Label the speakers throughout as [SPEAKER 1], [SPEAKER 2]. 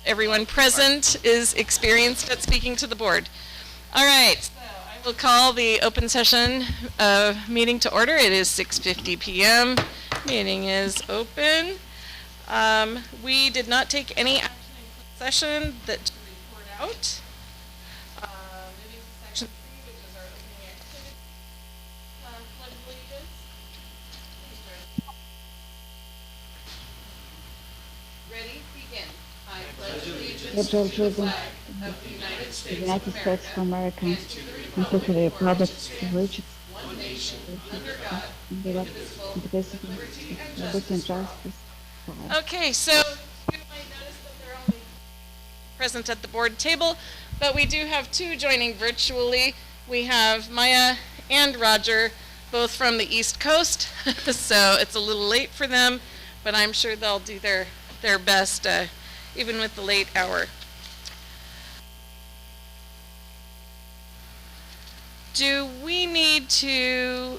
[SPEAKER 1] everyone present is experienced at speaking to the board. All right, so I will call the open session meeting to order. It is 6:50 p.m. Meeting is open. We did not take any action in closed session that to report out. Moving to section 3, which is our opening activity. Pledge allegiance. Ready? Begin. I pledge allegiance to the flag of the United States of America and to the republic for which one nation under God, indivisible, with liberty and justice. Okay, so you might notice that they're only present at the board table, but we do have two joining virtually. We have Maya and Roger, both from the East Coast, so it's a little late for them, but I'm sure they'll do their best, even with the late hour. Do we need to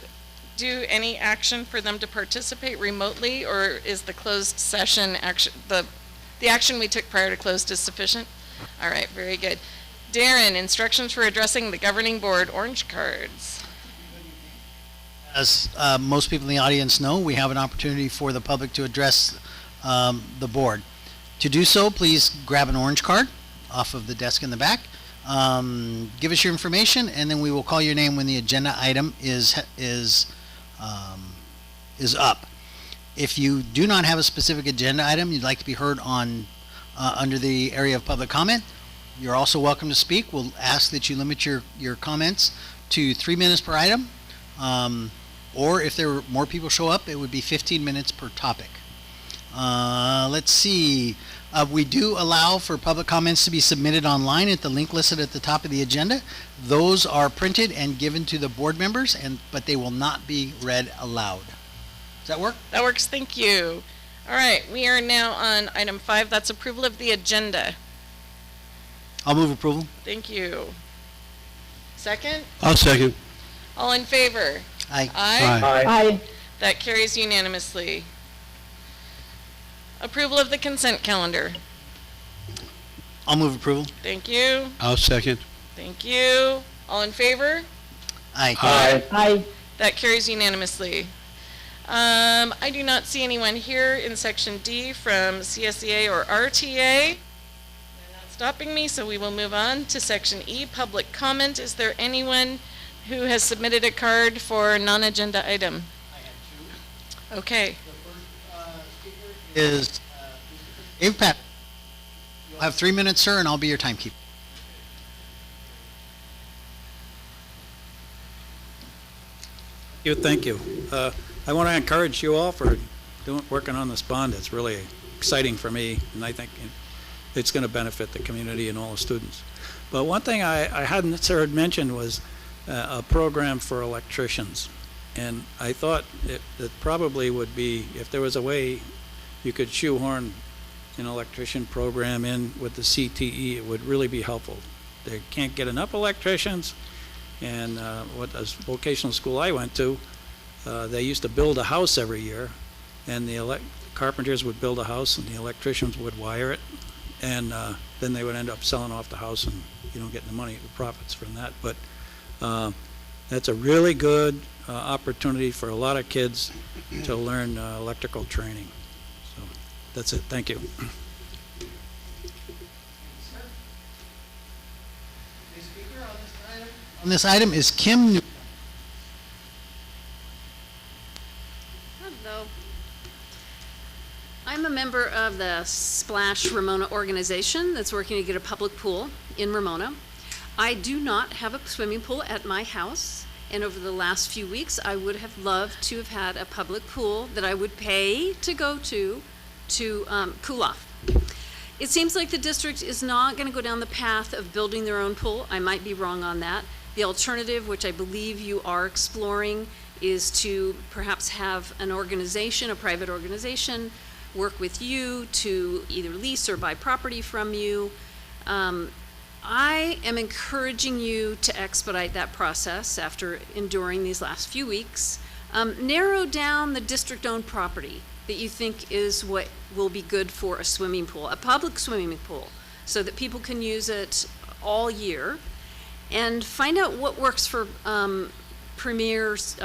[SPEAKER 1] do any action for them to participate remotely, or is the closed session action, the action we took prior to closed is sufficient? All right, very good. Darren, instructions for addressing the governing board, orange cards.
[SPEAKER 2] As most people in the audience know, we have an opportunity for the public to address the board. To do so, please grab an orange card off of the desk in the back. Give us your information, and then we will call your name when the agenda item is up. If you do not have a specific agenda item you'd like to be heard on under the area of public comment, you're also welcome to speak. We'll ask that you limit your comments to 3 minutes per item, or if there were more people show up, it would be 15 minutes per topic. Let's see. We do allow for public comments to be submitted online at the link listed at the top of the agenda. Those are printed and given to the board members, but they will not be read aloud. Does that work?
[SPEAKER 1] That works, thank you. All right, we are now on item 5. That's approval of the agenda.
[SPEAKER 2] I'll move approval.
[SPEAKER 1] Thank you. Second?
[SPEAKER 3] I'll second.
[SPEAKER 1] All in favor?
[SPEAKER 2] Aye.
[SPEAKER 1] Aye?
[SPEAKER 3] Aye.
[SPEAKER 4] Aye.
[SPEAKER 1] That carries unanimously. Approval of the consent calendar.
[SPEAKER 2] I'll move approval.
[SPEAKER 1] Thank you.
[SPEAKER 3] I'll second.
[SPEAKER 1] Thank you. All in favor?
[SPEAKER 2] Aye.
[SPEAKER 3] Aye.
[SPEAKER 4] Aye.
[SPEAKER 1] That carries unanimously. I do not see anyone here in section D from CSEA or RTA. They're not stopping me, so we will move on to section E, public comment. Is there anyone who has submitted a card for a non-agenda item?
[SPEAKER 2] I have two.
[SPEAKER 1] Okay.
[SPEAKER 2] The first speaker is Dave Pat. You'll have 3 minutes, sir, and I'll be your timekeeper.
[SPEAKER 5] Thank you. I want to encourage you all for working on this bond. It's really exciting for me, and I think it's going to benefit the community and all the students. But one thing I hadn't heard mentioned was a program for electricians. And I thought it probably would be, if there was a way you could shoehorn an electrician program in with the CTE, it would really be helpful. They can't get enough electricians, and what the vocational school I went to, they used to build a house every year, and the carpenters would build a house and the electricians would wire it, and then they would end up selling off the house and getting the money, the profits from that. But that's a really good opportunity for a lot of kids to learn electrical training. So that's it. Thank you.
[SPEAKER 2] On this item is Kim New.
[SPEAKER 6] Hello. I'm a member of the Splash Ramona organization that's working to get a public pool in Ramona. I do not have a swimming pool at my house, and over the last few weeks I would have loved to have had a public pool that I would pay to go to cool off. It seems like the district is not going to go down the path of building their own pool. I might be wrong on that. The alternative, which I believe you are exploring, is to perhaps have an organization, a private organization, work with you to either lease or buy property from you. I am encouraging you to expedite that process after enduring these last few weeks. Narrow down the district-owned property that you think is what will be good for a swimming pool, a public swimming pool. so that people can use it all year, and find out what works for Premier's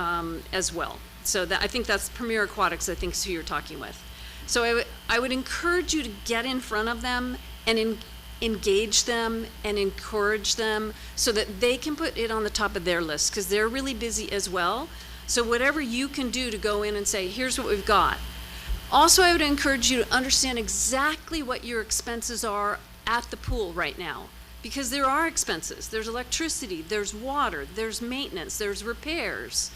[SPEAKER 6] as well. So that, I think that's Premier Aquatics, I think is who you're talking with. So I would encourage you to get in front of them and engage them and encourage them so that they can put it on the top of their list, because they're really busy as well. So whatever you can do to go in and say, here's what we've got. Also, I would encourage you to understand exactly what your expenses are at the pool right now, because there are expenses. There's electricity, there's water, there's maintenance, there's repairs.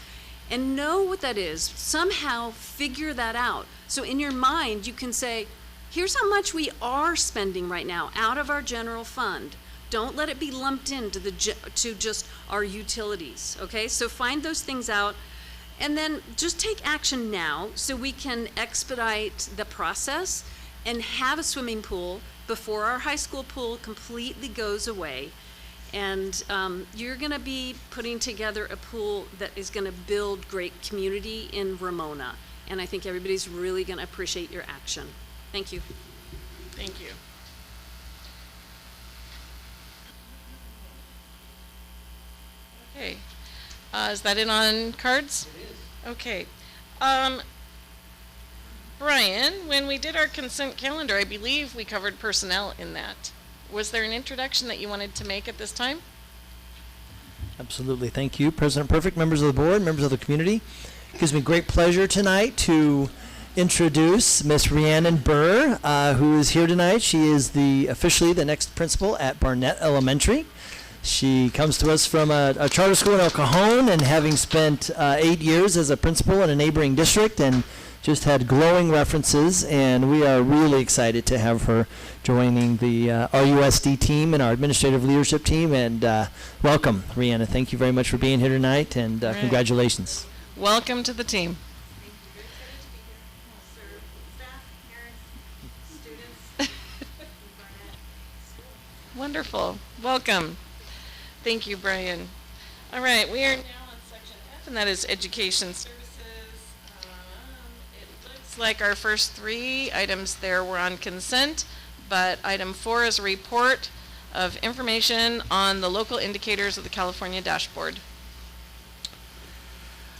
[SPEAKER 6] And know what that is. Somehow figure that out. So in your mind, you can say, here's how much we are spending right now out of our general fund. Don't let it be lumped into to just our utilities, okay? So find those things out, and then just take action now so we can expedite the process and have a swimming pool before our high school pool completely goes away. And you're going to be putting together a pool that is going to build great community in Ramona. And I think everybody's really going to appreciate your action. Thank you.
[SPEAKER 3] Thank you. Okay. Is that it on cards? It is. Okay. Brian, when we did our consent calendar, I believe we covered personnel in that. Was there an introduction that you wanted to make at this time?
[SPEAKER 4] Absolutely. Thank you, President Perfect, members of the board, members of the community. It gives me great pleasure tonight to introduce Miss Rhiannon Burr, who is here tonight. She is officially the next principal at Barnett Elementary. She comes to us from a charter school in El Cajon, and having spent 8 years as a principal in a neighboring district, and just had glowing references, and we are really excited to have her joining the RUSD team and our administrative leadership team. And welcome, Rhiannon. Thank you very much for being here tonight, and
[SPEAKER 3] Right.
[SPEAKER 4] Congratulations.
[SPEAKER 3] Welcome to the team. Wonderful. Welcome. Thank you, Brian. All right, we are now on section F, and that is education services. It looks like our first 3 items there were on consent, but item 4 is a report of information on the local indicators of the California dashboard.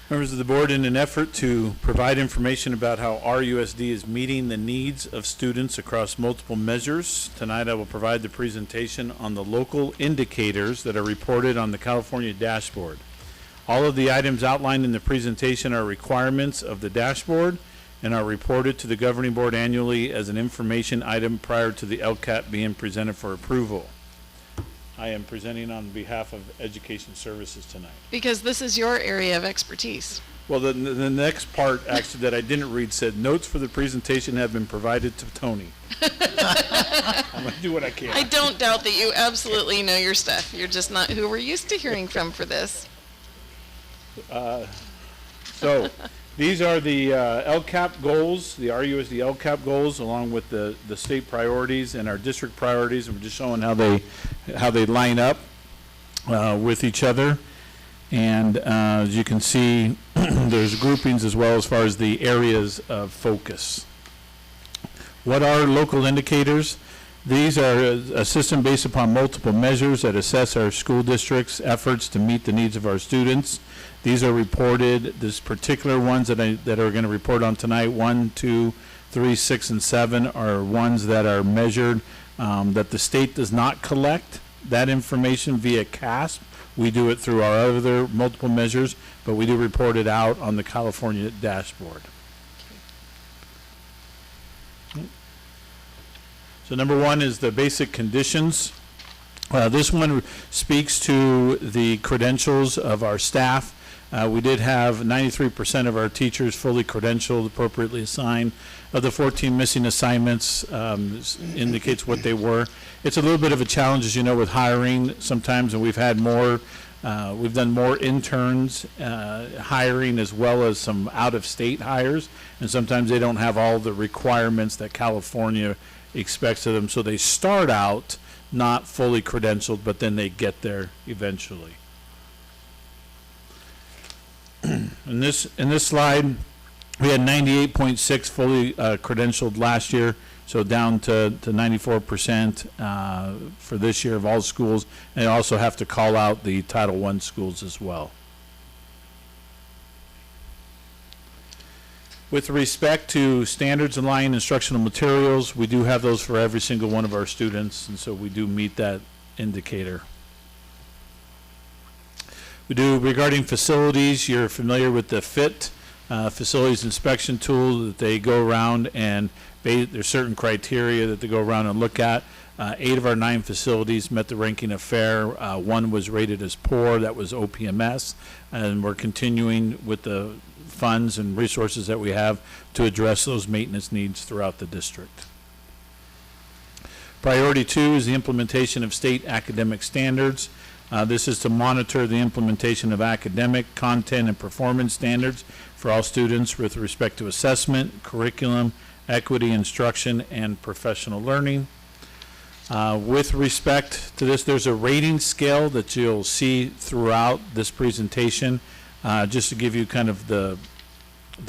[SPEAKER 7] Members of the board, in an effort to provide information about how RUSD is meeting the needs of students across multiple measures, tonight I will provide the presentation on the local indicators that are reported on the California dashboard. All of the items outlined in the presentation are requirements of the dashboard and are reported to the governing board annually as an information item prior to the LCAP being presented for approval. I am presenting on behalf of Education Services tonight.
[SPEAKER 3] Because this is your area of expertise.
[SPEAKER 7] Well, the next part actually that I didn't read said, notes for the presentation have been provided to Tony. I'm going to do what I can.
[SPEAKER 3] I don't doubt that you absolutely know your stuff. You're just not who we're used to hearing from for this.
[SPEAKER 7] So these are the LCAP goals, the RUSD LCAP goals, along with the state priorities and our district priorities. And we're just showing how they line up with each other. And as you can see, there's groupings as well as far as the areas of focus. What are local indicators? These are a system based upon multiple measures that assess our school district's efforts to meet the needs of our students. These are reported, this particular ones that are going to report on tonight, 1, 2, 3, 6, and 7 are ones that are measured that the state does not collect that information via CASP. We do it through our other multiple measures, but we do report it out on the California dashboard. So number 1 is the basic conditions. This one speaks to the credentials of our staff. We did have 93% of our teachers fully credentialed, appropriately assigned. Of the 14 missing assignments, indicates what they were. It's a little bit of a challenge, as you know, with hiring sometimes, and we've had more, we've done more interns hiring as well as some out-of-state hires, and sometimes they don't have all the requirements that California expects of them, so they start out not fully credentialed, but then they get there eventually. In this slide, We had 98.6 fully credentialed last year, so down to 94% for this year of all schools. And I also have to call out the Title I schools as well. With respect to standards and line instructional materials, we do have those for every single one of our students, and so we do meet that indicator. We do, regarding facilities, you're familiar with the FIT, facilities inspection tool that they go around and there's certain criteria that they go around and look at. 8 of our 9 facilities met the ranking of fair. 1 was rated as poor, that was OPMS, and we're continuing with the funds and resources that we have to address those maintenance needs throughout the district. Priority 2 is the implementation of state academic standards. This is to monitor the implementation of academic, content, and performance standards for all students with respect to assessment, curriculum, equity, instruction, and professional learning. With respect to this, there's a rating scale that you'll see throughout this presentation. Just to give you kind of the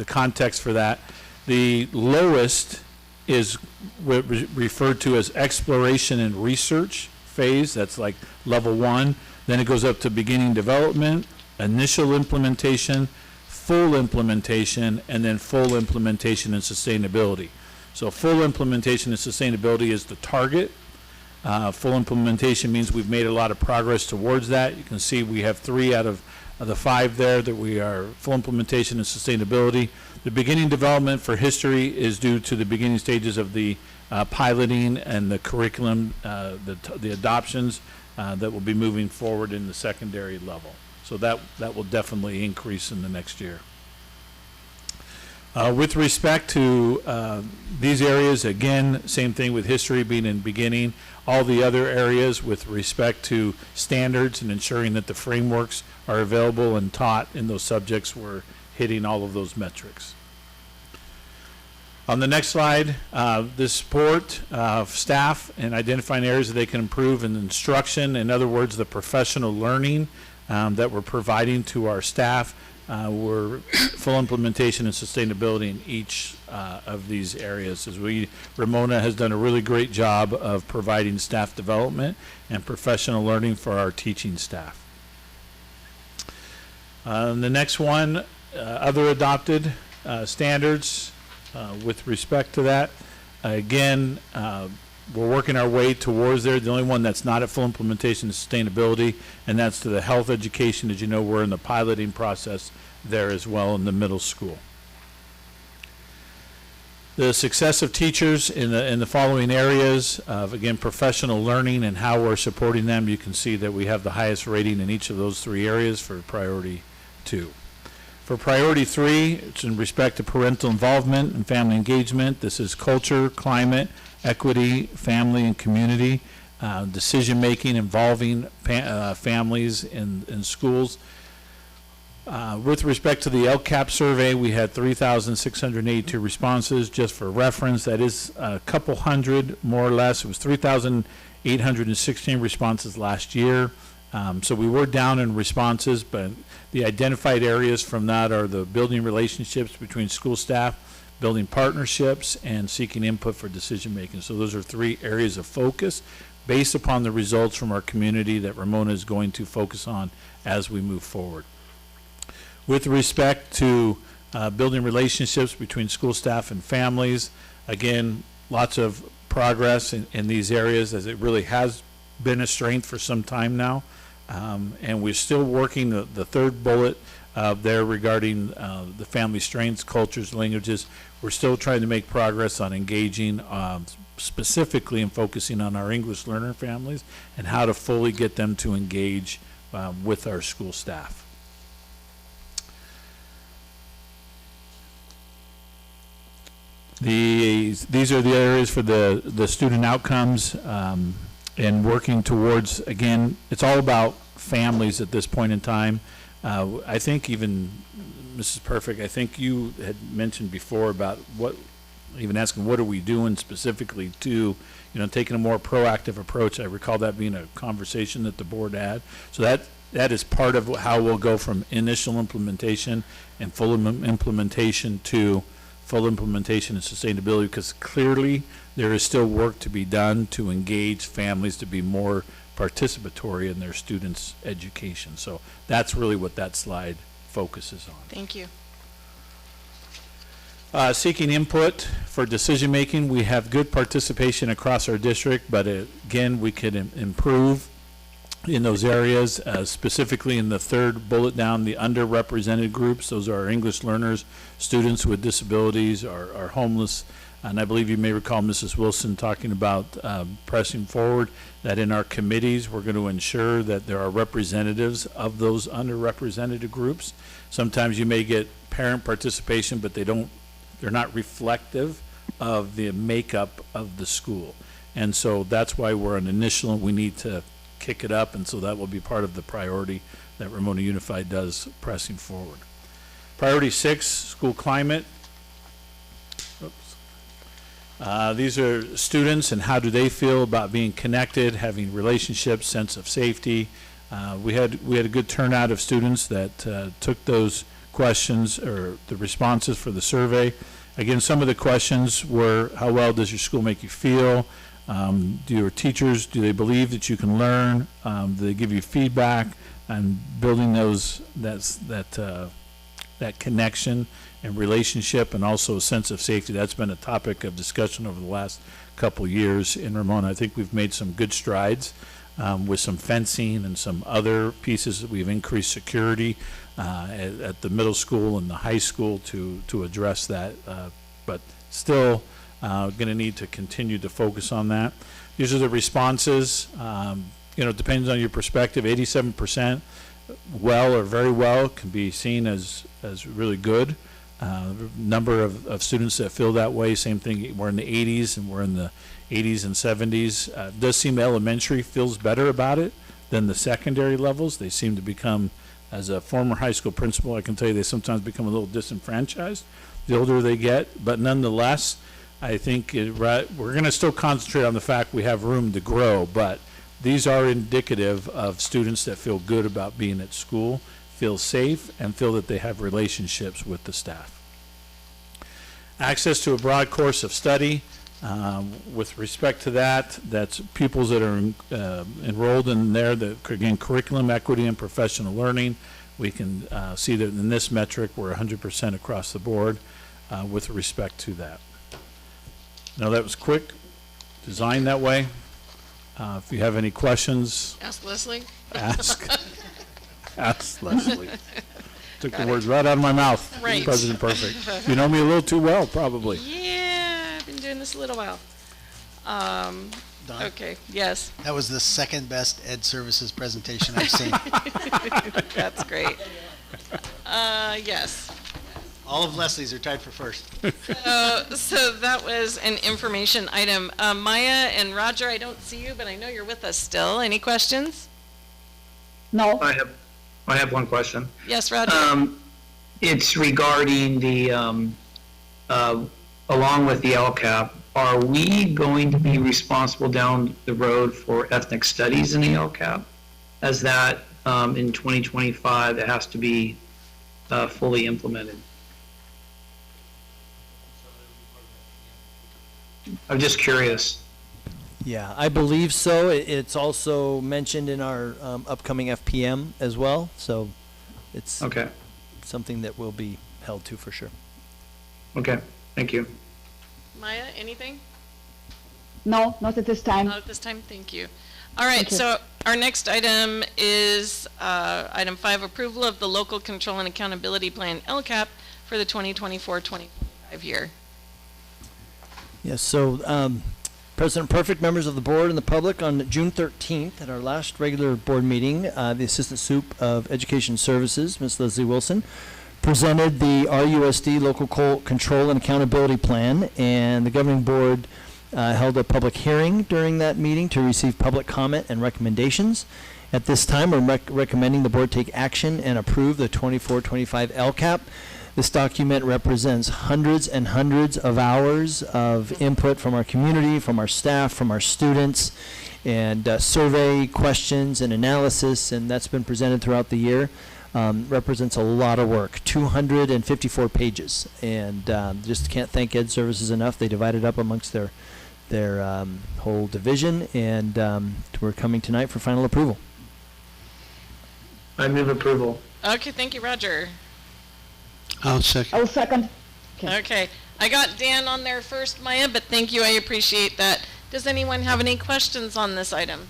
[SPEAKER 7] context for that. The lowest is referred to as exploration and research phase. That's like level 1. Then it goes up to beginning development, initial implementation, full implementation, and then full implementation and sustainability. So full implementation and sustainability is the target. Full implementation means we've made a lot of progress towards that. You can see we have 3 out of the 5 there that we are full implementation and sustainability. The beginning development for history is due to the beginning stages of the piloting and the curriculum, the adoptions that will be moving forward in the secondary level. So that will definitely increase in the next year. With respect to these areas, again, same thing with history being in beginning. All the other areas with respect to standards and ensuring that the frameworks are available and taught in those subjects, we're hitting all of those metrics. On the next slide, this support staff and identifying areas that they can improve in instruction. In other words, the professional learning that we're providing to our staff. We're full implementation and sustainability in each of these areas. Ramona has done a really great job of providing staff development and professional learning for our teaching staff. The next one, other adopted standards with respect to that. Again, we're working our way towards there. The only one that's not at full implementation is sustainability, and that's to the health education. As you know, we're in the piloting process there as well in the middle school. The success of teachers in the following areas of, again, professional learning and how we're supporting them. You can see that we have the highest rating in each of those 3 areas for priority 2. For priority 3, it's in respect to parental involvement and family engagement. This is culture, climate, equity, family, and community, decision-making involving families in schools. With respect to the LCAP survey, we had 3,682 responses. Just for reference, that is a couple hundred, more or less. It was 3,816 responses last year. So we were down in responses, but the identified areas from that are the building relationships between school staff, building partnerships, and seeking input for decision making. So those are 3 areas of focus based upon the results from our community that Ramona is going to focus on as we move forward. With respect to building relationships between school staff and families, again, lots of progress in these areas, as it really has been a strength for some time now. And we're still working the 3rd bullet there regarding the family strengths, cultures, languages. We're still trying to make progress on engaging specifically and focusing on our English learner families and how to fully get them to engage with our school staff. These are the areas for the student outcomes and working towards, again, it's all about families at this point in time. I think even, Mrs. Perfect, I think you had mentioned before about even asking what are we doing specifically to, taking a more proactive approach. I recall that being a conversation that the board had. So that that is part of how we'll go from initial implementation and full implementation to full implementation and sustainability, because clearly there is still work to be done to engage families to be more participatory in their students' education. So that's really what that slide focuses on.
[SPEAKER 3] Thank you.
[SPEAKER 7] Seeking input for decision-making, we have good participation across our district, but again, we could improve in those areas, specifically in the third bullet down, the underrepresented groups. Those are our English learners, students with disabilities, our homeless. And I believe you may recall Mrs. Wilson talking about pressing forward that in our committees, we're going to ensure that there are representatives of those underrepresented groups. Sometimes you may get parent participation, but they're not reflective of the makeup of the school. And so that's why we're an initial, we need to kick it up, and so that will be part of the priority that Ramona Unified does pressing forward. Priority 6, school climate. These are students and how do they feel about being connected, having relationships, sense of safety. We had a good turnout of students that took those questions or the responses for the survey. Again, some of the questions were, how well does your school make you feel? Do your teachers, do they believe that you can learn? Do they give you feedback? And building that connection and relationship, and also a sense of safety. That's been a topic of discussion over the last couple years in Ramona. I think we've made some good strides with some fencing and some other pieces that we've increased security at the middle school and the high school to address that, but still going to need to continue to focus on that. These are the responses. It depends on your perspective. 87% well or very well can be seen as really good. Number of students that feel that way, same thing, we're in the 80s and we're in the 80s and 70s. Does seem elementary feels better about it than the secondary levels. They seem to become, as a former high school principal, I can tell you they sometimes become a little disenfranchised the older they get, but nonetheless, I think we're going to still concentrate on the fact we have room to grow, but these are indicative of students that feel good about being at school, feel safe, and feel that they have relationships with the staff. Access to a broad course of study. With respect to that's pupils that are enrolled in there, again, curriculum equity and professional learning. We can see that in this metric, we're 100% across the board with respect to that. Now, that was quick, designed that way. If you have any questions,
[SPEAKER 3] Ask Leslie.
[SPEAKER 7] ask Leslie. Took the words right out of my mouth.
[SPEAKER 3] Right.
[SPEAKER 7] President Perfect. You know me a little too well, probably.
[SPEAKER 3] Yeah, I've been doing this a little while.
[SPEAKER 2] Don,
[SPEAKER 3] Okay, yes,
[SPEAKER 2] that was the second best Ed Services presentation I've seen.
[SPEAKER 3] that's great. Yes.
[SPEAKER 2] All of Leslie's are tied for first.
[SPEAKER 3] So that was an information item. Maya and Roger, I don't see you, but I know you're with us still. Any questions?
[SPEAKER 1] No,
[SPEAKER 8] I have one question.
[SPEAKER 3] Yes, Roger.
[SPEAKER 8] It's regarding the, along with the LCAP, are we going to be responsible down the road for ethnic studies in the LCAP? As that, in 2025, it has to be fully implemented? I'm just curious.
[SPEAKER 4] Yeah, I believe so. It's also mentioned in our upcoming FPM as well, so it's
[SPEAKER 8] Okay,
[SPEAKER 4] something that will be held to for sure.
[SPEAKER 8] okay, thank you.
[SPEAKER 3] Maya, anything?
[SPEAKER 1] no, not at this time.
[SPEAKER 3] Not at this time, thank you. All right,
[SPEAKER 1] Thank you.
[SPEAKER 3] so our next item is item 5, approval of the local control and accountability plan, LCAP, for the 2024-2025 year.
[SPEAKER 4] Yes, so President Perfect, members of the board and the public, on June 13th, at our last regular board meeting, the Assistant Soup of Education Services, Ms. Leslie Wilson, presented the RUSD Local Control and Accountability Plan, and the governing board held a public hearing during that meeting to receive public comment and recommendations. At this time, we're recommending the board take action and approve the 24-25 LCAP. This document represents hundreds and hundreds of hours of input from our community, from our staff, from our students, and survey questions and analysis, and that's been presented throughout the year. Represents a lot of work, 254 pages, and just can't thank Ed Services enough. They divided up amongst their whole division, and we're coming tonight for final approval.
[SPEAKER 8] I move approval.
[SPEAKER 3] Okay, thank you, Roger.
[SPEAKER 2] I'll second.
[SPEAKER 1] I'll second.
[SPEAKER 3] Okay, I got Dan on there first, Maya, but thank you, I appreciate that. Does anyone have any questions on this item?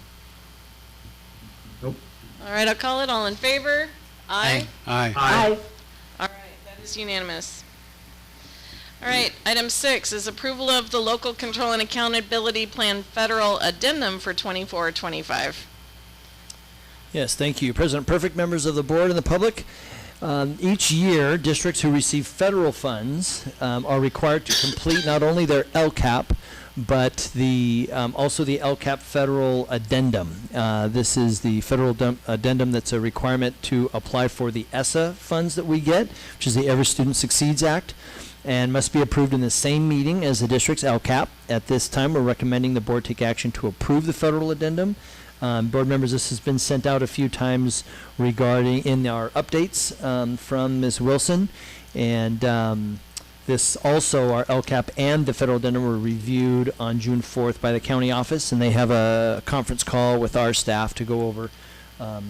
[SPEAKER 8] Nope.
[SPEAKER 3] All right, I'll call it. All in favor? Aye.
[SPEAKER 2] Aye.
[SPEAKER 1] Aye.
[SPEAKER 3] All right, that is unanimous. All right, item 6 is approval of the Local Control and Accountability Plan Federal Addendum for 24-25.
[SPEAKER 4] Yes, thank you. President Perfect, members of the board and the public. Each year, districts who receive federal funds are required to complete not only their LCAP, but also the LCAP Federal Addendum. This is the federal addendum that's a requirement to apply for the ESSA funds that we get, which is the Every Student Succeeds Act, and must be approved in the same meeting as the district's LCAP. At this time, we're recommending the board take action to approve the federal addendum. Board members, this has been sent out a few times regarding in our updates from Ms. Wilson, and this also, our LCAP and the federal addendum were reviewed on June 4th by the county office, and they have a conference call with our staff to go over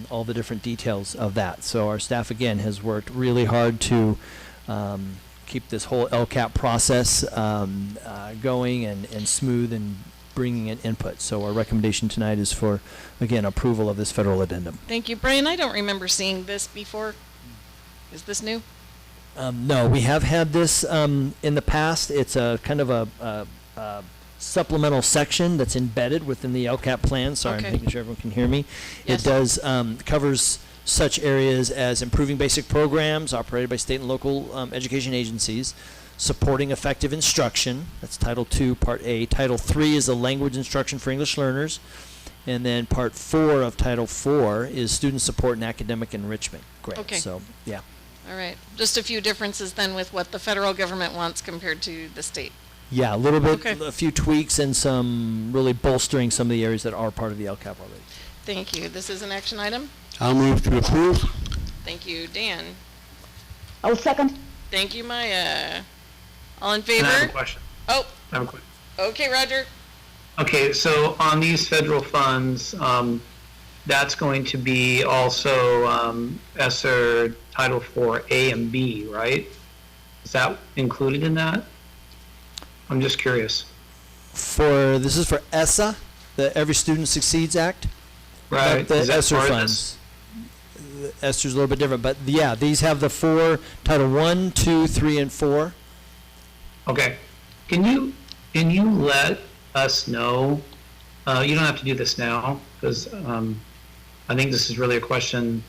[SPEAKER 4] all the different details of that. So our staff, again, has worked really hard to keep this whole LCAP process going and smooth and bringing in input. So our recommendation tonight is for, again, approval of this federal addendum.
[SPEAKER 3] Thank you, Brian. I don't remember seeing this before. Is this new?
[SPEAKER 4] No, we have had this in the past. It's a kind of a supplemental section that's embedded within the LCAP plan. Sorry,
[SPEAKER 3] Okay.
[SPEAKER 4] I'm making sure everyone can hear me.
[SPEAKER 3] Yes.
[SPEAKER 4] It does covers such areas as improving basic programs operated by state and local education agencies, supporting effective instruction. That's Title II, Part A. Title III is the language instruction for English learners. And then Part 4 of Title IV is student support and academic enrichment grants.
[SPEAKER 3] Okay.
[SPEAKER 4] So, yeah.
[SPEAKER 3] All right. Just a few differences then with what the federal government wants compared to the state.
[SPEAKER 4] Yeah, a little bit,
[SPEAKER 3] Okay.
[SPEAKER 4] a few tweaks and some really bolstering some of the areas that are part of the LCAP already.
[SPEAKER 3] Thank you. This is an action item.
[SPEAKER 2] I'll move to approve.
[SPEAKER 3] Thank you, Dan.
[SPEAKER 1] I'll second.
[SPEAKER 3] Thank you, Maya. All in
[SPEAKER 8] And I have a
[SPEAKER 3] favor?
[SPEAKER 8] question.
[SPEAKER 3] Oh,
[SPEAKER 8] I have a question.
[SPEAKER 3] okay, Roger.
[SPEAKER 8] Okay, so on these federal funds, that's going to be also ESSER Title IV A and B, right? Is that included in that? I'm just curious.
[SPEAKER 4] This is for ESSA, the Every Student Succeeds Act.
[SPEAKER 8] Right.
[SPEAKER 4] The
[SPEAKER 8] Is that
[SPEAKER 4] ESSER
[SPEAKER 8] part of
[SPEAKER 4] funds. The ESSER's a little bit different, but yeah, these have the 4, Title I, 2, 3, and 4.
[SPEAKER 8] Okay. Can you let us know, you don't have to do this now, because I think this is really a question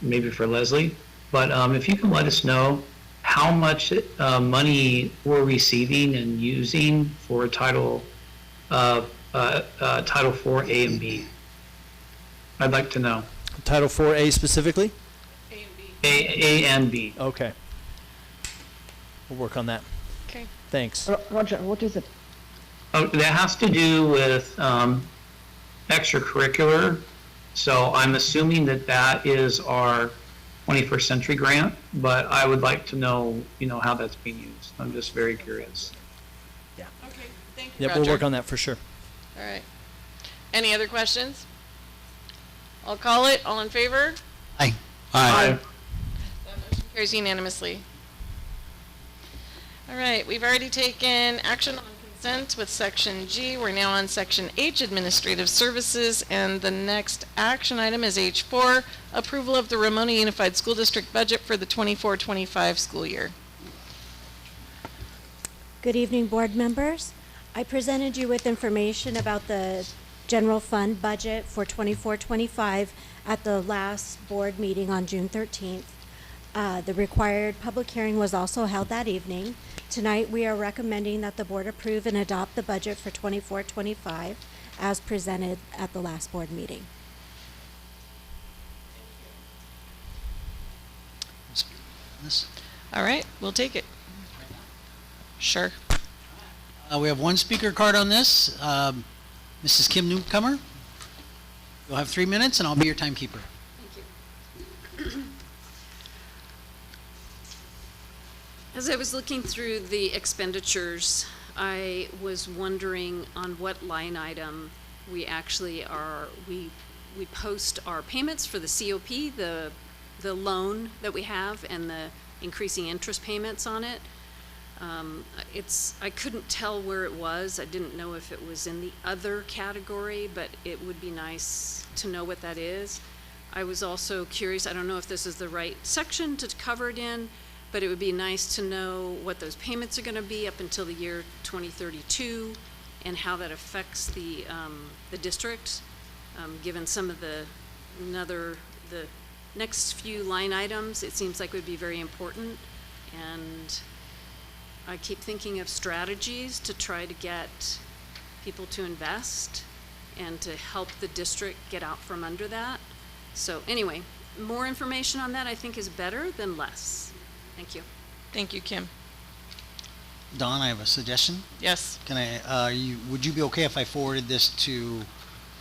[SPEAKER 8] maybe for Leslie, but if you can let us know how much money we're receiving and using for Title IV A and B. I'd like to know.
[SPEAKER 4] Title 4A specifically?
[SPEAKER 3] A and B.
[SPEAKER 8] A and B.
[SPEAKER 4] Okay. We'll work on that.
[SPEAKER 3] Okay.
[SPEAKER 4] Thanks.
[SPEAKER 1] Roger, what is it?
[SPEAKER 8] Oh, that has to do with extracurricular. So I'm assuming that is our 21st Century grant, but I would like to know, how that's being used. I'm just very curious.
[SPEAKER 3] Okay. Thank you,
[SPEAKER 4] Yep,
[SPEAKER 3] Roger.
[SPEAKER 4] we'll work on that for sure.
[SPEAKER 3] All right. Any other questions? I'll call it. All in favor?
[SPEAKER 2] Aye.
[SPEAKER 8] Aye.
[SPEAKER 3] That motion carries unanimously. All right, we've already taken action on consent with Section G. We're now on Section H, Administrative Services, and the next action item is H4, approval of the Ramona Unified School District budget for the 24-25 school year.
[SPEAKER 9] Good evening, board members. I presented you with information about the general fund budget for 24-25 at the last board meeting on June 13th. The required public hearing was also held that evening. Tonight, we are recommending that the board approve and adopt the budget for 24-25 as presented at the last board meeting.
[SPEAKER 3] All right, we'll take it. Sure.
[SPEAKER 2] We have one speaker card on this. Mrs. Kim Newcomer. You'll have 3 minutes, and I'll be your timekeeper.
[SPEAKER 6] Thank you. As I was looking through the expenditures, I was wondering on what line item we actually are, we post our payments for the COP, the loan that we have and the increasing interest payments on it. I couldn't tell where it was. I didn't know if it was in the other category, but it would be nice to know what that is. I was also curious, I don't know if this is the right section to cover it in, but it would be nice to know what those payments are gonna be up until the year 2032 and how that affects the district, given some of the next few line items, it seems like would be very important. And I keep thinking of strategies to try to get people to invest and to help the district get out from under that. So anyway, more information on that I think is better than less. Thank you.
[SPEAKER 3] Thank you, Kim.
[SPEAKER 2] Don, I have a suggestion.
[SPEAKER 3] Yes.
[SPEAKER 2] Can I, would you be okay if I forwarded this to the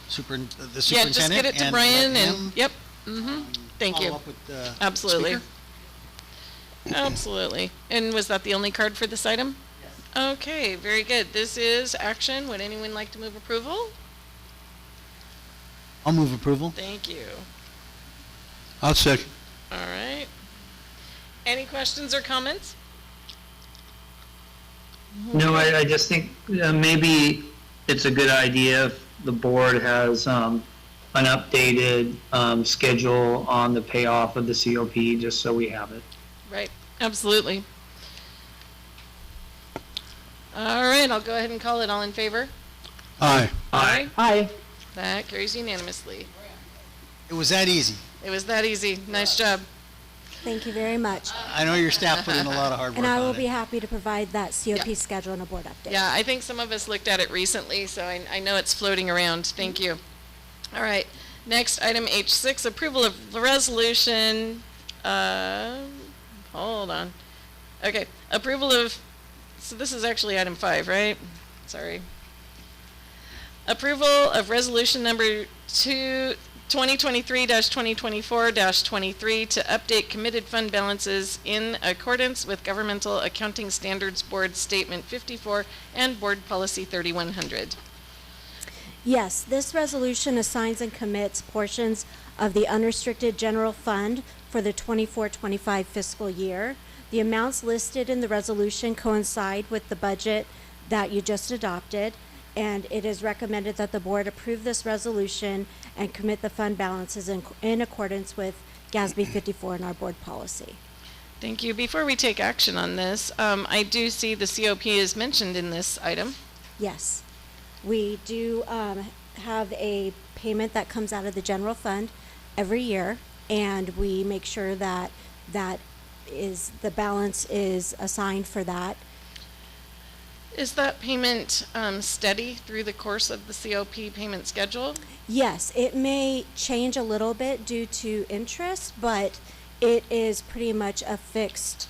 [SPEAKER 2] superintendent?
[SPEAKER 3] Yeah, just get it to
[SPEAKER 2] and
[SPEAKER 3] Brian
[SPEAKER 2] let
[SPEAKER 3] and,
[SPEAKER 2] him
[SPEAKER 3] yep, thank you.
[SPEAKER 2] follow up with the
[SPEAKER 3] Absolutely.
[SPEAKER 2] speaker?
[SPEAKER 3] Absolutely. And was that the only card for this item? Yes. Okay, very good. This is action. Would anyone like to move approval?
[SPEAKER 2] I'll move approval.
[SPEAKER 3] Thank you.
[SPEAKER 7] I'll second.
[SPEAKER 3] All right. Any questions or comments?
[SPEAKER 8] No, I just think maybe it's a good idea if the board has an updated schedule on the payoff of the COP, just so we have it.
[SPEAKER 3] Right, absolutely. All right, I'll go ahead and call it. All in favor?
[SPEAKER 7] Aye.
[SPEAKER 3] Aye.
[SPEAKER 1] Aye.
[SPEAKER 3] That carries unanimously.
[SPEAKER 2] It was that easy.
[SPEAKER 3] It was that easy. Nice job.
[SPEAKER 9] Thank you very much.
[SPEAKER 2] I know your staff put in a lot of hard work
[SPEAKER 9] And I will
[SPEAKER 2] on
[SPEAKER 9] be
[SPEAKER 2] it.
[SPEAKER 9] happy to provide that COP
[SPEAKER 3] Yeah.
[SPEAKER 9] schedule and a board update.
[SPEAKER 3] Yeah, I think some of us looked at it recently, so I know it's floating around. Thank you. All right, next, item H6, approval of the resolution, hold on. Okay, approval of, so this is actually item 5, right? Sorry. Approval of resolution number 2023-2024-23 to update committed fund balances in accordance with Governmental Accounting Standards Board Statement 54 and Board Policy 3100.
[SPEAKER 9] Yes, this resolution assigns and commits portions of the unrestricted general fund for the 24-25 fiscal year. The amounts listed in the resolution coincide with the budget that you just adopted, and it is recommended that the board approve this resolution and commit the fund balances in accordance with GASB 54 and our board policy.
[SPEAKER 3] Thank you. Before we take action on this, I do see the COP is mentioned in this item.
[SPEAKER 9] Yes, we do have a payment that comes out of the general fund every year, and we make sure that the balance is assigned for that.
[SPEAKER 3] Is that payment steady through the course of the COP payment schedule?
[SPEAKER 9] Yes, it may change a little bit due to interest, but it is pretty much a fixed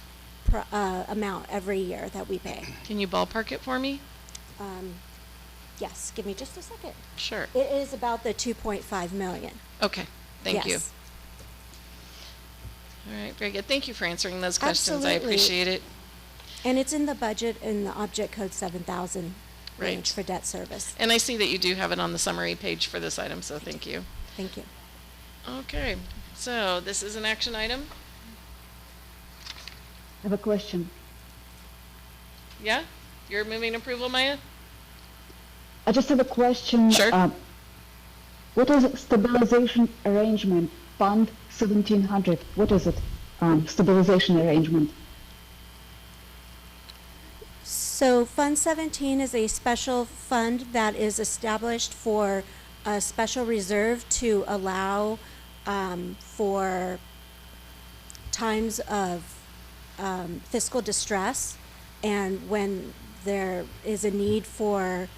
[SPEAKER 9] amount every year that we pay.
[SPEAKER 3] Can you ballpark it for me?
[SPEAKER 9] Yes, give me just a second.
[SPEAKER 3] Sure.
[SPEAKER 9] It is about the 2.5 million.
[SPEAKER 3] Okay, thank you.
[SPEAKER 9] Yes.
[SPEAKER 3] All right, very good. Thank you for answering those questions. I
[SPEAKER 9] Absolutely.
[SPEAKER 3] appreciate it.
[SPEAKER 9] And it's in the budget in the object code 7,000 range
[SPEAKER 3] Right.
[SPEAKER 9] for debt service.
[SPEAKER 3] And I see that you do have it on the summary page for this item, so thank you.
[SPEAKER 9] Thank you.
[SPEAKER 3] Okay, so this is an action item?
[SPEAKER 1] I have a question.
[SPEAKER 3] Yeah? You're moving approval, Maya?
[SPEAKER 1] I just have a question.
[SPEAKER 3] Sure.
[SPEAKER 1] What is stabilization arrangement, Fund 1700? What is it? Stabilization arrangement.
[SPEAKER 9] So Fund 17 is a special fund that is established for a special reserve to allow for times of fiscal distress, and when there is a need for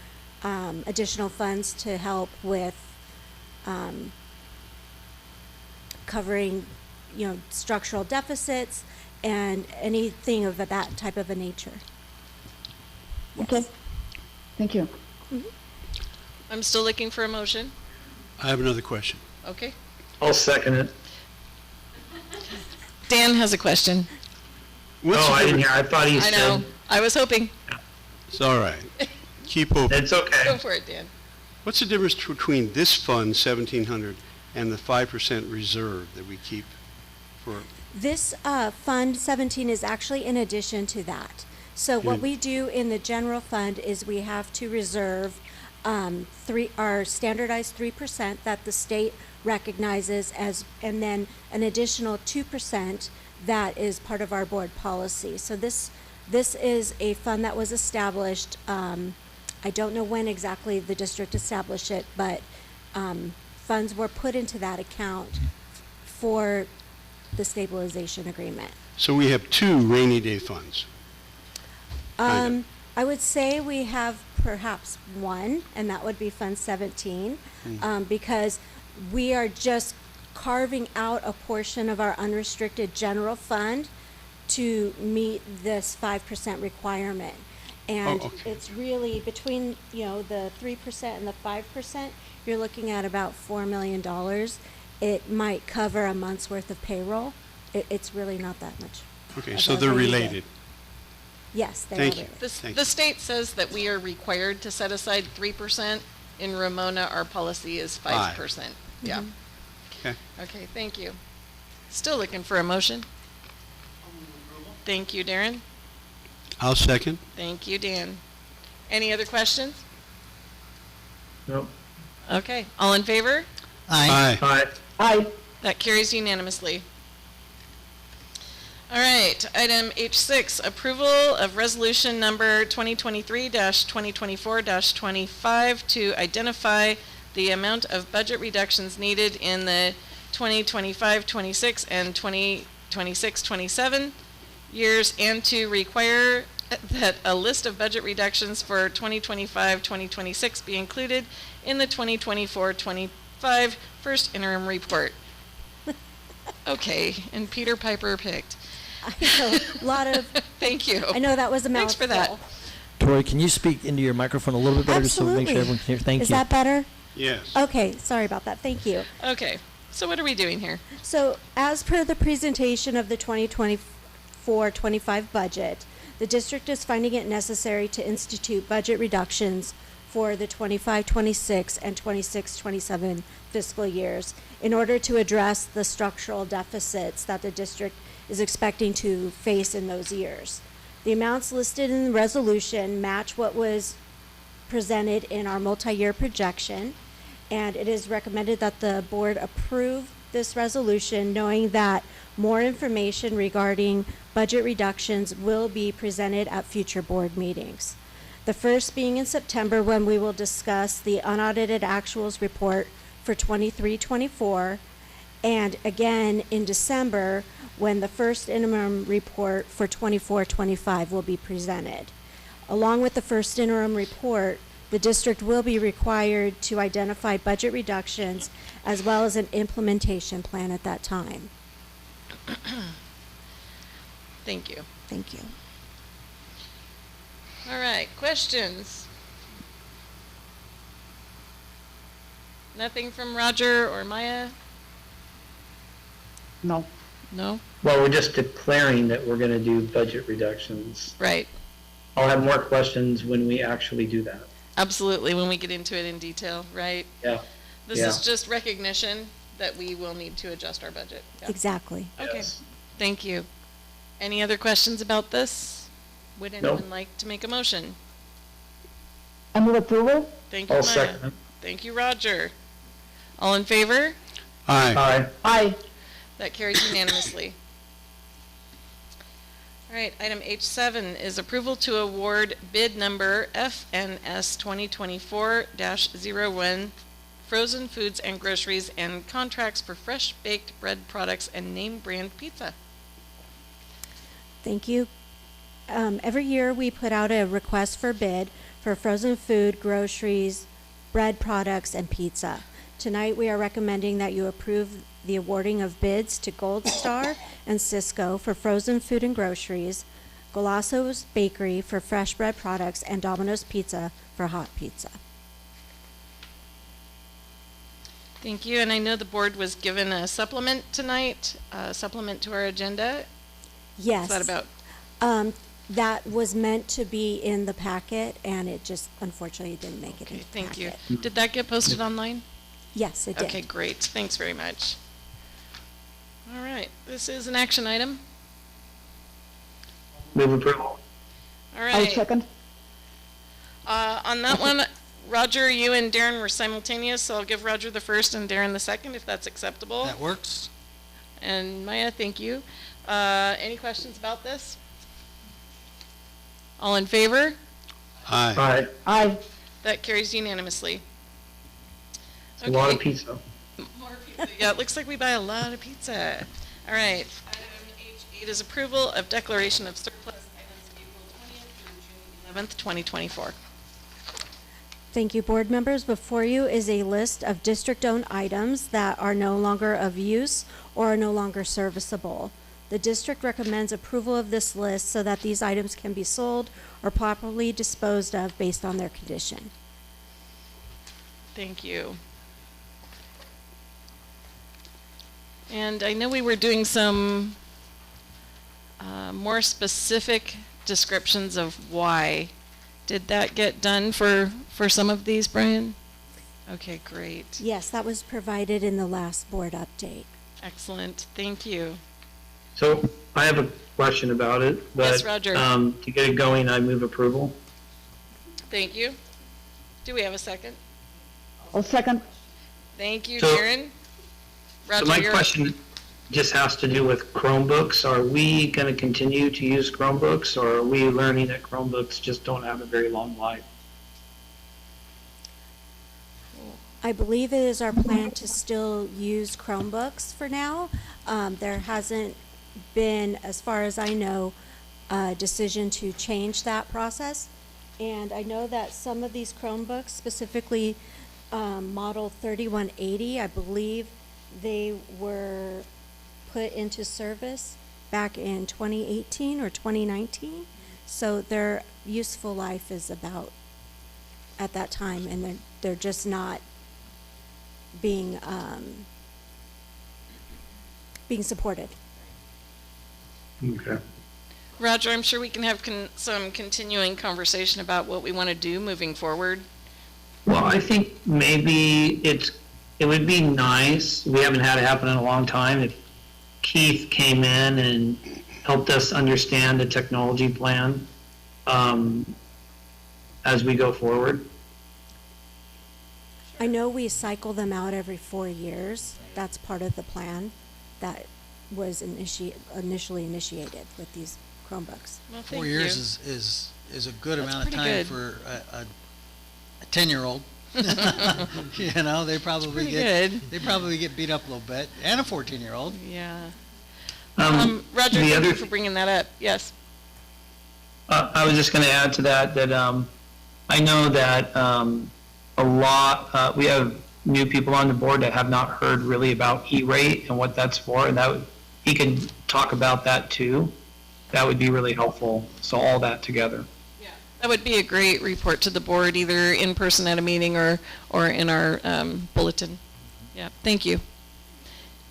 [SPEAKER 9] additional funds to help with covering, structural deficits and anything of that type of a nature.
[SPEAKER 1] Okay. Thank you.
[SPEAKER 3] I'm still looking for a motion.
[SPEAKER 10] I have another question.
[SPEAKER 3] Okay.
[SPEAKER 8] I'll second it.
[SPEAKER 3] Dan has a question.
[SPEAKER 10] What's
[SPEAKER 8] Oh,
[SPEAKER 10] the
[SPEAKER 8] I didn't
[SPEAKER 10] difference-
[SPEAKER 8] hear. I thought he
[SPEAKER 3] I know.
[SPEAKER 8] said,
[SPEAKER 3] I was hoping.
[SPEAKER 10] It's all right. Keep open.
[SPEAKER 8] it's okay.
[SPEAKER 3] Go for it, Dan.
[SPEAKER 10] What's the difference between this fund, 1,700, and the 5% reserve that we keep for,
[SPEAKER 9] This Fund 17 is actually in addition to that. So what we do in the general fund is we have to reserve our standardized 3% that the state recognizes as, and then an additional 2% that is part of our board policy. So this is a fund that was established. I don't know when exactly the district established it, but funds were put into that account for the stabilization agreement.
[SPEAKER 10] so we have two rainy day funds? Kind
[SPEAKER 9] I would say we have perhaps one, and that would be Fund 17, because we are just carving out a portion of our unrestricted general fund to meet this 5% requirement. And
[SPEAKER 10] okay.
[SPEAKER 9] it's really between, the 3% and the 5%, you're looking at about $4 million. It might cover a month's worth of payroll. It's really not that much.
[SPEAKER 10] Okay,
[SPEAKER 9] of
[SPEAKER 10] so
[SPEAKER 9] a
[SPEAKER 10] they're
[SPEAKER 9] rainy day.
[SPEAKER 10] related.
[SPEAKER 9] Yes, they
[SPEAKER 10] Thank
[SPEAKER 9] are
[SPEAKER 10] you.
[SPEAKER 9] related.
[SPEAKER 10] Thank
[SPEAKER 3] The state says that we are required to set aside 3%. In Ramona, our policy is 5%. Yeah.
[SPEAKER 10] Okay.
[SPEAKER 3] Okay, thank you. Still looking for a motion. Thank you, Darren.
[SPEAKER 10] I'll second.
[SPEAKER 3] Thank you, Dan. Any other questions?
[SPEAKER 8] Nope.
[SPEAKER 3] Okay, all in favor?
[SPEAKER 2] Aye.
[SPEAKER 8] Aye.
[SPEAKER 1] Aye.
[SPEAKER 3] That carries unanimously. All right, item H6, approval of resolution number 2023-2024-25 to identify the amount of budget reductions needed in the 2025-26 and 2026-27 years, and to require that a list of budget reductions for 2025-2026 be included in the 2024-25 first interim report. Okay, and Peter Piper picked.
[SPEAKER 9] I know, a lot of,
[SPEAKER 3] Thank you.
[SPEAKER 9] I know that was a
[SPEAKER 3] Thanks for
[SPEAKER 9] mouthful.
[SPEAKER 3] that.
[SPEAKER 4] Tori, can you speak into your microphone a little bit better just so we make sure
[SPEAKER 9] Absolutely.
[SPEAKER 4] everyone can hear? Thank
[SPEAKER 9] Is
[SPEAKER 4] you.
[SPEAKER 9] that better?
[SPEAKER 10] Yes.
[SPEAKER 9] Okay, sorry about that. Thank you.
[SPEAKER 3] Okay, so what are we doing here?
[SPEAKER 9] So, as per the presentation of the 2024-25 budget, the district is finding it necessary to institute budget reductions for the 25-26 and 26-27 fiscal years in order to address the structural deficits that the district is expecting to face in those years. The amounts listed in the resolution match what was presented in our multi-year projection, and it is recommended that the board approve this resolution, knowing that more information regarding budget reductions will be presented at future board meetings. The first being in September, when we will discuss the unaudited actuals report for 23-24, and again in December, when the first interim report for 24-25 will be presented. Along with the first interim report, the district will be required to identify budget reductions as well as an implementation plan at that time.
[SPEAKER 3] Thank you.
[SPEAKER 9] Thank you.
[SPEAKER 3] All right, questions? Nothing from Roger or Maya?
[SPEAKER 1] No.
[SPEAKER 3] No?
[SPEAKER 8] Well, we're just declaring that we're going to do budget reductions.
[SPEAKER 3] Right.
[SPEAKER 8] I'll have more questions when we actually do that.
[SPEAKER 3] Absolutely, when we get into it in detail, right?
[SPEAKER 8] Yeah.
[SPEAKER 3] This
[SPEAKER 8] Yeah.
[SPEAKER 3] is just recognition that we will need to adjust our budget. Yeah.
[SPEAKER 9] Exactly.
[SPEAKER 3] Okay,
[SPEAKER 8] Yes.
[SPEAKER 3] thank you. Any other questions about this? Would
[SPEAKER 8] Nope.
[SPEAKER 3] anyone like to make a motion?
[SPEAKER 1] I move approval?
[SPEAKER 3] Thank you,
[SPEAKER 8] I'll
[SPEAKER 3] Maya.
[SPEAKER 8] second it.
[SPEAKER 3] Thank you, Roger. All in favor?
[SPEAKER 10] Aye.
[SPEAKER 8] Aye.
[SPEAKER 1] Aye.
[SPEAKER 3] That carries unanimously. All right, item H7 is approval to award bid number FNS 2024-01, frozen foods and groceries and contracts for fresh baked bread products and name brand pizza.
[SPEAKER 9] Thank you. Every year we put out a request for bid for frozen food, groceries, bread products, and pizza. Tonight we are recommending that you approve the awarding of bids to Gold Star and Cisco for frozen food and groceries, Golosso's Bakery for fresh bread products, and Domino's Pizza for hot pizza.
[SPEAKER 3] Thank you, and I know the board was given a supplement tonight, a supplement to our agenda.
[SPEAKER 9] Yes.
[SPEAKER 3] What's that
[SPEAKER 9] about? That was meant to be in the packet, and it just unfortunately didn't make it
[SPEAKER 3] Okay,
[SPEAKER 9] into the
[SPEAKER 3] thank you.
[SPEAKER 9] packet.
[SPEAKER 3] Did that get posted online?
[SPEAKER 9] Yes, it did.
[SPEAKER 3] Okay, great. Thanks very much. All right, this is an action item.
[SPEAKER 8] Move approval.
[SPEAKER 3] All right.
[SPEAKER 1] second.
[SPEAKER 3] On that one, Roger, you and Darren were simultaneous, so I'll give Roger the first and Darren the second, if that's acceptable.
[SPEAKER 2] That works.
[SPEAKER 3] And Maya, thank you. Any questions about this? All in favor?
[SPEAKER 10] Aye.
[SPEAKER 8] Aye.
[SPEAKER 1] Aye.
[SPEAKER 3] That carries unanimously.
[SPEAKER 8] It's a lot of pizza.
[SPEAKER 3] More pizza. Yeah, it looks like we buy a lot of pizza. All right. Item H8 is approval of declaration of surplus items April 20th through June 11th, 2024.
[SPEAKER 9] Thank you, board members. Before you is a list of district-owned items that are no longer of use or are no longer serviceable. The district recommends approval of this list so that these items can be sold or properly disposed of based on their condition.
[SPEAKER 3] Thank you. And I know we were doing some more specific descriptions of why. Did that get done for some of these, Brian? Okay, great.
[SPEAKER 9] Yes, that was provided in the last board update.
[SPEAKER 3] Excellent. Thank you.
[SPEAKER 8] So I have a question about it,
[SPEAKER 3] Yes,
[SPEAKER 8] but
[SPEAKER 3] Roger.
[SPEAKER 8] To get it going, I move approval.
[SPEAKER 3] Thank you. Do we have a second?
[SPEAKER 1] I'll second.
[SPEAKER 3] Thank you,
[SPEAKER 8] So-
[SPEAKER 3] Darren.
[SPEAKER 8] So
[SPEAKER 3] Roger,
[SPEAKER 8] my
[SPEAKER 3] you're-
[SPEAKER 8] question just has to do with Chromebooks. Are we going to continue to use Chromebooks, or are we learning that Chromebooks just don't have a very long life?
[SPEAKER 9] I believe it is our plan to still use Chromebooks for now. There hasn't been, as far as I know, a decision to change that process. And I know that some of these Chromebooks, specifically model 3180, I believe they were put into service back in 2018 or 2019. So their useful life is about at that time, and they're just not being supported.
[SPEAKER 8] Okay.
[SPEAKER 3] Roger, I'm sure we can have some continuing conversation about what we want to do moving forward.
[SPEAKER 8] Well, I think maybe it would be nice, we haven't had it happen in a long time, if Keith came in and helped us understand the technology plan as we go forward.
[SPEAKER 9] I know we cycle them out every 4 years. That's part of the plan that was initially initiated with these Chromebooks.
[SPEAKER 3] Well,
[SPEAKER 2] 4
[SPEAKER 3] thank
[SPEAKER 2] years
[SPEAKER 3] you.
[SPEAKER 2] is a good
[SPEAKER 3] That's
[SPEAKER 2] amount of
[SPEAKER 3] pretty
[SPEAKER 2] time
[SPEAKER 3] good.
[SPEAKER 2] for a 10-year-old. You know, they probably
[SPEAKER 3] pretty
[SPEAKER 2] get
[SPEAKER 3] good.
[SPEAKER 2] they probably get beat up a little bit, and a 14-year-old.
[SPEAKER 3] Yeah.
[SPEAKER 8] the
[SPEAKER 3] Roger, thank
[SPEAKER 8] other
[SPEAKER 3] you for bringing that up. Yes.
[SPEAKER 8] I was just going to add to that I know that a lot, we have new people on the board that have not heard really about E-rate and what that's for, and he could talk about that too. That would be really helpful, so all that together.
[SPEAKER 3] That would be a great report to the board, either in person at a meeting or in our bulletin. Yeah, thank you.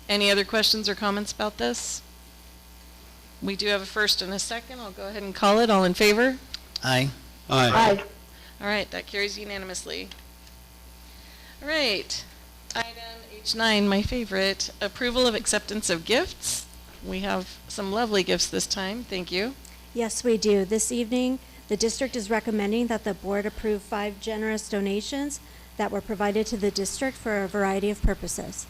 [SPEAKER 3] Any other questions or comments about this? We do have a first and a second. I'll go ahead and call it. All in favor?
[SPEAKER 2] Aye.
[SPEAKER 10] Aye.
[SPEAKER 3] All right, that carries unanimously. All right, item H9, my favorite, approval of acceptance of gifts. We have some lovely gifts this time. Thank you.
[SPEAKER 9] Yes, we do. This evening, the district is recommending that the board approve 5 generous donations that were provided to the district for a variety of purposes.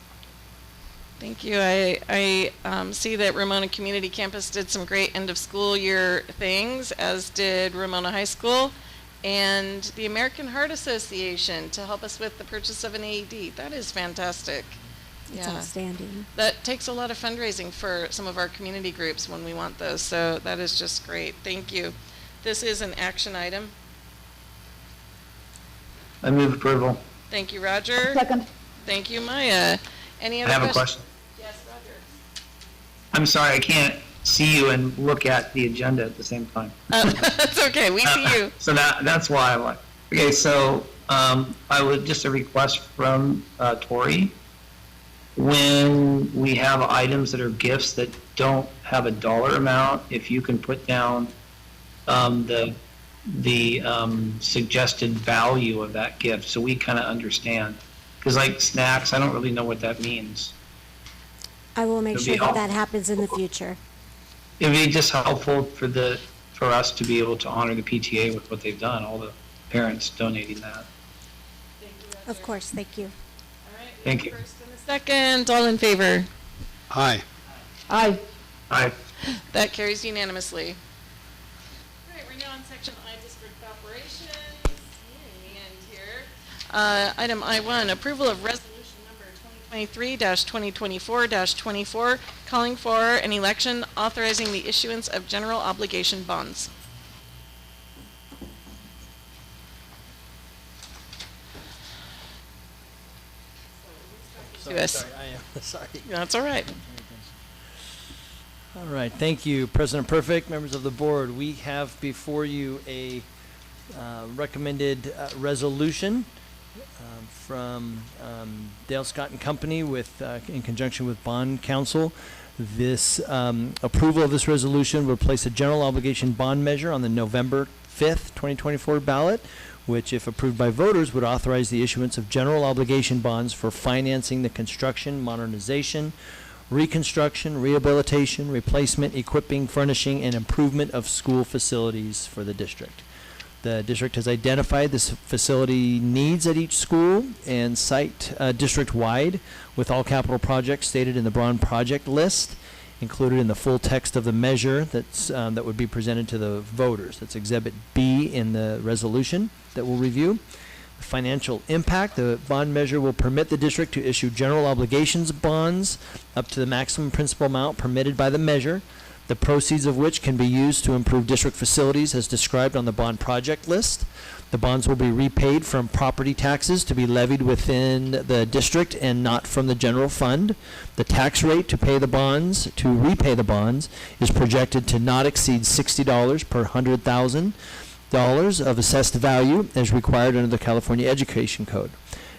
[SPEAKER 3] Thank you. I see that Ramona Community Campus did some great end of school year things, as did Ramona High School, and the American Heart Association to help us with the purchase of an AED. That is fantastic.
[SPEAKER 9] It's
[SPEAKER 3] Yeah.
[SPEAKER 9] outstanding.
[SPEAKER 3] That takes a lot of fundraising for some of our community groups when we want those, so that is just great. Thank you. This is an action item.
[SPEAKER 8] I move approval.
[SPEAKER 3] Thank you, Roger.
[SPEAKER 1] Second.
[SPEAKER 3] Thank you, Maya. Any
[SPEAKER 8] I
[SPEAKER 3] other
[SPEAKER 8] have a
[SPEAKER 3] questions?
[SPEAKER 8] question. I'm sorry, I can't see you and look at the agenda at the same time.
[SPEAKER 3] That's okay, we see you.
[SPEAKER 8] So that's why I'm like, okay, so I would just a request from Tori. When we have items that are gifts that don't have a dollar amount, if you can put down the suggested value of that gift, so we kind of understand. Because like snacks, I don't really know what that means.
[SPEAKER 9] I will make
[SPEAKER 8] It'll
[SPEAKER 9] sure
[SPEAKER 8] be
[SPEAKER 9] that
[SPEAKER 8] helpful.
[SPEAKER 9] that happens in the future.
[SPEAKER 8] It'd be just helpful for us to be able to honor the PTA with what they've done, all the parents donating that.
[SPEAKER 9] Of course, thank you.
[SPEAKER 8] Thank you.
[SPEAKER 3] First and a second, all in favor?
[SPEAKER 10] Aye.
[SPEAKER 6] Aye.
[SPEAKER 8] Aye.
[SPEAKER 3] That carries unanimously. All right, we're now on section I, district operations. Nearing the end here. Item I1, approval of resolution number 2023-2024-24, calling for an election authorizing the issuance of general obligation bonds. To us.
[SPEAKER 4] Sorry, I am, sorry.
[SPEAKER 3] That's all right.
[SPEAKER 4] All right, thank you, President Perfect, members of the board. We have before you a recommended resolution from Dale Scott and Company with in conjunction with Bond Council. This approval of this resolution would place a general obligation bond measure on the November 5th, 2024 ballot, which, if approved by voters, would authorize the issuance of general obligation bonds for financing the construction, modernization, reconstruction, rehabilitation, replacement, equipping, furnishing, and improvement of school facilities for the district. The district has identified the facility needs at each school and site district-wide, with all capital projects stated in the bond project list, included in the full text of the measure that would be presented to the voters. That's Exhibit B in the resolution that we'll review. Financial impact: the bond measure will permit the district to issue general obligations bonds up to the maximum principal amount permitted by the measure, the proceeds of which can be used to improve district facilities as described on the bond project list. The bonds will be repaid from property taxes to be levied within the district and not from the general fund. The tax rate to repay the bonds is projected to not exceed $60 per $100,000 of assessed value as required under the California Education Code.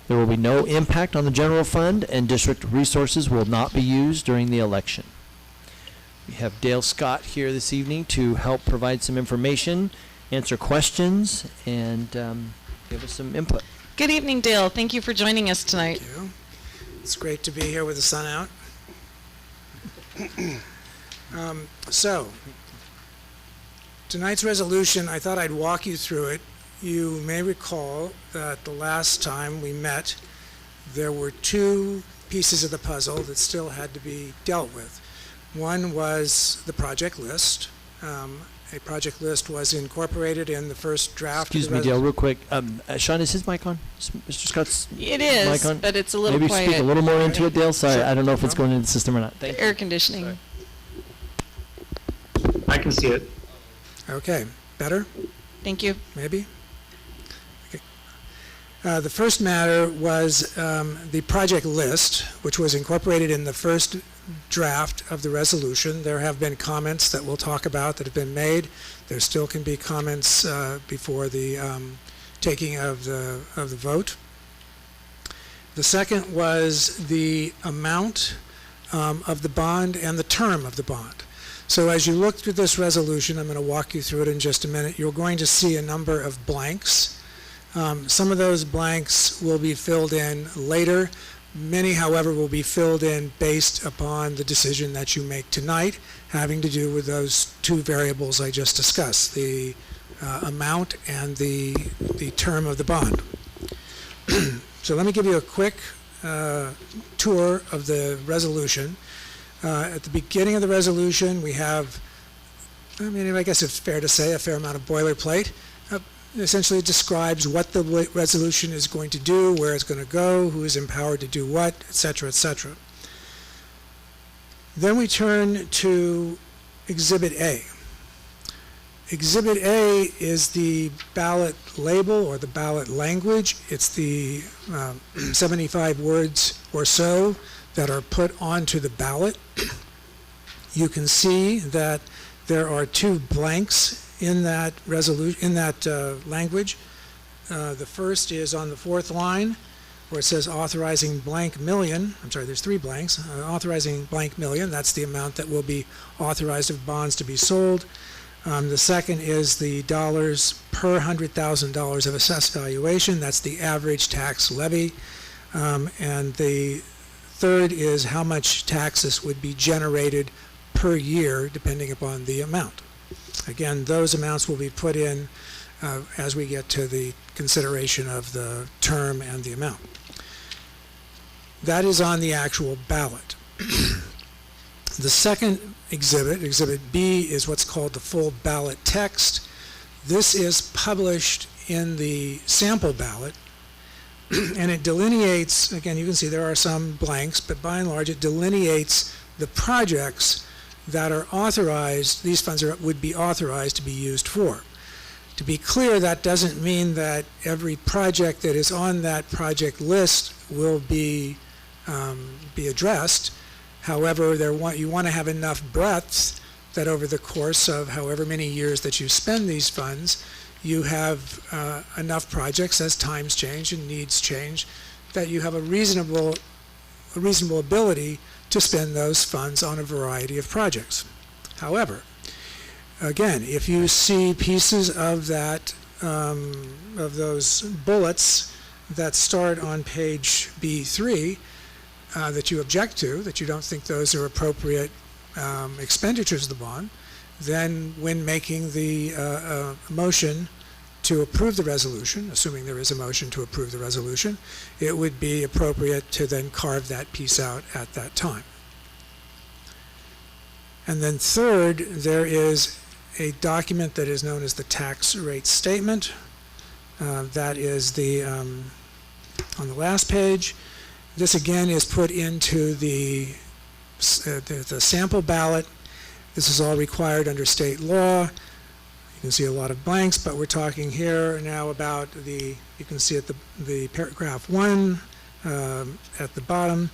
[SPEAKER 4] There will be no impact on the general fund, and district resources will not be used during the election. We have Dale Scott here this evening to help provide some information, answer questions, and give us some input.
[SPEAKER 3] Good evening, Dale. Thank you for joining us tonight.
[SPEAKER 11] Thank you. It's great to be here with the sun out. So, tonight's resolution, I thought I'd walk you through it. You may recall that the last time we met, there were two pieces of the puzzle that still had to be dealt with. One was the project list. A project list was incorporated in the first draft.
[SPEAKER 4] Excuse me, Dale, real quick. Sean, is his mic on? Is Mr. Scott's
[SPEAKER 3] It
[SPEAKER 4] mic
[SPEAKER 3] is,
[SPEAKER 4] on?
[SPEAKER 3] but it's a little
[SPEAKER 4] Maybe
[SPEAKER 3] quiet.
[SPEAKER 4] speak a little more into it, Dale. Sorry,
[SPEAKER 11] Sure.
[SPEAKER 4] I don't know if it's going into the system or not. Thank you.
[SPEAKER 3] Air conditioning.
[SPEAKER 8] I can see it.
[SPEAKER 11] Okay, better?
[SPEAKER 3] Thank you.
[SPEAKER 11] Maybe? Okay. The first matter was the project list, which was incorporated in the first draft of the resolution. There have been comments that we'll talk about that have been made. There still can be comments before the taking of the vote. The second was the amount of the bond and the term of the bond. So as you look through this resolution, I'm going to walk you through it in just a minute, you're going to see a number of blanks. Some of those blanks will be filled in later. Many, however, will be filled in based upon the decision that you make tonight, having to do with those two variables I just discussed, the amount and the term of the bond. So let me give you a quick tour of the resolution. At the beginning of the resolution, we have, I guess it's fair to say, a fair amount of boilerplate. Essentially it describes what the resolution is going to do, where it's going to go, who is empowered to do what, etc., etc. Then we turn to Exhibit A. Exhibit A is the ballot label or the ballot language. It's the 75 words or so that are put onto the ballot. You can see that there are two blanks in that language. The first is on the fourth line, where it says authorizing blank million. I'm sorry, there's three blanks. Authorizing blank million, that's the amount that will be authorized of bonds to be sold. The second is the dollars per $100,000 of assessed valuation. That's the average tax levy. And the third is how much taxes would be generated per year, depending upon the amount. Again, those amounts will be put in as we get to the consideration of the term and the amount. That is on the actual ballot. The second exhibit, Exhibit B, is what's called the full ballot text. This is published in the sample ballot, and it delineates, again, you can see there are some blanks, but by and large it delineates the projects that are authorized, these funds would be authorized to be used for. To be clear, that doesn't mean that every project that is on that project list will be addressed. However, you want to have enough breadth that over the course of however many years that you spend these funds, you have enough projects as times change and needs change, that you have a reasonable ability to spend those funds on a variety of projects. However, again, if you see pieces of that, of those bullets that start on page B3 that you object to, that you don't think those are appropriate expenditures of the bond, then when making the motion to approve the resolution, assuming there is a motion to approve the resolution, it would be appropriate to then carve that piece out at that time. And then third, there is a document that is known as the tax rate statement. That is on the last page. This again is put into the sample ballot. This is all required under state law. You can see a lot of blanks, but we're talking here now about you can see at the paragraph 1 at the bottom,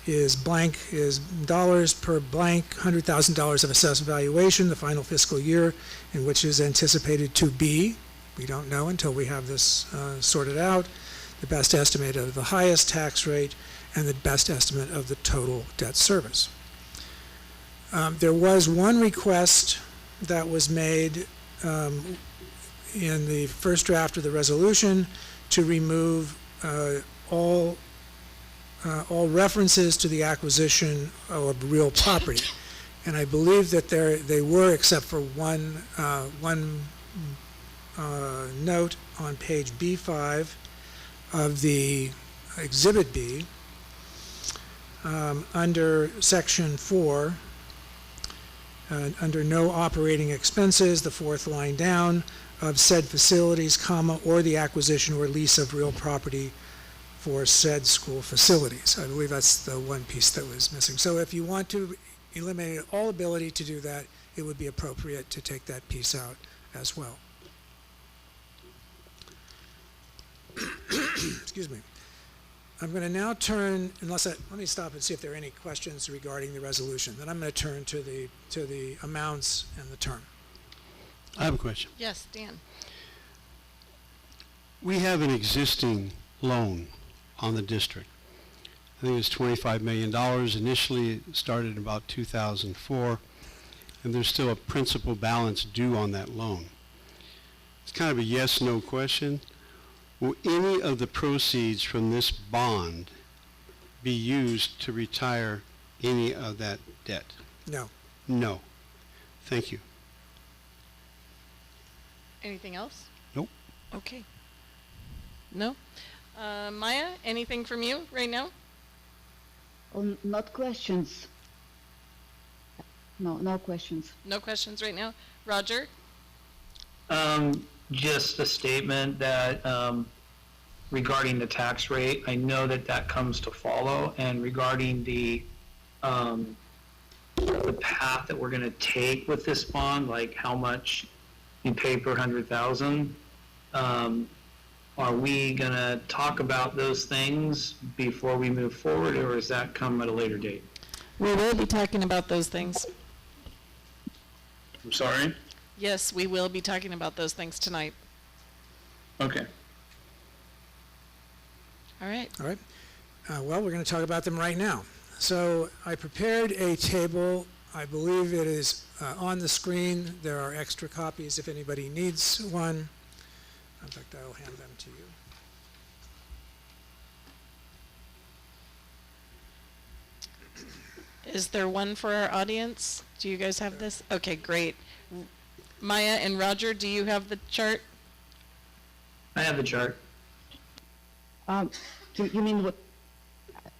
[SPEAKER 11] is blank is dollars per blank, $100,000 of assessed valuation, the final fiscal year in which is anticipated to be. We don't know until we have this sorted out. The best estimate of the highest tax rate and the best estimate of the total debt service. There was one request that was made in the first draft of the resolution to remove all references to the acquisition of real property. And I believe that they were, except for one note on page B5 of the Exhibit B, under Section 4, under no operating expenses, the fourth line down, of said facilities, comma, or the acquisition or lease of real property for said school facilities. I believe that's the one piece that was missing. So if you want to eliminate all ability to do that, it would be appropriate to take that piece out as well. Excuse me. I'm going to now turn, let me stop and see if there are any questions regarding the resolution. Then I'm going to turn to the amounts and the term.
[SPEAKER 10] I have a question.
[SPEAKER 3] Yes, Dan.
[SPEAKER 10] We have an existing loan on the district. I think it was $25 million. Initially, it started in about 2004, and there's still a principal balance due on that loan. It's kind of a yes/no question. Will any of the proceeds from this bond be used to retire any of that debt?
[SPEAKER 11] No.
[SPEAKER 10] No. Thank you.
[SPEAKER 3] Anything else?
[SPEAKER 10] Nope.
[SPEAKER 3] Okay. No? Maya, anything from you right now?
[SPEAKER 1] Not questions. No questions.
[SPEAKER 3] No questions right now? Roger?
[SPEAKER 8] Just a statement that regarding the tax rate, I know that comes to follow, and regarding the path that we're going to take with this bond, like how much you pay per 100,000. Are we going to talk about those things before we move forward, or does that come at a later date?
[SPEAKER 3] We will be talking about those things.
[SPEAKER 8] I'm sorry?
[SPEAKER 3] Yes, we will be talking about those things tonight.
[SPEAKER 8] Okay.
[SPEAKER 3] All right.
[SPEAKER 11] All right. Well, we're going to talk about them right now. So I prepared a table. I believe it is on the screen. There are extra copies if anybody needs one. In fact, I'll hand them to you.
[SPEAKER 3] Is there one for our audience? Do you guys have this? Okay, great. Maya and Roger, do you have the chart?
[SPEAKER 8] I have the chart.
[SPEAKER 1] You mean what?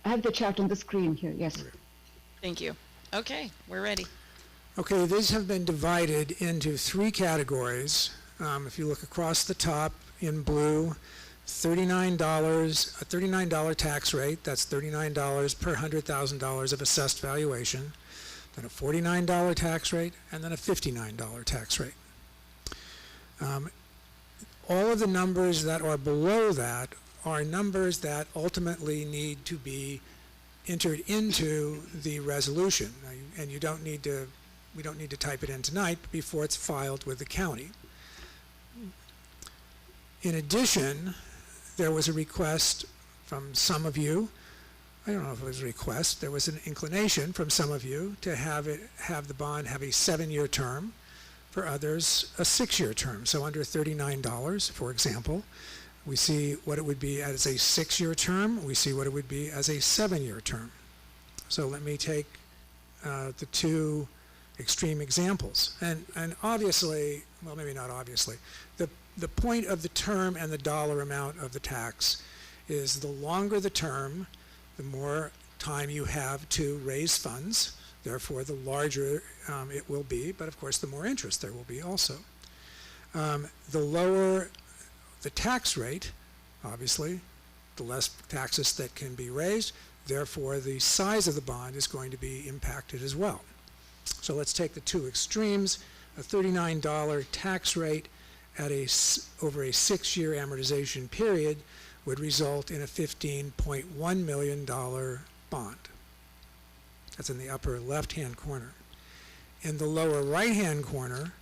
[SPEAKER 1] I have the chart on the screen here, yes.
[SPEAKER 3] Thank you. Okay, we're ready.
[SPEAKER 11] Okay, these have been divided into three categories. If you look across the top in blue, $39, a $39 tax rate, that's $39 per $100,000 of assessed valuation, then a $49 tax rate, and then a $59 tax rate. All of the numbers that are below that are numbers that ultimately need to be entered into the resolution. And we don't need to type it in tonight before it's filed with the county. In addition, there was a request from some of you, I don't know if it was a request, there was an inclination from some of you to have the bond have a 7-year term, for others a 6-year term. So under $39, for example, we see what it would be as a 6-year term, we see what it would be as a 7-year term. So let me take the two extreme examples. And obviously, well, maybe not obviously, the point of the term and the dollar amount of the tax is the longer the term, the more time you have to raise funds, therefore the larger it will be, but of course the more interest there will be also. The lower the tax rate, obviously, the less taxes that can be raised, therefore the size of the bond is going to be impacted as well. So let's take the two extremes. A $39 tax rate at over a 6-year amortization period would result in a $15.1 million bond. That's in the upper left-hand corner. In the lower right-hand corner,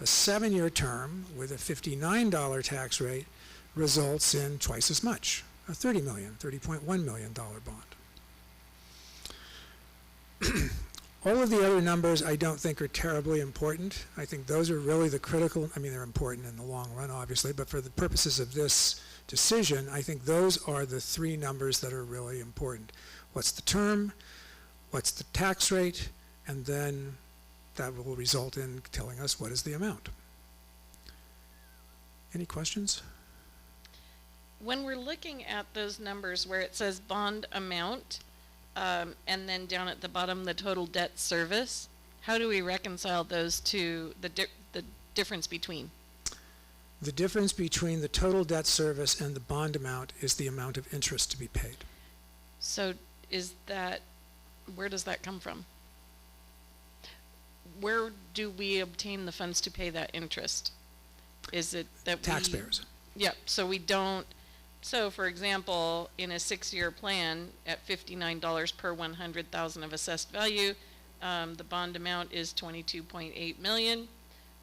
[SPEAKER 11] a 7-year term with a $59 tax rate results in twice as much, a $30.1 million bond. All of the other numbers I don't think are terribly important. I think those are really the critical, I mean they're important in the long run obviously, but for the purposes of this decision, I think those are the three numbers that are really important. What's the term, what's the tax rate, and then that will result in telling us what is the amount. Any questions?
[SPEAKER 3] When we're looking at those numbers where it says bond amount, and then down at the bottom, the total debt service, how do we reconcile those to the difference between?
[SPEAKER 11] The difference between the total debt service and the bond amount is the amount of interest to be paid.
[SPEAKER 3] So where does that come from? Where do we obtain the funds to pay that interest? Is it that
[SPEAKER 11] Taxpayers.
[SPEAKER 3] Yep, so we don't. So, for example, in a 6-year plan at $59 per 100,000 of assessed value, the bond amount is $22.8 million,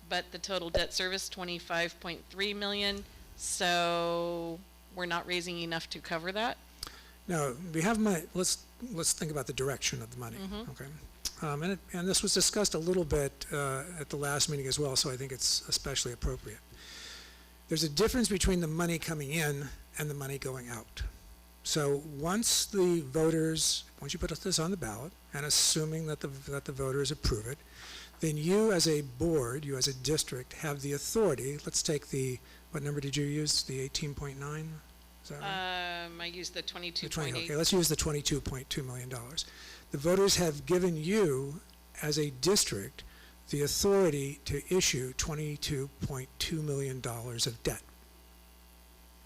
[SPEAKER 3] but the total debt service $25.3 million. So we're not raising enough to cover that.
[SPEAKER 11] No, we have money. Let's think about the direction of the money. Okay, and this was discussed a little bit at the last meeting as well, so I think it's especially appropriate. There's a difference between the money coming in and the money going out. So once you put this on the ballot, and assuming that the voters approve it, then you as a board, you as a district, have the authority. Let's take what number did you use? The 18.9? Is that right?
[SPEAKER 3] I used the 22.8.
[SPEAKER 11] Okay, let's use the $22.2 million. The voters have given you, as a district, the authority to issue $22.2 million of debt.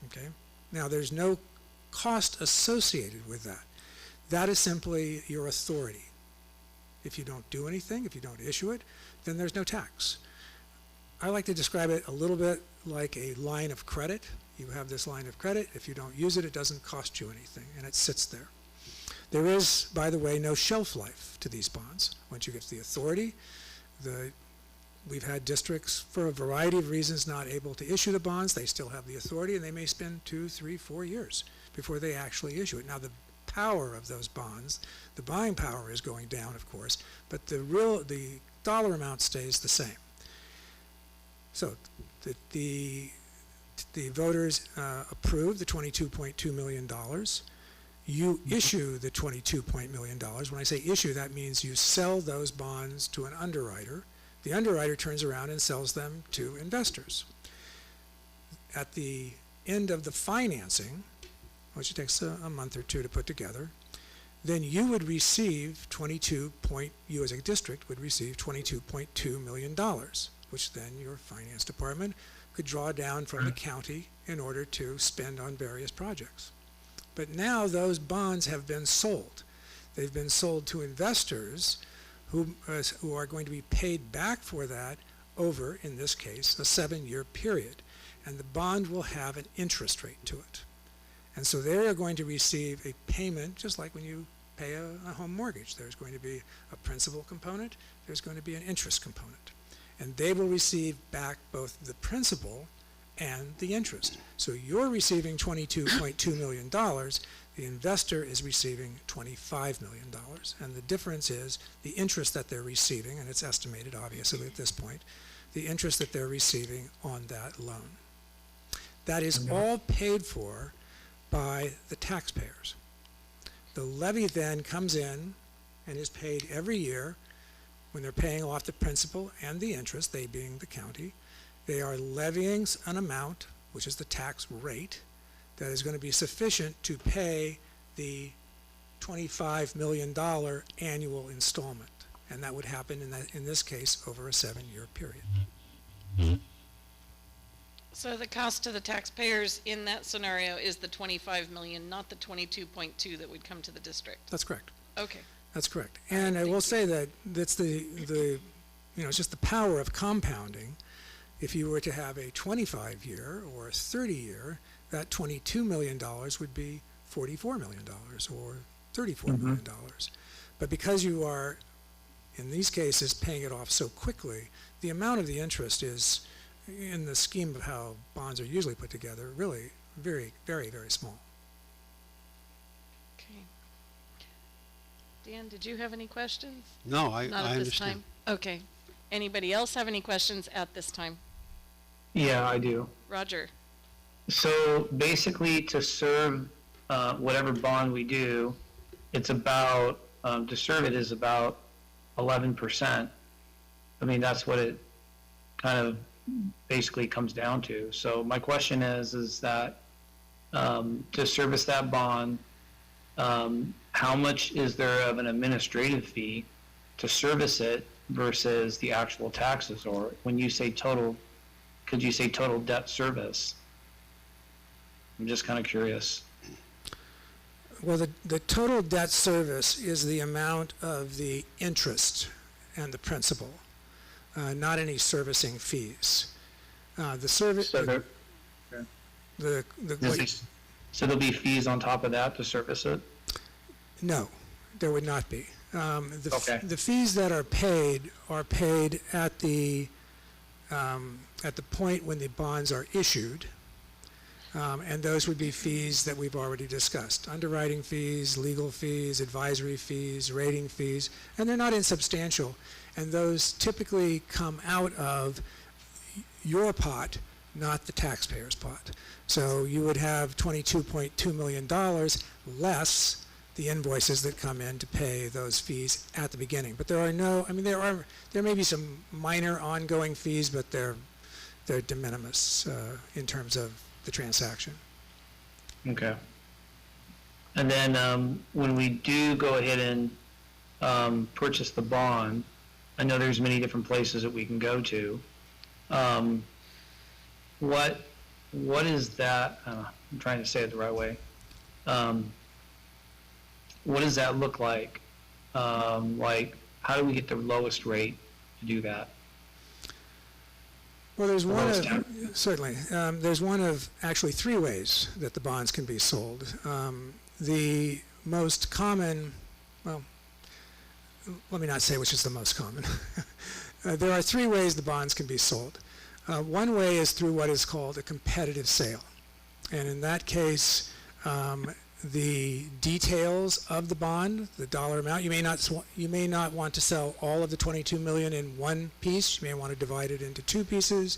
[SPEAKER 11] Okay? Now, there's no cost associated with that. That is simply your authority. If you don't do anything, if you don't issue it, then there's no tax. I like to describe it a little bit like a line of credit. You have this line of credit. If you don't use it, it doesn't cost you anything, and it sits there. There is, by the way, no shelf life to these bonds. Once you get to the authority, we've had districts, for a variety of reasons, not able to issue the bonds. They still have the authority, and they may spend 2, 3, 4 years before they actually issue it. Now, the power of those bonds, the buying power is going down, of course, but the dollar amount stays the same. So the voters approve the $22.2 million. You issue the $22 million. When I say issue, that means you sell those bonds to an underwriter. The underwriter turns around and sells them to investors. At the end of the financing, which takes a month or two to put together, then you would receive you as a district would receive $22.2 million, which then your finance department could draw down from the county in order to spend on various projects. But now those bonds have been sold. They've been sold to investors who are going to be paid back for that over, in this case, a 7-year period. And the bond will have an interest rate to it. And so they are going to receive a payment, just like when you pay a home mortgage. There's going to be a principal component, there's going to be an interest component. And they will receive back both the principal and the interest. So you're receiving $22.2 million, the investor is receiving $25 million. And the difference is the interest that they're receiving, and it's estimated obviously at this point, the interest that they're receiving on that loan. That is all paid for by the taxpayers. The levy then comes in and is paid every year when they're paying off the principal and the interest, they being the county. They are levying an amount, which is the tax rate, that is going to be sufficient to pay the $25 million annual installment. And that would happen in this case over a 7-year period.
[SPEAKER 3] So the cost to the taxpayers in that scenario is the 25 million, not the 22.2 that would come to the district?
[SPEAKER 11] That's correct.
[SPEAKER 3] Okay.
[SPEAKER 11] That's correct. And I will say that that's it's just the power of compounding. If you were to have a 25-year or a 30-year, that $22 million would be $44 million or $34 million. But because you are, in these cases, paying it off so quickly, the amount of the interest is, in the scheme of how bonds are usually put together, really very, very, very small.
[SPEAKER 3] Okay. Dan, did you have any questions?
[SPEAKER 10] No, I
[SPEAKER 3] Not at this
[SPEAKER 10] understand.
[SPEAKER 3] time? Okay. Anybody else have any questions at this time?
[SPEAKER 8] Yeah, I do.
[SPEAKER 3] Roger.
[SPEAKER 8] So basically, to serve whatever bond we do, it's about, to serve it is about 11%. I mean, that's what it kind of basically comes down to. So my question is that to service that bond, how much is there of an administrative fee to service it versus the actual taxes? Or when you say total, could you say total debt service? I'm just kind of curious.
[SPEAKER 11] Well, the total debt service is the amount of the interest and the principal, not any servicing fees. The service,
[SPEAKER 8] So there'll be fees on top of that to service it?
[SPEAKER 11] no, there would not be.
[SPEAKER 8] Okay.
[SPEAKER 11] The fees that are paid at the point when the bonds are issued, and those would be fees that we've already discussed: underwriting fees, legal fees, advisory fees, rating fees, and they're not insubstantial. And those typically come out of your pot, not the taxpayer's pot. So you would have $22.2 million less the invoices that come in to pay those fees at the beginning. But there are no, I mean, there may be some minor ongoing fees, but they're de minimis in terms of the transaction.
[SPEAKER 8] Okay. And then when we do go ahead and purchase the bond, I know there's many different places that we can go to. What is that? I'm trying to say it the right way. What does that look like? Like, how do we get the lowest rate to do that?
[SPEAKER 11] Well, there's one of, certainly, there's one of actually 3 ways that the bonds can be sold. The most common, well, let me not say which is the most common. There are three ways the bonds can be sold. One way is through what is called a competitive sale. And in that case, the details of the bond, the dollar amount, you may not want to sell all of the 22 million in one piece. You may want to divide it into two pieces.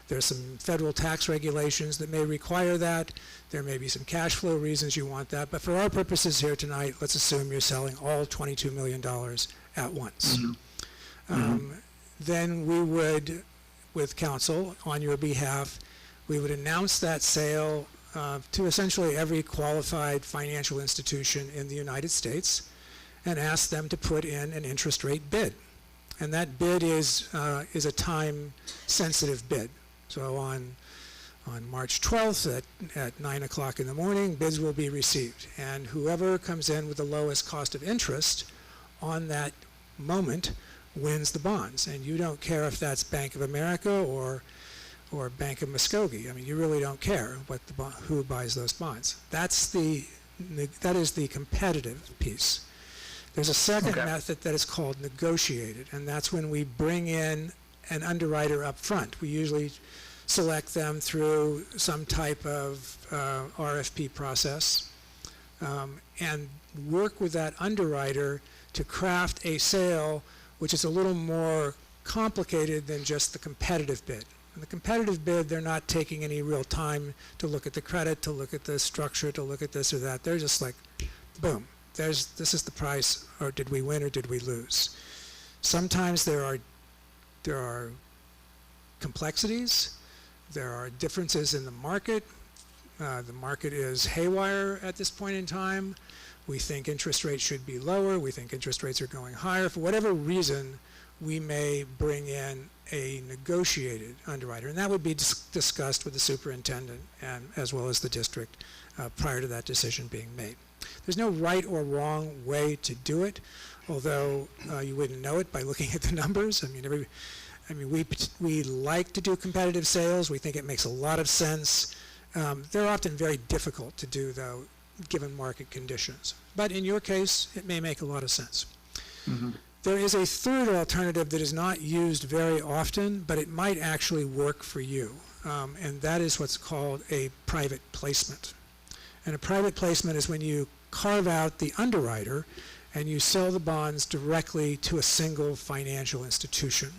[SPEAKER 11] There's some federal tax regulations that may require that. There may be some cash flow reasons you want that. But for our purposes here tonight, let's assume you're selling all $22 million at once. Then we would, with counsel on your behalf, we would announce that sale to essentially every qualified financial institution in the United States and ask them to put in an interest rate bid. And that bid is a time-sensitive bid. So on March 12th at 9 o'clock in the morning, bids will be received. And whoever comes in with the lowest cost of interest on that moment wins the bonds. And you don't care if that's Bank of America or Bank of Muskogee. I mean, you really don't care who buys those bonds. That is the competitive piece. There's a second method that is called negotiated, and that's when we bring in an underwriter up front. We usually select them through some type of RFP process and work with that underwriter to craft a sale which is a little more complicated than just the competitive bid. In the competitive bid, they're not taking any real time to look at the credit, to look at the structure, to look at this or that. They're just like, boom, this is the price, or did we win or did we lose? Sometimes there are complexities, there are differences in the market. The market is haywire at this point in time. We think interest rates should be lower. We think interest rates are going higher. For whatever reason, we may bring in a negotiated underwriter, and that would be discussed with the superintendent and as well as the district prior to that decision being made. There's no right or wrong way to do it, although you wouldn't know it by looking at the numbers. We like to do competitive sales. We think it makes a lot of sense. They're often very difficult to do, though, given market conditions. But in your case, it may make a lot of sense. There is a third alternative that is not used very often, but it might actually work for you, and that is what's called a private placement. And a private placement is when you carve out the underwriter and you sell the bonds directly to a single financial institution.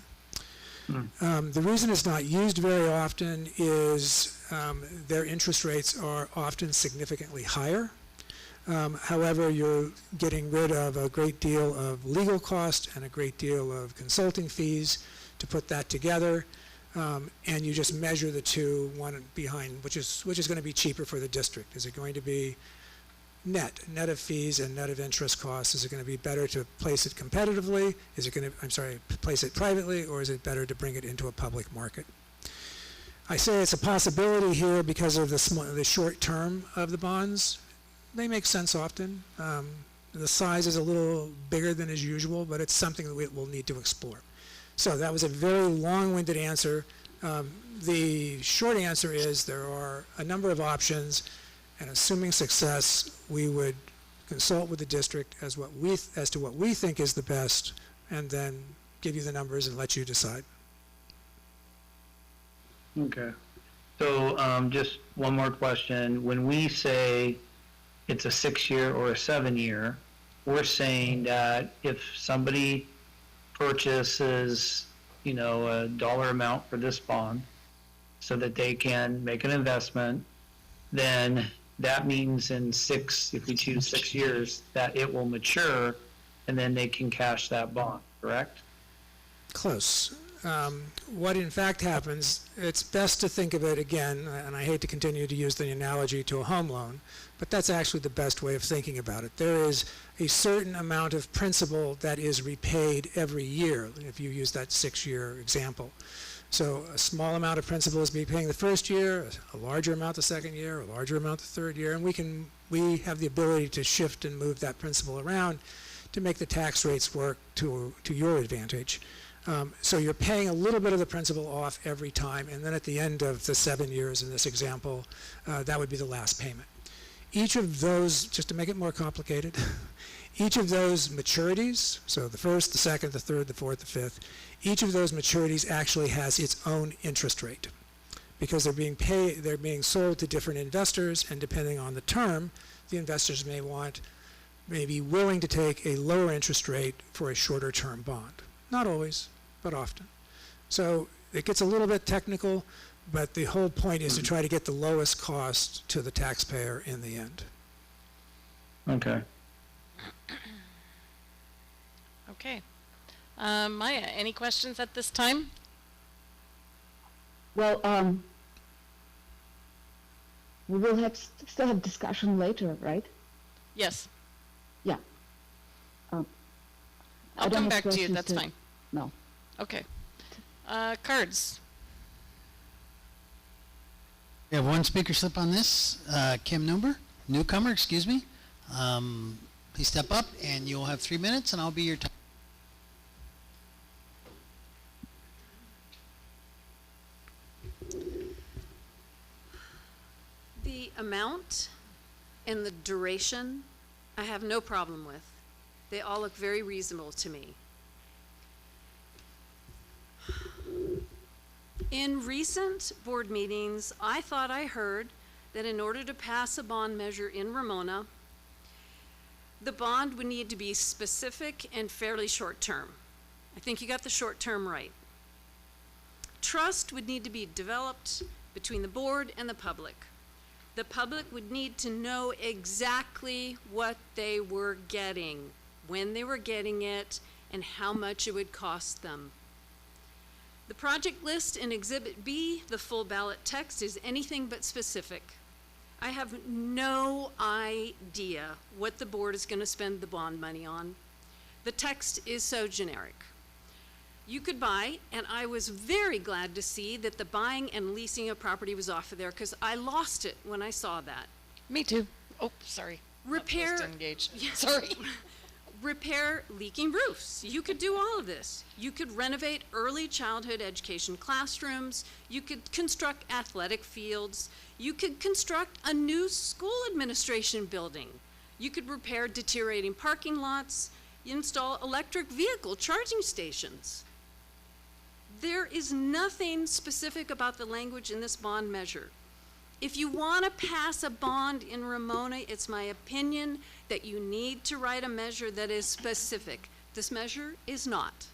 [SPEAKER 11] The reason it's not used very often is their interest rates are often significantly higher. However, you're getting rid of a great deal of legal cost and a great deal of consulting fees to put that together, and you just measure the two, one behind, which is going to be cheaper for the district. Is it going to be net of fees and net of interest costs? Is it going to be better to place it competitively? Is it going to, place it privately, or is it better to bring it into a public market? I say it's a possibility here because of the short term of the bonds. They make sense often. The size is a little bigger than is usual, but it's something that we'll need to explore. So that was a very long-winded answer. The short answer is there are a number of options, and assuming success, we would consult with the district as to what we think is the best, and then give you the numbers and let you decide.
[SPEAKER 8] Okay. So just one more question. When we say it's a 6-year or a 7-year, we're saying that if somebody purchases, a dollar amount for this bond so that they can make an investment, then that means if we choose 6 years, that it will mature and then they can cash that bond, correct?
[SPEAKER 11] Close. What in fact happens, it's best to think of it again, and I hate to continue to use the analogy to a home loan, but that's actually the best way of thinking about it. There is a certain amount of principal that is repaid every year, if you use that 6-year example. So a small amount of principal is being paid the first year, a larger amount the second year, a larger amount the third year, and we have the ability to shift and move that principal around to make the tax rates work to your advantage. So you're paying a little bit of the principal off every time, and then at the end of the 7 years in this example, that would be the last payment. Each of those, just to make it more complicated, each of those maturities, so the first, the second, the third, the fourth, the fifth, each of those maturities actually has its own interest rate because they're being sold to different investors, and depending on the term, the investors may be willing to take a lower interest rate for a shorter term bond. Not always, but often. So it gets a little bit technical, but the whole point is to try to get the lowest cost to the taxpayer in the end.
[SPEAKER 8] Okay.
[SPEAKER 3] Okay. Maya, any questions at this time?
[SPEAKER 1] Well, we will still have discussion later, right?
[SPEAKER 3] Yes.
[SPEAKER 1] Yeah. I
[SPEAKER 3] I'll
[SPEAKER 1] don't
[SPEAKER 3] come
[SPEAKER 1] have
[SPEAKER 3] back to you.
[SPEAKER 1] questions
[SPEAKER 3] That's fine.
[SPEAKER 1] No.
[SPEAKER 3] Okay. Cards.
[SPEAKER 2] We have one speaker slip on this, Kim Newcomer, excuse me. Please step up, and you'll have 3 minutes, and I'll be your time.
[SPEAKER 6] The amount and the duration, I have no problem with. They all look very reasonable to me. In recent board meetings, I thought I heard that in order to pass a bond measure in Ramona, the bond would need to be specific and fairly short-term. I think you got the short-term right. Trust would need to be developed between the board and the public. The public would need to know exactly what they were getting, when they were getting it, and how much it would cost them. The project list in Exhibit B, the full ballot text, is anything but specific. I have no idea what the board is going to spend the bond money on. The text is so generic. You could buy, and I was very glad to see that the buying and leasing of property was off of there because I lost it when I saw that.
[SPEAKER 3] Me too. Oh, sorry.
[SPEAKER 6] Repair.
[SPEAKER 3] Not supposed to engage. Sorry.
[SPEAKER 6] Repair leaking roofs. You could do all of this. You could renovate early childhood education classrooms. You could construct athletic fields. You could construct a new school administration building. You could repair deteriorating parking lots. Install electric vehicle charging stations. There is nothing specific about the language in this bond measure. If you want to pass a bond in Ramona, it's my opinion that you need to write a measure that is specific. This measure is not.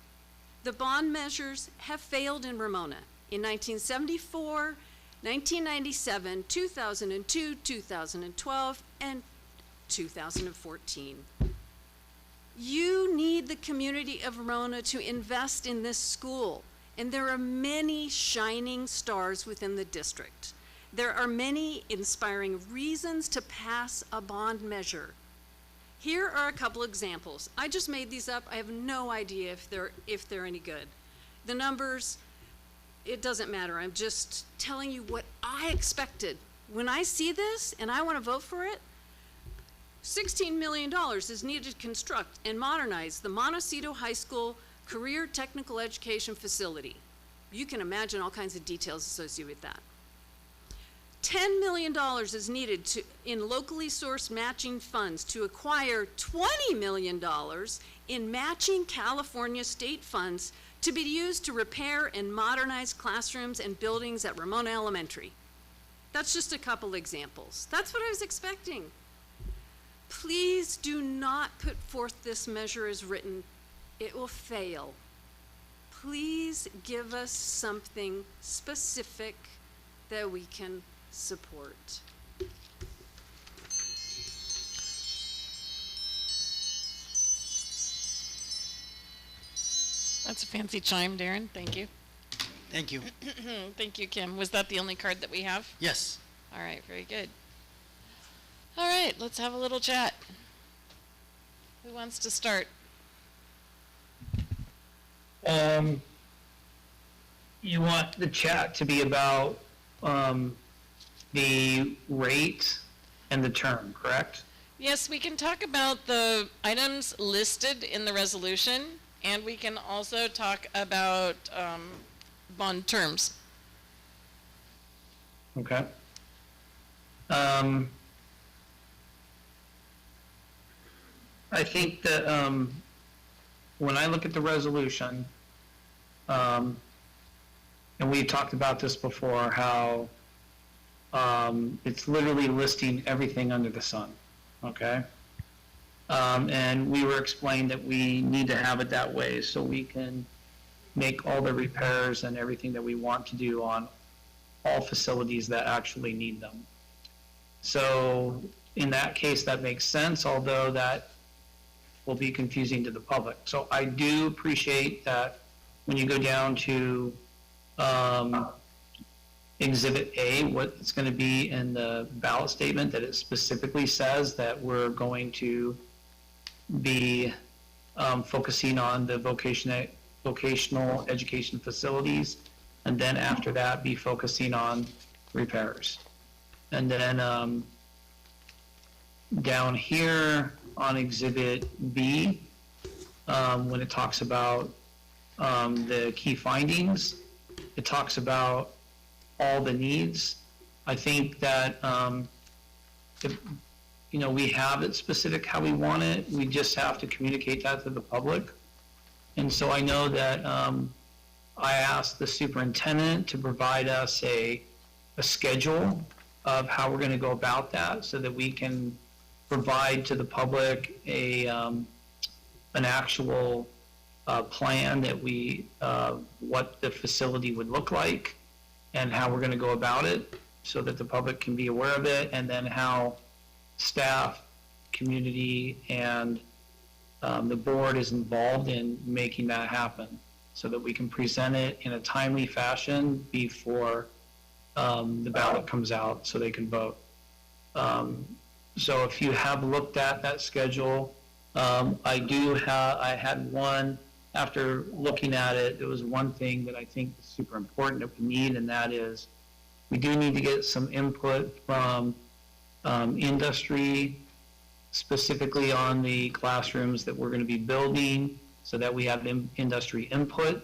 [SPEAKER 6] The bond measures have failed in Ramona in 1974, 1997, 2002, 2012, and 2014. You need the community of Ramona to invest in this school, and there are many shining stars within the district. There are many inspiring reasons to pass a bond measure. Here are a couple examples. I just made these up. I have no idea if they're any good. The numbers, it doesn't matter. I'm just telling you what I expected. When I see this and I want to vote for it, $16 million is needed to construct and modernize the Montecito High School Career Technical Education Facility. You can imagine all kinds of details associated with that. $10 million is needed in locally sourced matching funds to acquire $20 million in matching California state funds to be used to repair and modernize classrooms and buildings at Ramona Elementary. That's just a couple examples. That's what I was expecting. Please do not put forth this measure as written. It will fail. Please give us something specific that we can support.
[SPEAKER 3] That's a fancy chime, Darren. Thank you.
[SPEAKER 2] Thank you.
[SPEAKER 3] Thank you, Kim. Was that the only card that we have?
[SPEAKER 2] Yes.
[SPEAKER 3] All right, very good. All right, let's have a little chat. Who wants to start?
[SPEAKER 8] You want the chat to be about the rate and the term, correct?
[SPEAKER 3] Yes, we can talk about the items listed in the resolution, and we can also talk about bond terms.
[SPEAKER 8] Okay. I think that, when I look at the resolution, and we talked about this before, how, it's literally listing everything under the sun, okay? And we were explained that we need to have it that way so we can make all the repairs and everything that we want to do on all facilities that actually need them. So in that case, that makes sense, although that will be confusing to the public. So I do appreciate that when you go down to Exhibit A, what it's going to be in the ballot statement, that it specifically says that we're going to be focusing on the vocational education facilities, and then after that be focusing on repairs. And then down here on Exhibit B, when it talks about the key findings, it talks about all the needs. I think that if, we have it specific how we want it, we just have to communicate that to the public. And so I know that I asked the superintendent to provide us a schedule of how we're going to go about that so that we can provide to the public an actual plan that what the facility would look like and how we're going to go about it so that the public can be aware of it, and then how staff, community, and the board is involved in making that happen so that we can present it in a timely fashion before the ballot comes out so they can vote. So if you have looked at that schedule, I had one, after looking at it, there was one thing that I think is super important that we need, and that is we do need to get some input from industry, specifically on the classrooms that we're going to be building, so that we have industry input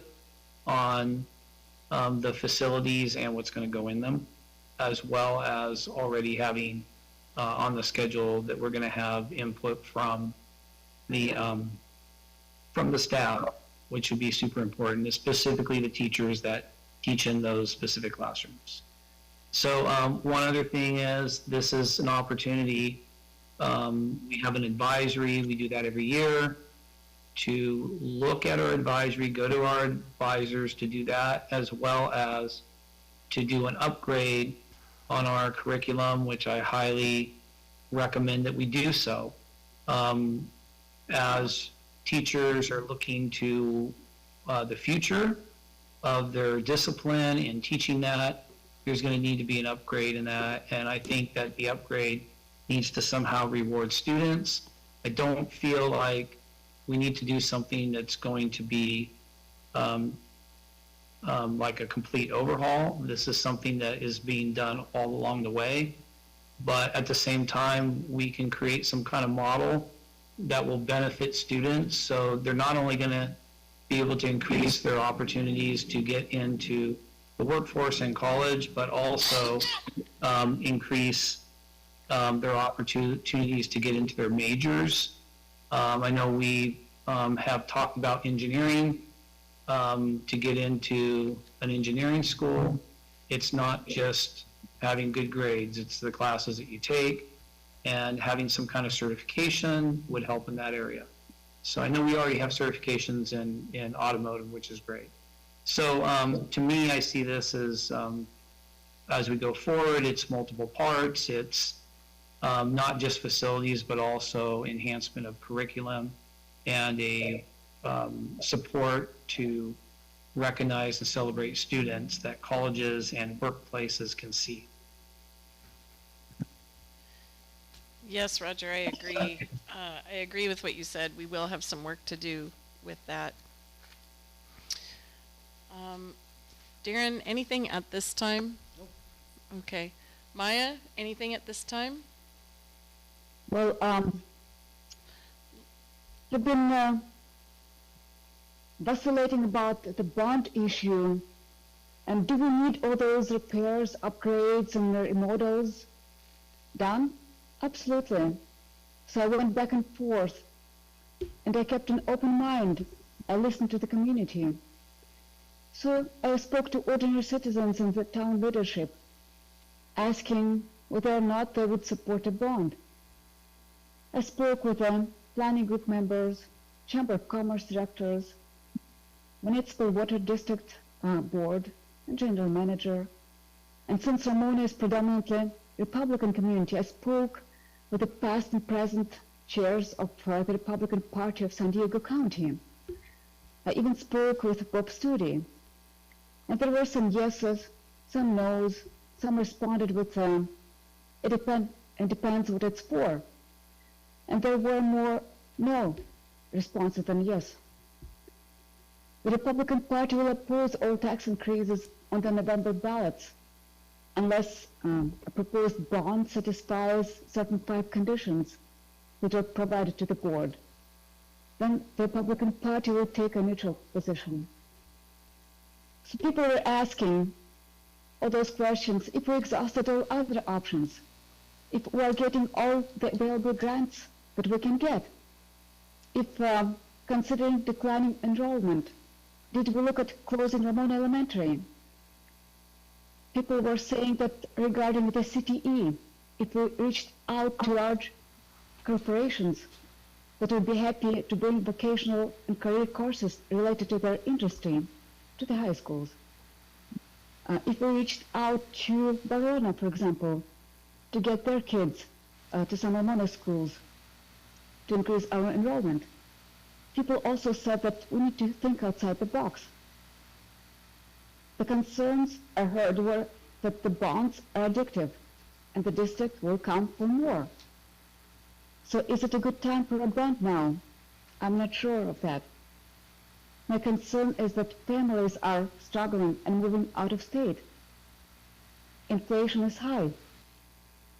[SPEAKER 8] on the facilities and what's going to go in them, as well as already having on the schedule that we're going to have input from the staff, which would be super important, specifically the teachers that teach in those specific classrooms. So one other thing is, this is an opportunity. We have an advisory, we do that every year, to look at our advisory, go to our advisors to do that, as well as to do an upgrade on our curriculum, which I highly recommend that we do so. As teachers are looking to the future of their discipline and teaching that, there's going to need to be an upgrade in that, and I think that the upgrade needs to somehow reward students. I don't feel like we need to do something that's going to be like a complete overhaul. This is something that is being done all along the way, but at the same time, we can create some kind of model that will benefit students, so they're not only going to be able to increase their opportunities to get into the workforce and college, but also increase their opportunities to get into their majors. I know we have talked about engineering, to get into an engineering school. It's not just having good grades, it's the classes that you take, and having some kind of certification would help in that area. So I know we already have certifications in automotive, which is great. So to me, I see this as we go forward, it's multiple parts. It's not just facilities, but also enhancement of curriculum and a support to recognize and celebrate students that colleges and workplaces can see.
[SPEAKER 3] Yes, Roger, I agree. I agree with what you said. We will have some work to do with that. Darren, anything at this time?
[SPEAKER 2] Nope.
[SPEAKER 3] Okay. Maya, anything at this time?
[SPEAKER 1] Well, we've been vacillating about the bond issue, and do we need all those repairs, upgrades, and the remodels done? Absolutely. So I went back and forth and I kept an open mind. I listened to the community. So I spoke to ordinary citizens and the town leadership, asking whether or not they would support a bond. I spoke with them, planning group members, Chamber of Commerce directors, Municipal Water District Board, and General Manager. And since Ramona is predominantly Republican community, I spoke with the past and present chairs of the Republican Party of San Diego County. I even spoke with Bob Studi. And there were some yeses, some no's, some responded with it depends what it's for. And there were more no responses than yes. The Republican Party will oppose all tax increases on the November ballots unless a proposed bond satisfies certain 5 conditions that are provided to the board. Then the Republican Party will take a neutral position. So people are asking all those questions if we exhausted all other options, if we are getting all the available grants that we can get, if considering declining enrollment, did we look at closing Ramona Elementary? People were saying that regarding the CTE, if we reached out to large corporations that would be happy to bring vocational and career courses related to their industry to the high schools. If we reached out to Barona, for example, to get their kids to some Ramona schools to increase our enrollment. People also said that we need to think outside the box. The concerns I heard were that the bonds are addictive and the district will come for more. So is it a good time for a bond now? I'm not sure of that. My concern is that families are struggling and moving out of state. Inflation is high.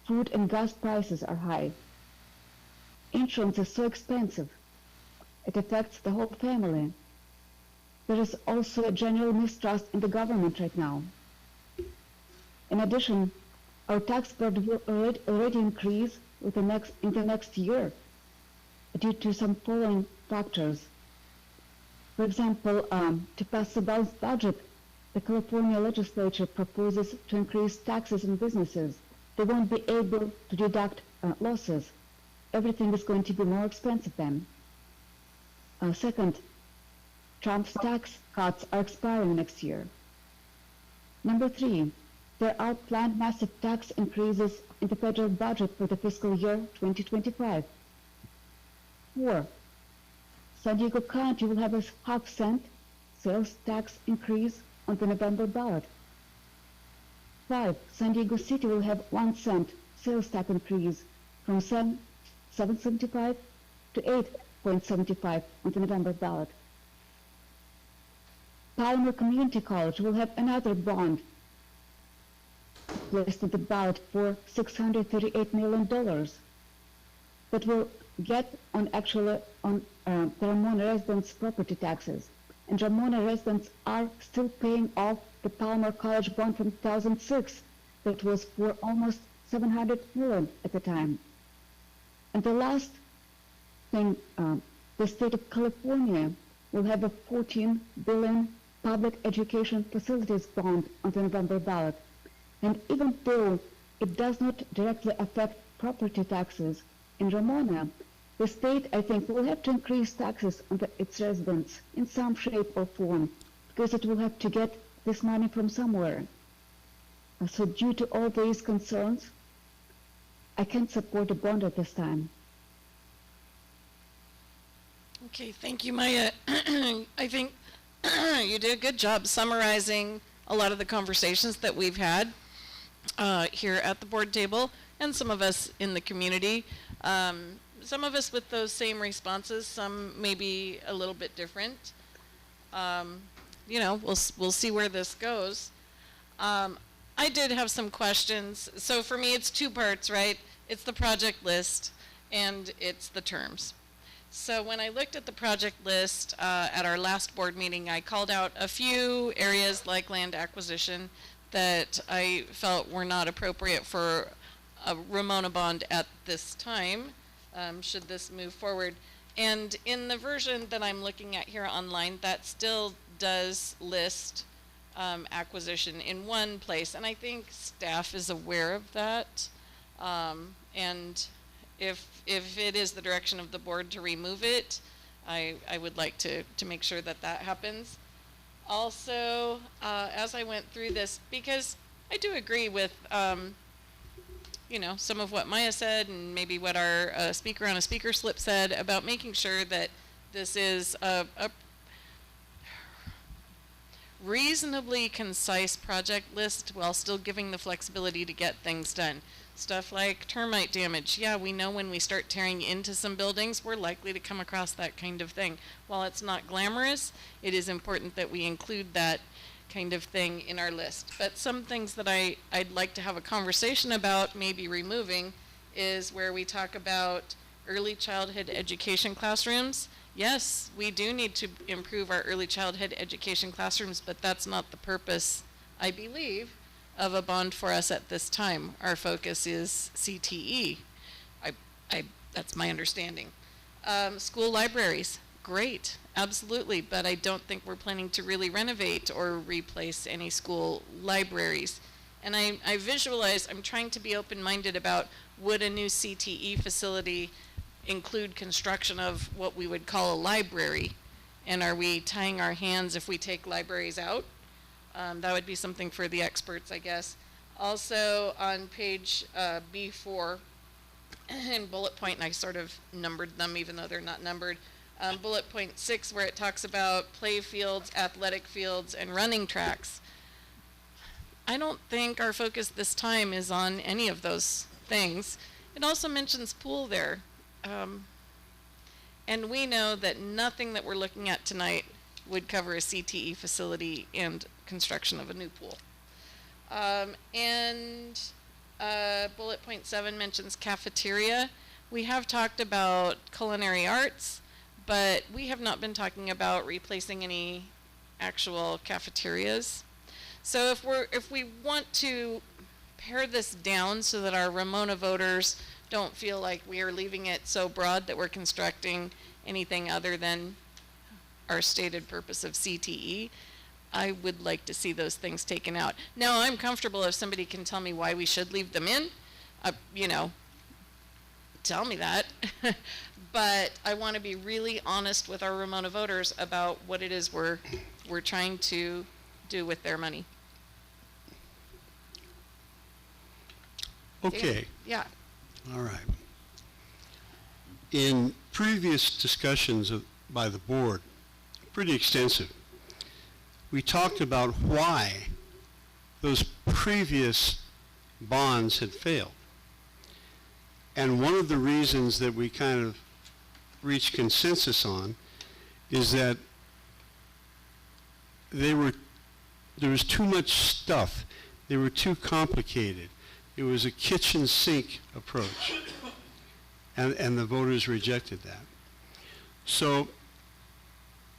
[SPEAKER 1] Food and gas prices are high. Insurance is so expensive. It affects the whole family. There is also a general mistrust in the government right now. In addition, our tax burden will already increase in the next year due to some following factors. For example, to pass a balanced budget, the California legislature proposes to increase taxes on businesses. They won't be able to deduct losses. Everything is going to be more expensive then. Second, Trump's tax cuts are expiring next year. Number 3, there are planned massive tax increases in the federal budget for the fiscal year 2025. 4, San Diego County will have a half-cent sales tax increase on the November ballot. 5, San Diego City will have 1 cent sales tax increase from 7.75 to 8.75 on the November ballot. Palmer Community College will have another bond placed on the ballot for $638 million that will get on the Ramona residents' property taxes. And Ramona residents are still paying off the Palmer College bond from 2006 that was for almost $700 million at the time. And the last thing, the state of California will have a $14 billion public education facilities bond on the November ballot. And even though it does not directly affect property taxes in Ramona, the state, I think, will have to increase taxes on its residents in some shape or form because it will have to get this money from somewhere. So due to all these concerns, I can't support a bond at this time.
[SPEAKER 3] Okay, thank you, Maya. I think you did a good job summarizing a lot of the conversations that we've had here at the board table, and some of us in the community. Some of us with those same responses, some maybe a little bit different. We'll see where this goes. I did have some questions. So for me, it's 2 parts, right? It's the project list and it's the terms. So when I looked at the project list at our last board meeting, I called out a few areas like land acquisition that I felt were not appropriate for a Ramona bond at this time, should this move forward. And in the version that I'm looking at here online, that still does list acquisition in one place, and I think staff is aware of that. And if it is the direction of the board to remove it, I would like to make sure that that happens. Also, as I went through this, because I do agree with some of what Maya said and maybe what our speaker on a speaker slip said about making sure that this is a reasonably concise project list while still giving the flexibility to get things done. Stuff like termite damage. Yeah, we know when we start tearing into some buildings, we're likely to come across that kind of thing. While it's not glamorous, it is important that we include that kind of thing in our list. But some things that I'd like to have a conversation about, maybe removing, is where we talk about early childhood education classrooms. Yes, we do need to improve our early childhood education classrooms, but that's not the purpose, I believe, of a bond for us at this time. Our focus is CTE. That's my understanding. School libraries, great, absolutely, but I don't think we're planning to really renovate or replace any school libraries. And I visualize, I'm trying to be open-minded about, would a new CTE facility include construction of what we would call a library? And are we tying our hands if we take libraries out? That would be something for the experts, I guess. Also on page B4, in bullet point, and I sort of numbered them even though they're not numbered, bullet point 6, where it talks about play fields, athletic fields, and running tracks. I don't think our focus this time is on any of those things. It also mentions pool there. And we know that nothing that we're looking at tonight would cover a CTE facility and construction of a new pool. Bullet point 7 mentions cafeteria. We have talked about culinary arts, but we have not been talking about replacing any actual cafeterias. So if we want to pare this down so that our Ramona voters don't feel like we are leaving it so broad that we're constructing anything other than our stated purpose of CTE, I would like to see those things taken out. Now, I'm comfortable if somebody can tell me why we should leave them in, tell me that. But I want to be really honest with our Ramona voters about what it is we're trying to do with their money.
[SPEAKER 10] Okay.
[SPEAKER 3] Yeah.
[SPEAKER 10] All right. In previous discussions by the board, pretty extensive, we talked about why those previous bonds had failed. And one of the reasons that we kind of reached consensus on is that there was too much stuff. They were too complicated. It was a kitchen sink approach. And the voters rejected that. So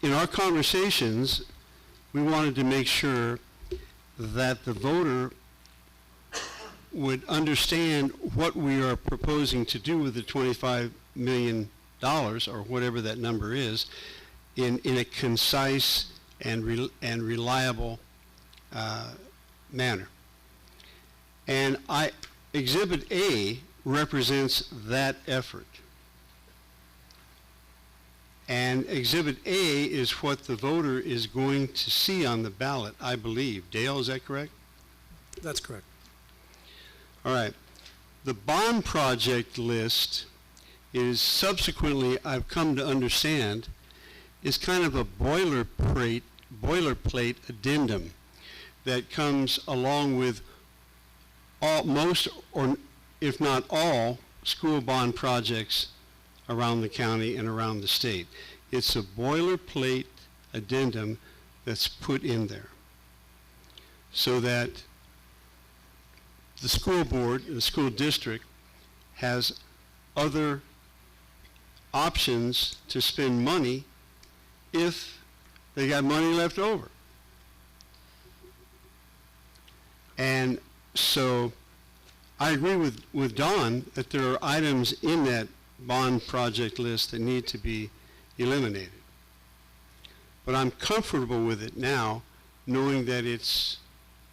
[SPEAKER 10] in our conversations, we wanted to make sure that the voter would understand what we are proposing to do with the $25 million, or whatever that number is, in a concise and reliable manner. And Exhibit A represents that effort. And Exhibit A is what the voter is going to see on the ballot, I believe. Dale, is that correct?
[SPEAKER 11] That's correct.
[SPEAKER 10] All right. The bond project list is subsequently, I've come to understand, is kind of a boilerplate addendum that comes along with most, or if not all, school bond projects around the county and around the state. It's a boilerplate addendum that's put in there so that the school board, the school district, has other options to spend money if they got money left over. And so I agree with Dawn that there are items in that bond project list that need to be eliminated. But I'm comfortable with it now, knowing that it's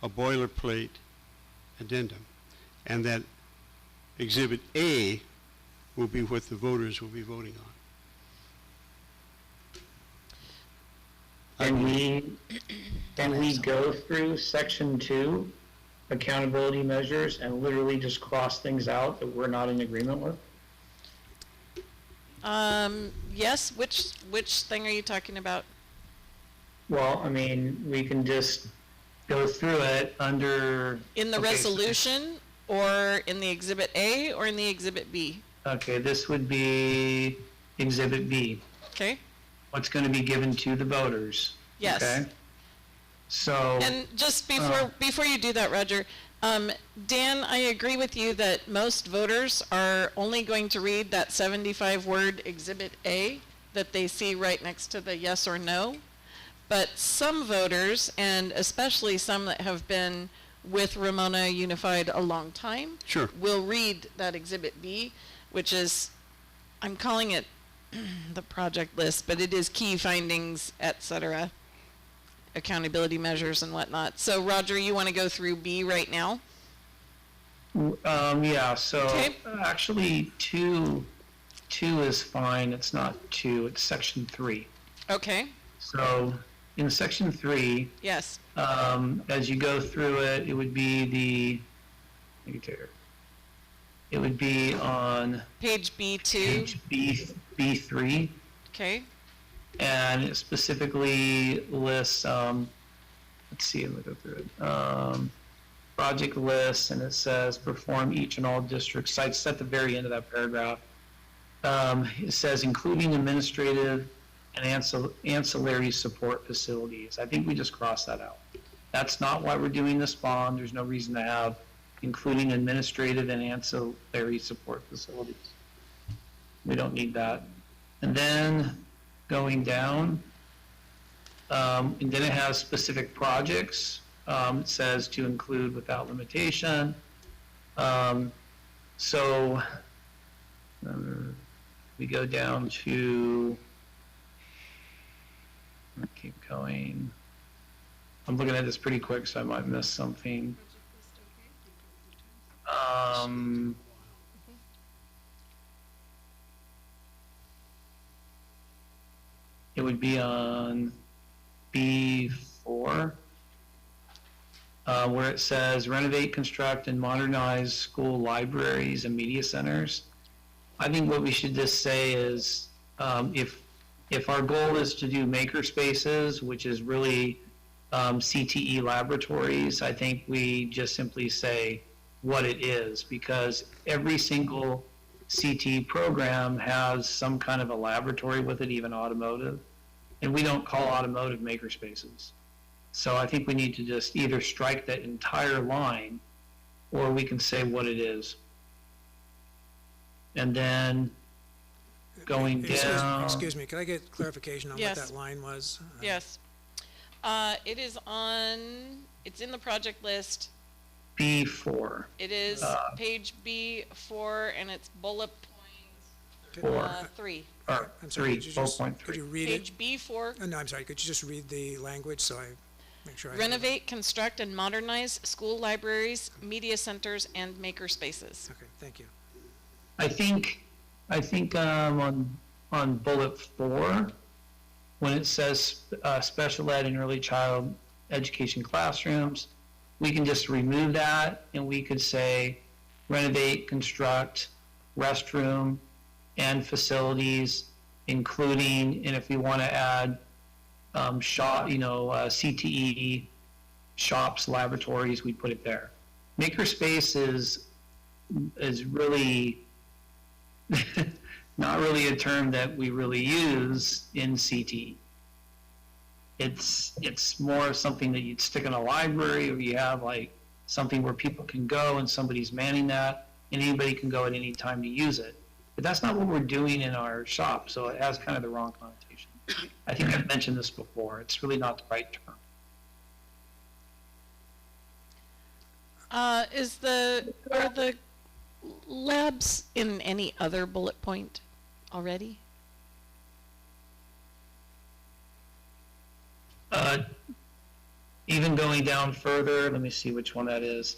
[SPEAKER 10] a boilerplate addendum, and that Exhibit A will be what the voters will be voting on.
[SPEAKER 8] Can we go through section 2, accountability measures, and literally just cross things out that we're not in agreement with?
[SPEAKER 3] Yes, which thing are you talking about?
[SPEAKER 8] Well, I mean, we can just go through it under.
[SPEAKER 3] In the
[SPEAKER 8] okay,
[SPEAKER 3] resolution, or in the Exhibit A, or in the Exhibit B?
[SPEAKER 8] Okay, this would be Exhibit B.
[SPEAKER 3] Okay?
[SPEAKER 8] What's going to be given to the voters.
[SPEAKER 3] Yes.
[SPEAKER 8] Okay? So.
[SPEAKER 3] And just before you do that, Roger, Dan, I agree with you that most voters are only going to read that 75-word Exhibit A that they see right next to the yes or no. But some voters, and especially some that have been with Ramona Unified a long time,
[SPEAKER 10] Sure.
[SPEAKER 3] will read that Exhibit B, which is, I'm calling it the project list, but it is key findings, etc., accountability measures and whatnot. So Roger, you want to go through B right now?
[SPEAKER 8] Yeah, so
[SPEAKER 3] Okay.
[SPEAKER 8] actually two is fine. It's not 2, it's section 3.
[SPEAKER 3] Okay,
[SPEAKER 8] So in section 3,
[SPEAKER 3] yes.
[SPEAKER 8] as you go through it, it would be it would be on
[SPEAKER 3] Page B2,
[SPEAKER 8] page B3,
[SPEAKER 3] okay,
[SPEAKER 8] and it specifically lists, let's see, let me go through it. Project lists, and it says perform each and all district sites at the very end of that paragraph. It says including administrative and ancillary support facilities. I think we just crossed that out. That's not why we're doing this bond. There's no reason to have including administrative and ancillary support facilities. We don't need that. And then going down, and then it has specific projects. It says to include without limitation. So we go down to, keep going. I'm looking at this pretty quick, so I might miss something. It would be on B4, where it says renovate, construct, and modernize school libraries and media centers. I think what we should just say is, if our goal is to do maker spaces, which is really CTE laboratories, I think we just simply say what it is, because every single CTE program has some kind of a laboratory with it, even automotive, and we don't call automotive maker spaces. So I think we need to just either strike that entire line, or we can say what it is. And then going down.
[SPEAKER 11] Excuse me, could I get clarification on what
[SPEAKER 3] Yes.
[SPEAKER 11] that line was?
[SPEAKER 3] Yes. It is on, it's in the project list.
[SPEAKER 8] B4.
[SPEAKER 3] It is page B4, and it's bullet point
[SPEAKER 8] Four.
[SPEAKER 3] 3.
[SPEAKER 8] Or
[SPEAKER 11] I'm sorry,
[SPEAKER 8] 3, 4.3.
[SPEAKER 11] could you read it?
[SPEAKER 3] Page B4,
[SPEAKER 11] No, I'm sorry, could you just read the language so I make sure I have it?
[SPEAKER 3] renovate, construct, and modernize school libraries, media centers, and maker spaces.
[SPEAKER 11] Okay, thank you.
[SPEAKER 8] I think on bullet 4, when it says special ed and early child education classrooms, we can just remove that, and we could say renovate, construct, restroom, and facilities, including, and if we want to add shop, CTE shops, laboratories, we put it there. Makerspace is really not really a term that we really use in CTE. It's more something that you'd stick in a library, or you have like something where people can go and somebody's manning that, and anybody can go at any time to use it. But that's not what we're doing in our shop, so it has kind of the wrong connotation. I think I've mentioned this before. It's really not the right term.
[SPEAKER 3] labs in any other bullet point already?
[SPEAKER 8] Even going down further, let me see which one that is.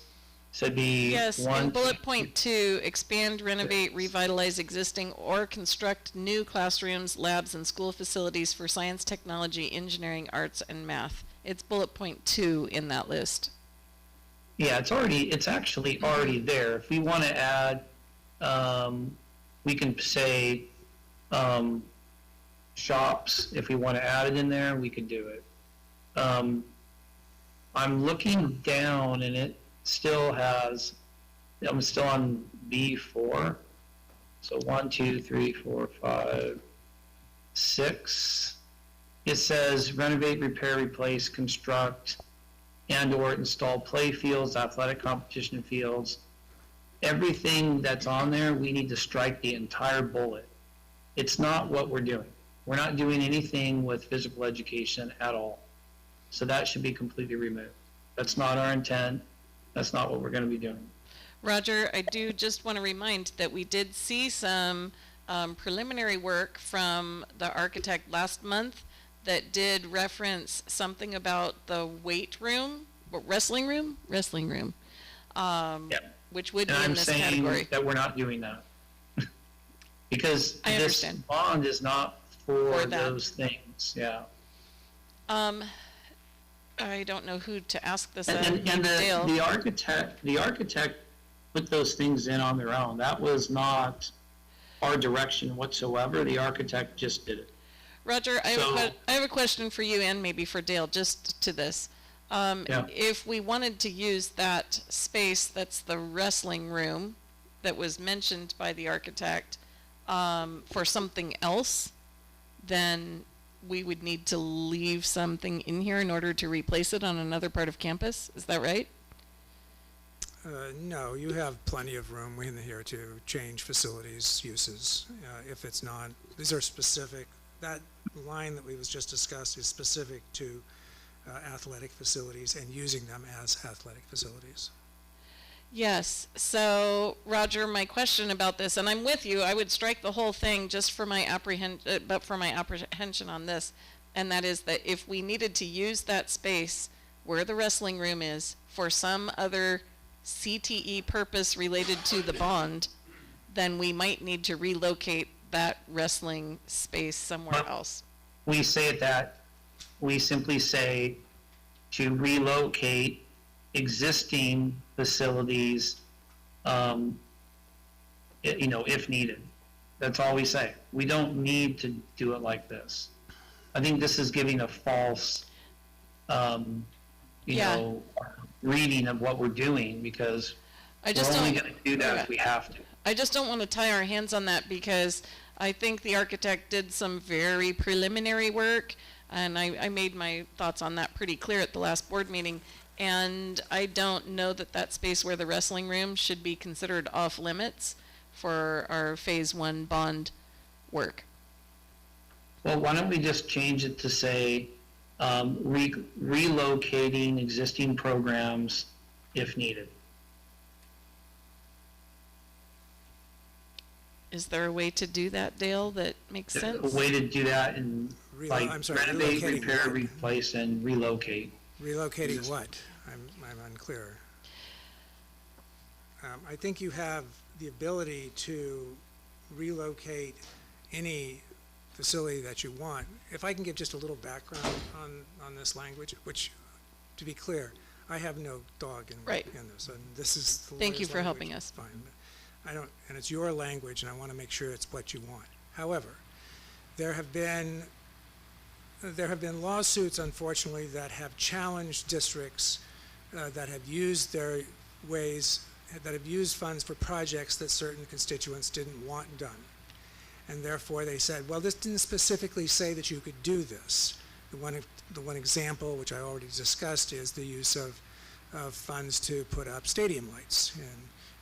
[SPEAKER 8] So it'd be
[SPEAKER 3] Yes,
[SPEAKER 8] one,
[SPEAKER 3] in bullet point 2, expand, renovate, revitalize existing or construct new classrooms, labs, and school facilities for science, technology, engineering, arts, and math. It's bullet point 2 in that list.
[SPEAKER 8] yeah, it's actually already there. If we want to add, we can say shops. If we want to add it in there, we can do it. I'm looking down and it still has, I'm still on B4. So 1, 2, 3, 4, 5, 6. It says renovate, repair, replace, construct, and or install play fields, athletic competition fields. Everything that's on there, we need to strike the entire bullet. It's not what we're doing. We're not doing anything with physical education at all. So that should be completely removed. That's not our intent. That's not what we're going to be doing.
[SPEAKER 3] Roger, I do just want to remind that we did see some preliminary work from the architect last month that did reference something about the weight room, wrestling room,
[SPEAKER 8] Yep.
[SPEAKER 3] which would
[SPEAKER 8] And
[SPEAKER 3] be in
[SPEAKER 8] I'm
[SPEAKER 3] this
[SPEAKER 8] saying
[SPEAKER 3] category.
[SPEAKER 8] that we're not doing that. Because
[SPEAKER 3] I
[SPEAKER 8] this
[SPEAKER 3] understand.
[SPEAKER 8] bond is not for
[SPEAKER 3] For that.
[SPEAKER 8] those things, yeah.
[SPEAKER 3] I don't know who to ask this
[SPEAKER 8] And,
[SPEAKER 3] of.
[SPEAKER 8] and
[SPEAKER 3] Dale.
[SPEAKER 8] the architect put those things in on their own. That was not our direction whatsoever. The architect just did it.
[SPEAKER 3] Roger, I
[SPEAKER 8] So-
[SPEAKER 3] have a question for you and maybe for Dale, just to this.
[SPEAKER 8] Yeah.
[SPEAKER 3] If we wanted to use that space that's the wrestling room that was mentioned by the architect for something else, then we would need to leave something in here in order to replace it on another part of campus. Is that right?
[SPEAKER 11] No, you have plenty of room in here to change facilities uses. If it's not, these are specific, that line that we was just discussed is specific to athletic facilities and using them as athletic facilities.
[SPEAKER 3] Yes. So, Roger, my question about this, and I'm with you, I would strike the whole thing just for my apprehension on this, and that is that if we needed to use that space where the wrestling room is for some other CTE purpose related to the bond, then we might need to relocate that wrestling space somewhere else.
[SPEAKER 8] We say that, we simply say to relocate existing facilities, if needed. That's all we say. We don't need to do it like this. I think this is giving a false, reading of what we're doing because we're only going to do that if we have to.
[SPEAKER 3] I just don't want to tie our hands on that because I think the architect did some very preliminary work, and I made my thoughts on that pretty clear at the last board meeting. And I don't know that that space where the wrestling room should be considered off limits for our phase 1 bond work.
[SPEAKER 8] Well, why don't we just change it to say relocating existing programs if needed?
[SPEAKER 3] Is there a way to do that, Dale, that makes sense?
[SPEAKER 8] A way to do that and like renovate,
[SPEAKER 11] relocating
[SPEAKER 8] repair,
[SPEAKER 11] what?
[SPEAKER 8] replace, and relocate.
[SPEAKER 11] Relocating what? I'm unclear. I think you have the ability to relocate any facility that you want. If I can give just a little background on this language, which, to be clear, I have no dog in this, and this is the
[SPEAKER 3] Thank you
[SPEAKER 11] lawyer's
[SPEAKER 3] for helping
[SPEAKER 11] language.
[SPEAKER 3] us.
[SPEAKER 11] Fine, but I don't, and it's your language, and I want to make sure it's what you want. However, there have been lawsuits, unfortunately, that have challenged districts that have used funds for projects that certain constituents didn't want done. And therefore they said, well, this didn't specifically say that you could do this. The one example, which I already discussed, is the use of funds to put up stadium lights.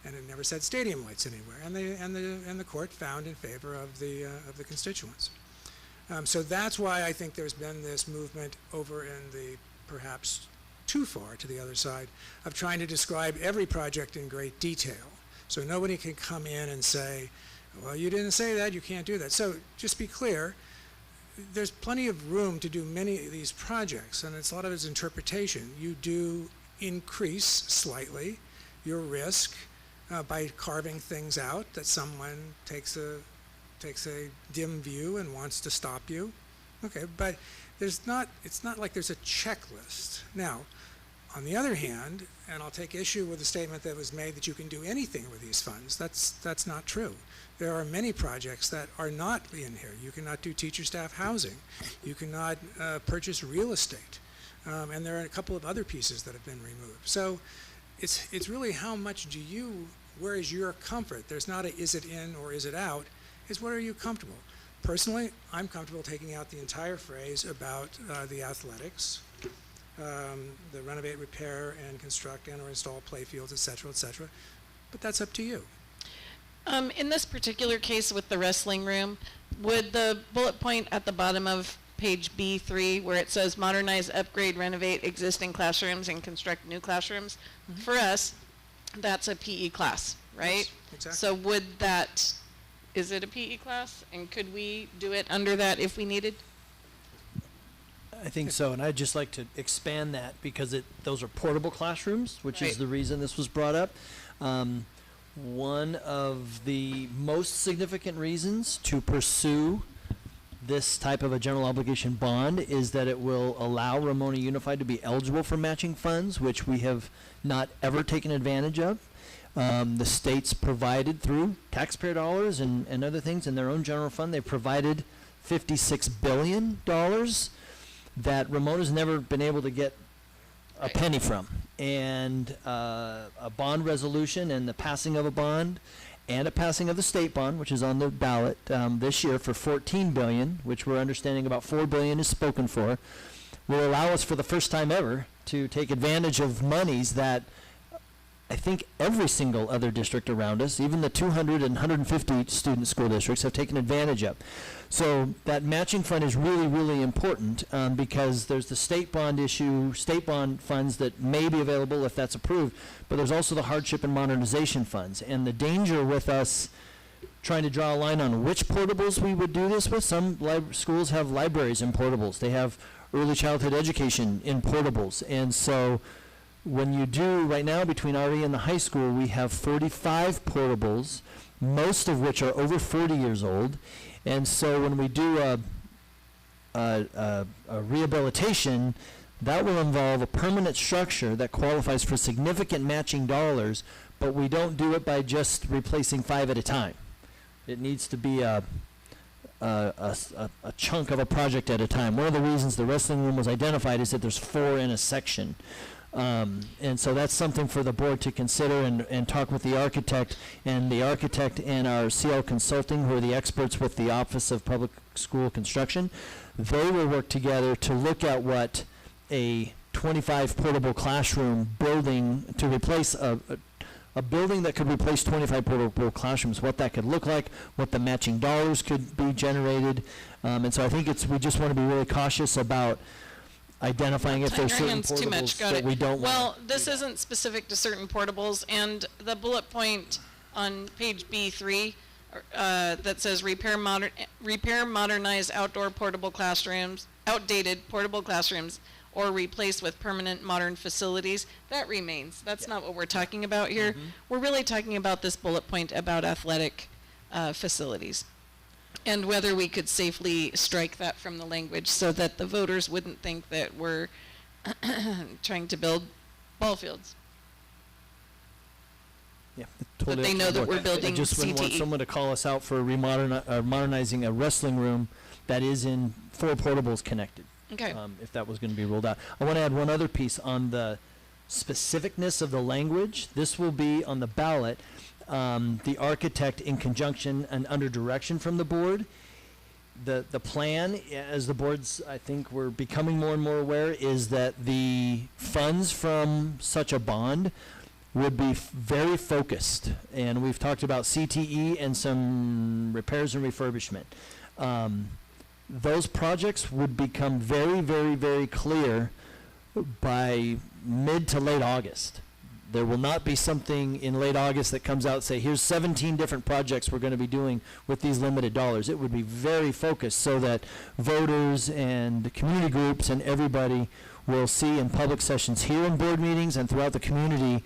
[SPEAKER 11] And it never said stadium lights anywhere. And the court found in favor of the constituents. So that's why I think there's been this movement over in the perhaps too far to the other side of trying to describe every project in great detail. So nobody can come in and say, well, you didn't say that, you can't do that. So just be clear, there's plenty of room to do many of these projects, and a lot of it's interpretation. You do increase slightly your risk by carving things out that someone takes a dim view and wants to stop you. Okay, but it's not like there's a checklist. Now, on the other hand, and I'll take issue with the statement that was made that you can do anything with these funds. That's not true. There are many projects that are not in here. You cannot do teacher staff housing. You cannot purchase real estate. And there are a couple of other pieces that have been removed. So it's really how much where is your comfort? There's not a is it in or is it out. It's what are you comfortable? Personally, I'm comfortable taking out the entire phrase about the athletics, the renovate, repair, and construct and or install play fields, et cetera, but that's up to you.
[SPEAKER 3] In this particular case with the wrestling room, would the bullet point at the bottom of page B3 where it says modernize, upgrade, renovate existing classrooms and construct new classrooms, for us, that's a PE class, right?
[SPEAKER 11] Yes, exactly.
[SPEAKER 3] So is it a PE class? And could we do it under that if we needed?
[SPEAKER 4] I think so, and I'd just like to expand that because those are portable classrooms, which is
[SPEAKER 3] Right.
[SPEAKER 4] the reason this was brought up. One of the most significant reasons to pursue this type of a general obligation bond is that it will allow Ramona Unified to be eligible for matching funds, which we have not ever taken advantage of. The state's provided through taxpayer dollars and other things in their own general fund. They've provided $56 billion that Ramona's never been able to get a penny from. And a bond resolution and the passing of a bond and a passing of the state bond, which is on the ballot this year for $14 billion, which we're understanding about $4 billion is spoken for, will allow us for the first time ever to take advantage of monies that I think every single other district around us, even the 200 and 150 student school districts, have taken advantage of. So that matching fund is really, really important because there's the state bond issue, state bond funds that may be available if that's approved, but there's also the hardship and modernization funds. And the danger with us trying to draw a line on which portables we would do this with, some schools have libraries in portables. They have early childhood education in portables. And so when you do, right now between RE and the high school, we have 45 portables, most of which are over 40 years old. And so when we do a rehabilitation, that will involve a permanent structure that qualifies for significant matching dollars, but we don't do it by just replacing 5 at a time. It needs to be a chunk of a project at a time. One of the reasons the wrestling room was identified is that there's 4 in a section. And so that's something for the board to consider and talk with the architect. And the architect and our CL Consulting, who are the experts with the Office of Public School Construction, they will work together to look at what a 25 portable classroom building to replace a building that could replace 25 portable classrooms, what that could look like, what the matching dollars could be generated. And so I think we just want to be really cautious about identifying if there's certain portables that we don't want.
[SPEAKER 3] Well, this isn't specific to certain portables, and the bullet point on page B3 that says repair, modernize outdoor portable classrooms, outdated portable classrooms, or replace with permanent modern facilities, that remains. That's not what we're talking about here. We're really talking about this bullet point about athletic facilities, and whether we could safely strike that from the language so that the voters wouldn't think that we're trying to build ball fields.
[SPEAKER 4] Yeah,
[SPEAKER 3] But they know that we're building
[SPEAKER 4] I just wouldn't want
[SPEAKER 3] CTE.
[SPEAKER 4] someone to call us out for modernizing a wrestling room that is in 4 portables connected.
[SPEAKER 3] Okay.
[SPEAKER 4] If that was going to be ruled out. I want to add one other piece on the specificness of the language. This will be on the ballot. The architect, in conjunction and under direction from the board, the plan, as the boards, I think we're becoming more and more aware, is that the funds from such a bond would be very focused. And we've talked about CTE and some repairs and refurbishment. Those projects would become very, very, very clear by mid to late August. There will not be something in late August that comes out, say, here's 17 different projects we're going to be doing with these limited dollars. It would be very focused so that voters and the community groups and everybody will see in public sessions here in board meetings and throughout the community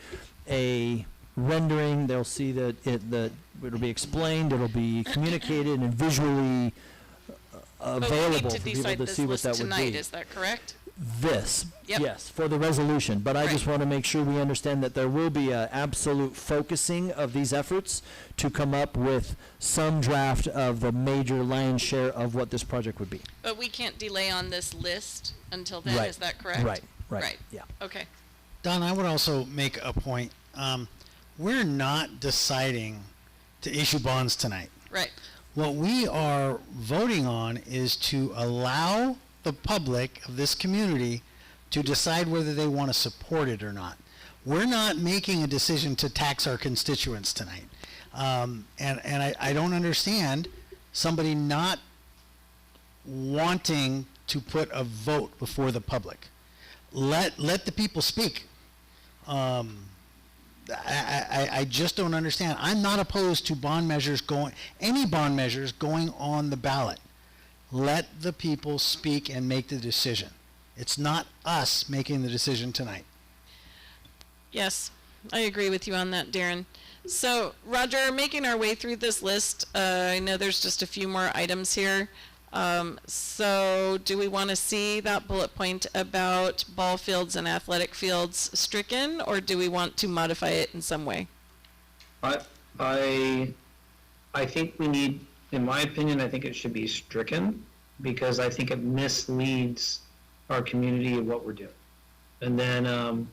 [SPEAKER 4] a rendering. They'll see that it'll be explained, it'll be communicated and visually available for people to see what that would
[SPEAKER 3] tonight,
[SPEAKER 4] be.
[SPEAKER 3] is that correct?
[SPEAKER 4] This,
[SPEAKER 3] Yep.
[SPEAKER 4] yes, for the resolution, but I just
[SPEAKER 3] Right.
[SPEAKER 4] want to make sure we understand that there will be a absolute focusing of these efforts to come up with some draft of the major lion's share of what this project would be.
[SPEAKER 3] But we can't delay on this list until then,
[SPEAKER 4] Right.
[SPEAKER 3] is that correct?
[SPEAKER 4] Right, yeah.
[SPEAKER 3] Okay.
[SPEAKER 2] Don, I would also make a point. We're not deciding to issue bonds tonight.
[SPEAKER 3] Right.
[SPEAKER 2] What we are voting on is to allow the public of this community to decide whether they want to support it or not. We're not making a decision to tax our constituents tonight. And I don't understand somebody not wanting to put a vote before the public. Let the people speak. I just don't understand. I'm not opposed to any bond measures going on the ballot. Let the people speak and make the decision. It's not us making the decision tonight.
[SPEAKER 3] Yes, I agree with you on that, Darren. So, Roger, making our way through this list, I know there's just a few more items here. So, do we want to see that bullet point about ball fields and athletic fields stricken, or do we want to modify it in some way?
[SPEAKER 8] I think we need, in my opinion, I think it should be stricken because I think it misleads our community of what we're doing. And then and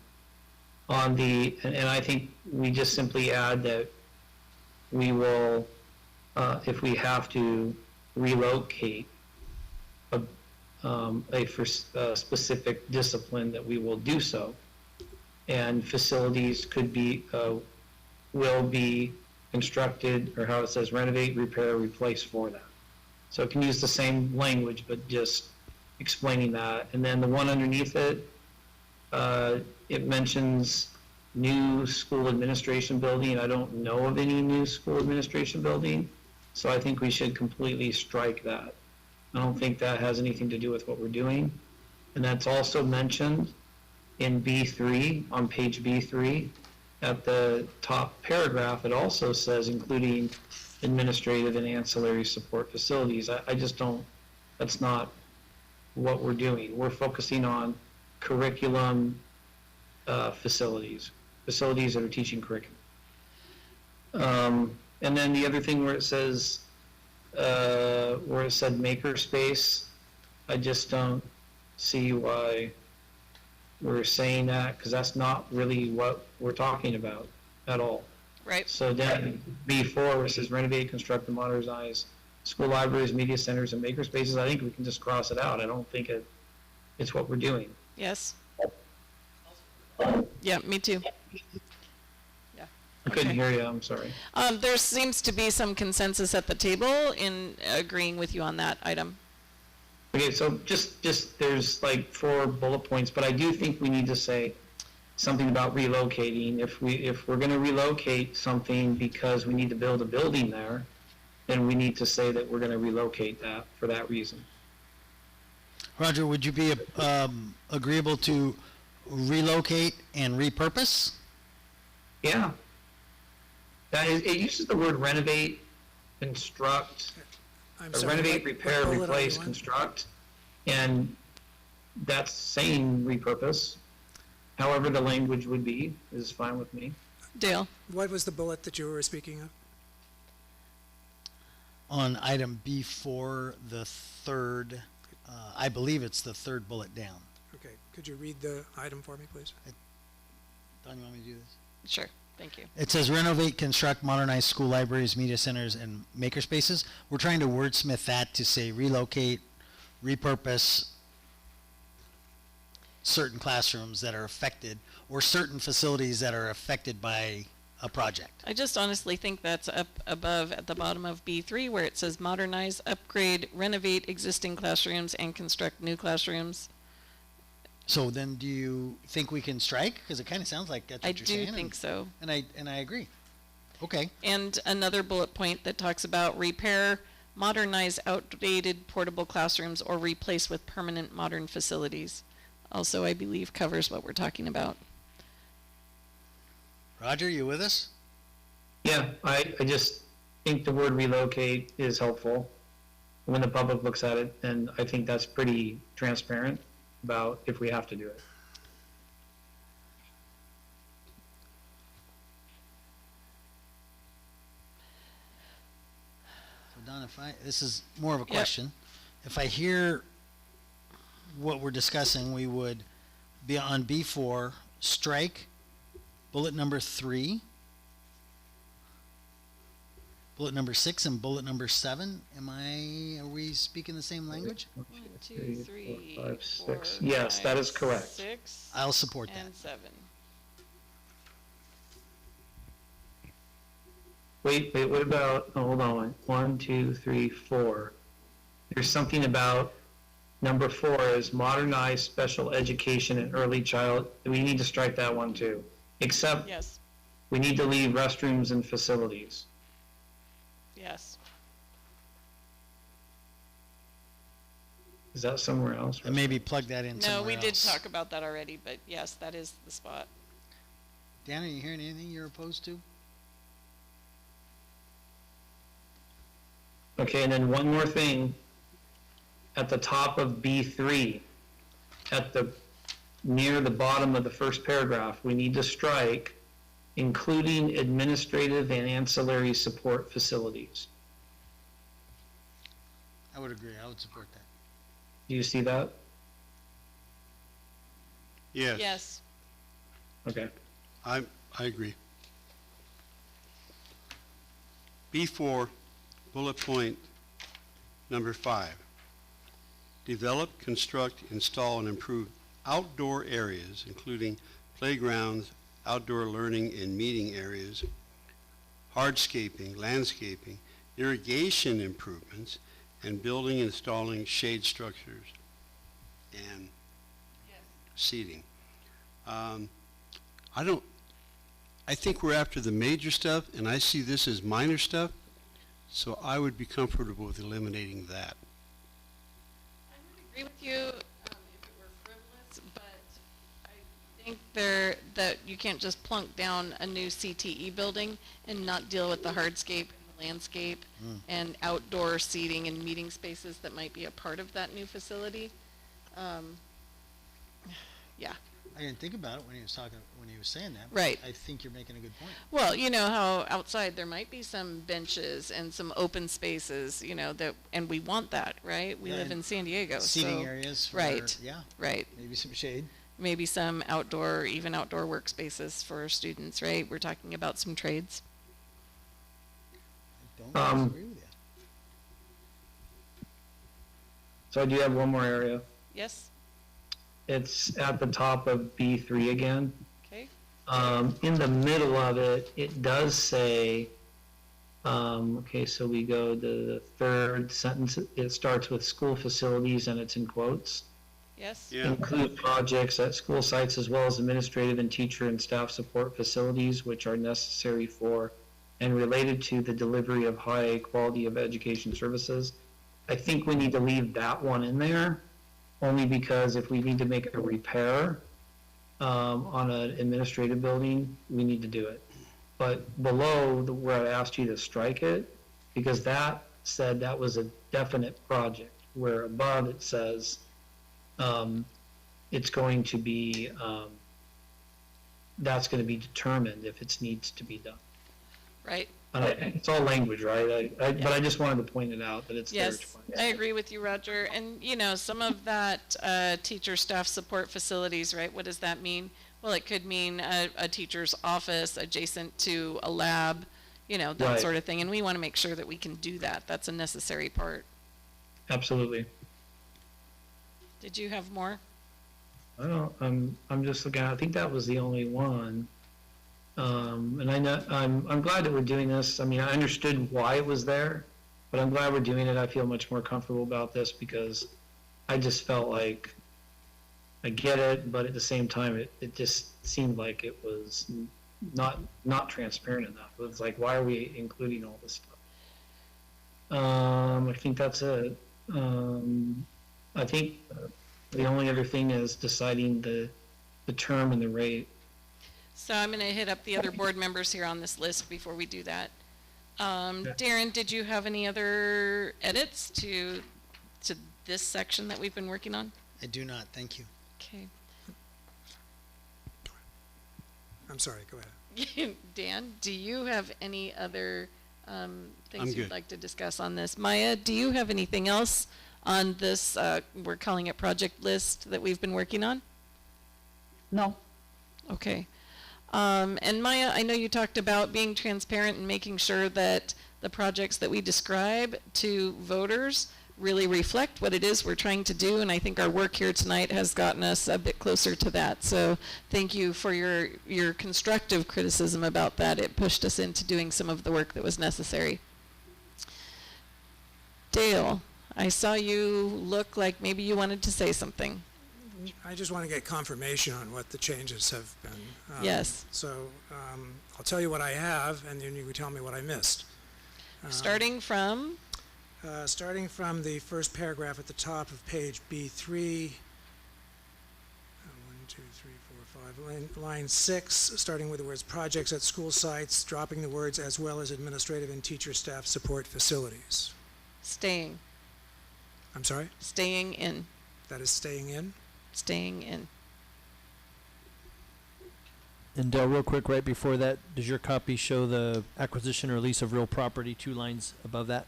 [SPEAKER 8] I think we just simply add that we will, if we have to relocate for a specific discipline, that we will do so. And facilities could be, will be constructed, or how it says, renovate, repair, replace for that. So it can use the same language, but just explaining that. And then the one underneath it, it mentions new school administration building. I don't know of any new school administration building, so I think we should completely strike that. I don't think that has anything to do with what we're doing. And that's also mentioned in B3, on page B3. At the top paragraph, it also says including administrative and ancillary support facilities. I just don't, that's not what we're doing. We're focusing on curriculum facilities that are teaching curriculum. And then the other thing where it says, where it said makerspace, I just don't see why we're saying that, because that's not really what we're talking about at all.
[SPEAKER 3] Right.
[SPEAKER 8] So then B4, where it says renovate, construct, and modernize school libraries, media centers, and makerspaces, I think we can just cross it out. I don't think it's what we're doing.
[SPEAKER 3] Yes. Yeah, me too. Yeah.
[SPEAKER 8] I couldn't hear you, I'm sorry.
[SPEAKER 3] There seems to be some consensus at the table in agreeing with you on that item.
[SPEAKER 8] Okay, so just there's like 4 bullet points, but I do think we need to say something about relocating. If we're going to relocate something because we need to build a building there, then we need to say that we're going to relocate that for that reason.
[SPEAKER 2] Roger, would you be agreeable to relocate and repurpose?
[SPEAKER 8] Yeah. That is, it uses the word renovate, construct,
[SPEAKER 11] I'm sorry,
[SPEAKER 8] renovate,
[SPEAKER 11] what
[SPEAKER 8] repair,
[SPEAKER 11] bullet are
[SPEAKER 8] replace,
[SPEAKER 11] you on?
[SPEAKER 8] construct, and that's saying repurpose. However the language would be is fine with me.
[SPEAKER 3] Dale?
[SPEAKER 11] What was the bullet that you were speaking of?
[SPEAKER 2] On item B4, the third, I believe it's the third bullet down.
[SPEAKER 11] Okay, could you read the item for me, please?
[SPEAKER 2] Don, you want me to do this?
[SPEAKER 3] Sure, thank you.
[SPEAKER 2] It says renovate, construct, modernize school libraries, media centers, and makerspaces. We're trying to wordsmith that to say relocate, repurpose certain classrooms that are affected, or certain facilities that are affected by a project.
[SPEAKER 3] I just honestly think that's up above at the bottom of B3 where it says modernize, upgrade, renovate existing classrooms, and construct new classrooms.
[SPEAKER 2] So then do you think we can strike? Because it kind of sounds like that's
[SPEAKER 3] I
[SPEAKER 2] what you're saying.
[SPEAKER 3] do think so.
[SPEAKER 2] And I agree. Okay.
[SPEAKER 3] And another bullet point that talks about repair, modernize outdated portable classrooms or replace with permanent modern facilities. Also, I believe covers what we're talking about.
[SPEAKER 2] Roger, you with us?
[SPEAKER 8] Yeah, I just think the word relocate is helpful when the public looks at it, and I think that's pretty transparent about if we have to do it.
[SPEAKER 2] So Don, this is more of a question. If I hear what we're discussing, we would be on B4, strike bullet number 3, bullet number 6, and bullet number 7. Are we speaking the same language?
[SPEAKER 3] 1, 2, 3,
[SPEAKER 8] 4, 5,
[SPEAKER 3] 4,
[SPEAKER 8] 6. Yes, that is correct.
[SPEAKER 3] 6,
[SPEAKER 2] I'll support that.
[SPEAKER 3] and 7.
[SPEAKER 8] Wait, what about, hold on, 1, 2, 3, 4. There's something about number 4 is modernize special education and early child. We need to strike that one too. Except
[SPEAKER 3] Yes,
[SPEAKER 8] we need to leave restrooms and facilities.
[SPEAKER 3] yes.
[SPEAKER 8] Is that somewhere else?
[SPEAKER 2] And maybe plug that in
[SPEAKER 3] No,
[SPEAKER 2] somewhere
[SPEAKER 3] we did
[SPEAKER 2] else.
[SPEAKER 3] talk about that already, but yes, that is the spot.
[SPEAKER 2] Dan, are you hearing anything you're opposed to?
[SPEAKER 8] Okay, and then one more thing. At the top of B3, near the bottom of the first paragraph, we need to strike, including administrative and ancillary support facilities.
[SPEAKER 2] I would agree. I would support that.
[SPEAKER 8] Do you see that?
[SPEAKER 10] Yes.
[SPEAKER 3] Yes,
[SPEAKER 8] Okay.
[SPEAKER 10] I agree. B4, bullet point number 5. Develop, construct, install, and improve outdoor areas, including playgrounds, outdoor learning and meeting areas, hardscaping, landscaping, irrigation improvements, and building and installing shade structures and seating. I think we're after the major stuff, and I see this as minor stuff, so I would be comfortable with eliminating that.
[SPEAKER 3] I would agree with you if it were frivolous, but I think that you can't just plunk down a new CTE building and not deal with the hardscape and the landscape and outdoor seating and meeting spaces that might be a part of that new facility. Yeah.
[SPEAKER 2] I didn't think about it when he was saying that. but
[SPEAKER 3] Right.
[SPEAKER 2] I think you're making a good point.
[SPEAKER 3] Well, you know how outside there might be some benches and some open spaces, and we want that, right? We
[SPEAKER 2] Yeah,
[SPEAKER 3] live
[SPEAKER 2] and
[SPEAKER 3] in San Diego,
[SPEAKER 2] Seating
[SPEAKER 3] so,
[SPEAKER 2] areas.
[SPEAKER 3] right.
[SPEAKER 2] Yeah.
[SPEAKER 3] right.
[SPEAKER 2] Maybe some shade.
[SPEAKER 3] Maybe some outdoor workspaces for students, right? We're talking about some trades.
[SPEAKER 2] I don't disagree with you.
[SPEAKER 8] So I do have one more area.
[SPEAKER 3] Yes?
[SPEAKER 8] It's at the top of B3 again.
[SPEAKER 3] Okay.
[SPEAKER 8] In the middle of it, it does say, okay, so we go to the third sentence. It starts with school facilities and it's in quotes.
[SPEAKER 3] Yes?
[SPEAKER 10] Yeah.
[SPEAKER 8] Include projects at school sites as well as administrative and teacher and staff support facilities which are necessary for and related to the delivery of high quality of education services. I think we need to leave that one in there, only because if we need to make a repair on an administrative building, we need to do it. But below where I asked you to strike it, because that said that was a definite project, where above it says it's going to be, that's going to be determined if it needs to be done.
[SPEAKER 3] Right.
[SPEAKER 8] It's all language, right? But I just wanted to point it out that it's there
[SPEAKER 3] Yes,
[SPEAKER 8] twice.
[SPEAKER 3] I agree with you, Roger. And, some of that teacher staff support facilities, right? What does that mean? Well, it could mean a teacher's office adjacent to a lab, that
[SPEAKER 8] Right.
[SPEAKER 3] sort of thing. And we want to make sure that we can do that. That's a necessary part.
[SPEAKER 8] Absolutely.
[SPEAKER 3] Did you have more?
[SPEAKER 8] I don't, I'm just looking, I think that was the only one. And I know, I'm glad that we're doing this. I mean, I understood why it was there, but I'm glad we're doing it. I feel much more comfortable about this because I just felt like I get it, but at the same time, it just seemed like it was not transparent enough. It was like, why are we including all this stuff? I think that's it. I think the only other thing is deciding the term and the rate.
[SPEAKER 3] So I'm going to hit up the other board members here on this list before we do that. Darren, did you have any other edits to this section that we've been working on?
[SPEAKER 2] I do not, thank you.
[SPEAKER 3] Okay.
[SPEAKER 11] I'm sorry, go ahead.
[SPEAKER 3] Dan, do you have any other things you'd
[SPEAKER 10] good.
[SPEAKER 3] like to discuss on this? Maya, do you have anything else on this, we're calling it project list, that we've been working on?
[SPEAKER 1] No.
[SPEAKER 3] Okay. And Maya, I know you talked about being transparent and making sure that the projects that we describe to voters really reflect what it is we're trying to do, and I think our work here tonight has gotten us a bit closer to that. So thank you for your constructive criticism about that. It pushed us into doing some of the work that was necessary. Dale, I saw you look like maybe you wanted to say something.
[SPEAKER 11] I just want to get confirmation on what the changes have been.
[SPEAKER 3] Yes.
[SPEAKER 11] So I'll tell you what I have, and then you can tell me what I missed.
[SPEAKER 3] Starting from?
[SPEAKER 11] Starting from the first paragraph at the top of page B3, 1, 2, 3, 4, 5, line 6, starting with the words projects at school sites, dropping the words as well as administrative and teacher staff support facilities.
[SPEAKER 3] Staying.
[SPEAKER 11] I'm sorry?
[SPEAKER 3] Staying in.
[SPEAKER 11] That is staying in?
[SPEAKER 3] Staying in.
[SPEAKER 4] And Dale, real quick, right before that, does your copy show the acquisition or lease of real property 2 lines above that?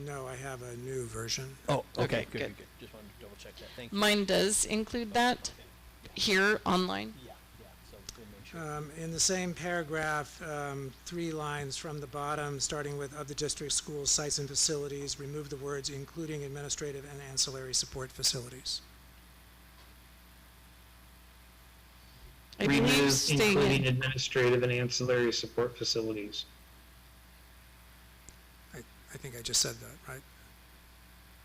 [SPEAKER 11] No, I have a new version.
[SPEAKER 4] Oh, okay,
[SPEAKER 3] Okay,
[SPEAKER 4] good.
[SPEAKER 3] good.
[SPEAKER 4] Just wanted to double check that. Thank you.
[SPEAKER 3] Mine does include that here online.
[SPEAKER 4] Yeah, so we'll make sure.
[SPEAKER 11] In the same paragraph, 3 lines from the bottom, starting with of the district schools, sites and facilities, remove the words including administrative and ancillary support facilities.
[SPEAKER 3] I believe
[SPEAKER 8] Remove
[SPEAKER 3] staying
[SPEAKER 8] including
[SPEAKER 3] in.
[SPEAKER 8] administrative and ancillary support facilities.
[SPEAKER 11] I think I just said that, right?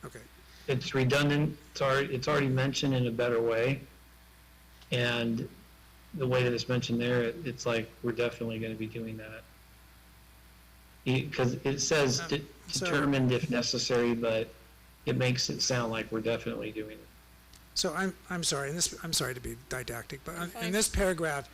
[SPEAKER 11] Okay.
[SPEAKER 8] It's redundant, it's already mentioned in a better way. And the way that it's mentioned there, it's like, we're definitely going to be doing that. Because it says determined if necessary, but it makes it sound like we're definitely doing it.
[SPEAKER 11] So I'm sorry, I'm sorry to be didactic, but
[SPEAKER 3] Fine.
[SPEAKER 11] in this paragraph,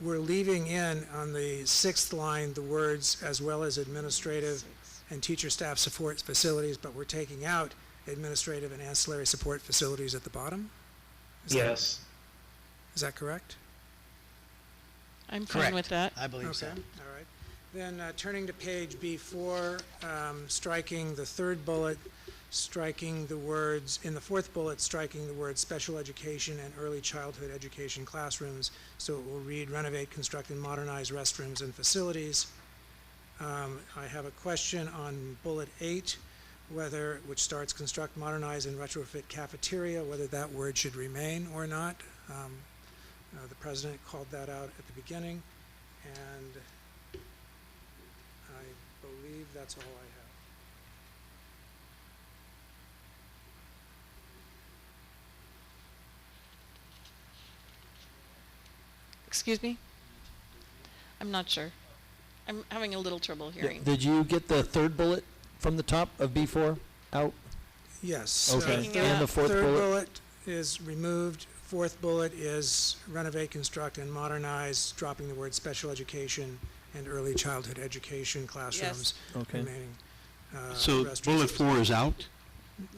[SPEAKER 11] we're leaving in on the 6th line the words as well as administrative and teacher staff support facilities, but we're taking out administrative and ancillary support facilities at the bottom?
[SPEAKER 8] Yes.
[SPEAKER 11] Is that correct?
[SPEAKER 3] I'm fine
[SPEAKER 2] Correct.
[SPEAKER 3] with that.
[SPEAKER 2] I believe so.
[SPEAKER 11] Okay, all right. Then turning to page B4, striking the 3rd bullet, striking the words, in the 4th bullet, striking the words special education and early childhood education classrooms, so it will read renovate, construct, and modernize restrooms and facilities. I have a question on bullet 8, which starts construct, modernize, and retrofit cafeteria, whether that word should remain or not. The president called that out at the beginning, and I believe that's all I have.
[SPEAKER 3] Excuse me? I'm not sure. I'm having a little trouble hearing.
[SPEAKER 4] Did you get the 3rd bullet from the top of B4 out?
[SPEAKER 11] Yes.
[SPEAKER 4] Okay,
[SPEAKER 3] Taking
[SPEAKER 4] and the 4th
[SPEAKER 11] Third
[SPEAKER 4] bullet?
[SPEAKER 11] bullet is removed. 4th bullet is renovate, construct, and modernize, dropping the word special education and early childhood education classrooms
[SPEAKER 4] Okay.
[SPEAKER 11] remaining.
[SPEAKER 10] So
[SPEAKER 11] restrooms.
[SPEAKER 10] bullet 4 is out?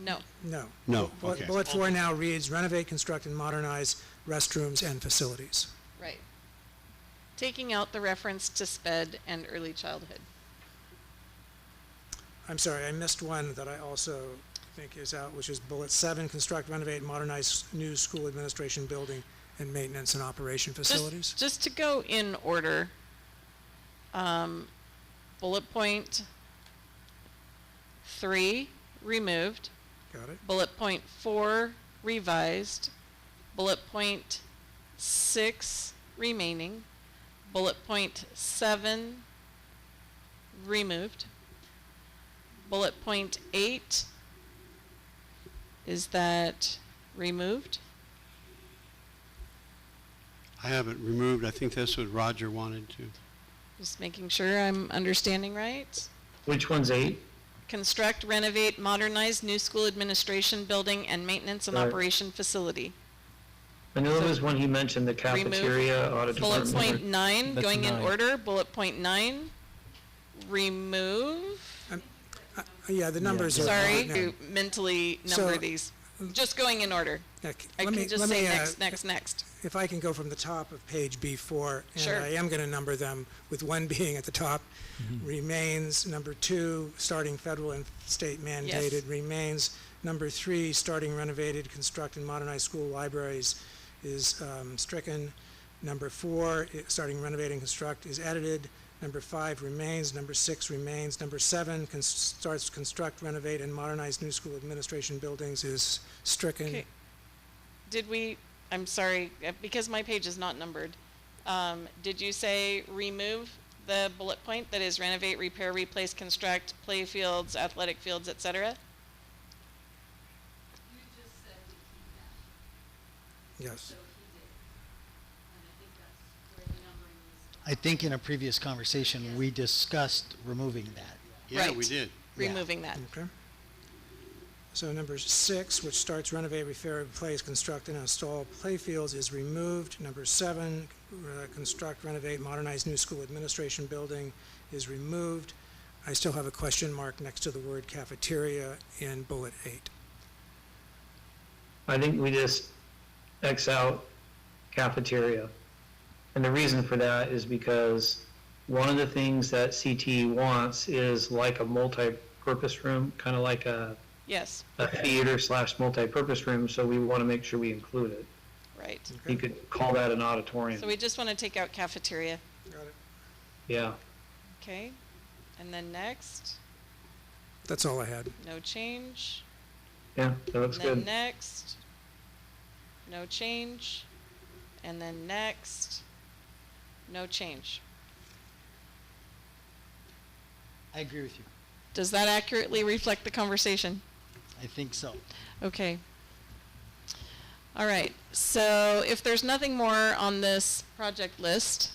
[SPEAKER 3] No.
[SPEAKER 11] No.
[SPEAKER 10] No,
[SPEAKER 11] Bullet-
[SPEAKER 10] okay.
[SPEAKER 11] Bullet 4 now reads renovate, construct, and modernize restrooms and facilities.
[SPEAKER 3] Right. Taking out the reference to SPED and early childhood.
[SPEAKER 11] I'm sorry, I missed one that I also think is out, which is bullet 7, construct, renovate, and modernize new school administration building and maintenance and operation facilities.
[SPEAKER 3] Just to go in order, bullet point 3 removed,
[SPEAKER 11] Got it?
[SPEAKER 3] bullet point 4 revised, bullet point 6 remaining, bullet point 7 removed, bullet point 8, is that removed?
[SPEAKER 10] I have it removed. I think that's what Roger wanted to.
[SPEAKER 3] Just making sure I'm understanding right.
[SPEAKER 8] Which one's 8?
[SPEAKER 3] Construct, renovate, modernize new school administration building and maintenance and
[SPEAKER 8] Right.
[SPEAKER 3] operation facility.
[SPEAKER 8] I know
[SPEAKER 3] So
[SPEAKER 8] there was one he mentioned, the cafeteria,
[SPEAKER 3] Bullet
[SPEAKER 8] auditorium.
[SPEAKER 3] point 9,
[SPEAKER 4] That's
[SPEAKER 3] going in
[SPEAKER 4] 9.
[SPEAKER 3] order, bullet point 9, remove.
[SPEAKER 11] Yeah, the numbers are.
[SPEAKER 3] Sorry,
[SPEAKER 11] yeah.
[SPEAKER 3] to mentally number
[SPEAKER 11] So-
[SPEAKER 3] these. Just going in order.
[SPEAKER 11] Yeah,
[SPEAKER 3] I
[SPEAKER 11] let
[SPEAKER 3] can
[SPEAKER 11] me-
[SPEAKER 3] just
[SPEAKER 11] let
[SPEAKER 3] say
[SPEAKER 11] me,
[SPEAKER 3] next.
[SPEAKER 11] If I can go from the top of page B4, and
[SPEAKER 3] Sure.
[SPEAKER 11] I am going to number them with 1 being at the top, remains. Number 2, starting federal and state mandated,
[SPEAKER 3] Yes.
[SPEAKER 11] remains. Number 3, starting renovated, construct and modernize school libraries is stricken. Number 4, starting renovating, construct is edited. Number 5 remains. Number 6 remains. Number 7, starts construct, renovate, and modernize new school administration buildings is stricken.
[SPEAKER 3] Okay. Did we, I'm sorry, because my page is not numbered, did you say remove the bullet point that is renovate, repair, replace, construct, play fields, athletic fields, et cetera?
[SPEAKER 11] Yes.
[SPEAKER 2] I think in a previous conversation, we discussed removing that.
[SPEAKER 10] Yeah,
[SPEAKER 3] Right.
[SPEAKER 10] we did.
[SPEAKER 2] Yeah.
[SPEAKER 3] Removing that.
[SPEAKER 11] Okay. So number 6, which starts renovate, repair, replace, construct, and install playfields is removed. Number 7, construct, renovate, modernize new school administration building is removed. I still have a question mark next to the word cafeteria in bullet 8.
[SPEAKER 8] I think we just X out cafeteria. And the reason for that is because one of the things that CTE wants is like a multi-purpose room, kind of like a
[SPEAKER 3] Yes,
[SPEAKER 8] theater / multi-purpose room, so we want to make sure we include it.
[SPEAKER 3] right.
[SPEAKER 8] You could call that an auditorium.
[SPEAKER 3] So we just want to take out cafeteria,
[SPEAKER 11] Got it.
[SPEAKER 8] Yeah.
[SPEAKER 3] okay? And then next,
[SPEAKER 11] That's all I had.
[SPEAKER 3] no change.
[SPEAKER 8] Yeah, that looks
[SPEAKER 3] And then
[SPEAKER 8] good.
[SPEAKER 3] next, no change. And then next, no change.
[SPEAKER 2] I agree with you.
[SPEAKER 3] Does that accurately reflect the conversation?
[SPEAKER 2] I think so.
[SPEAKER 3] Okay. All right, so if there's nothing more on this project list,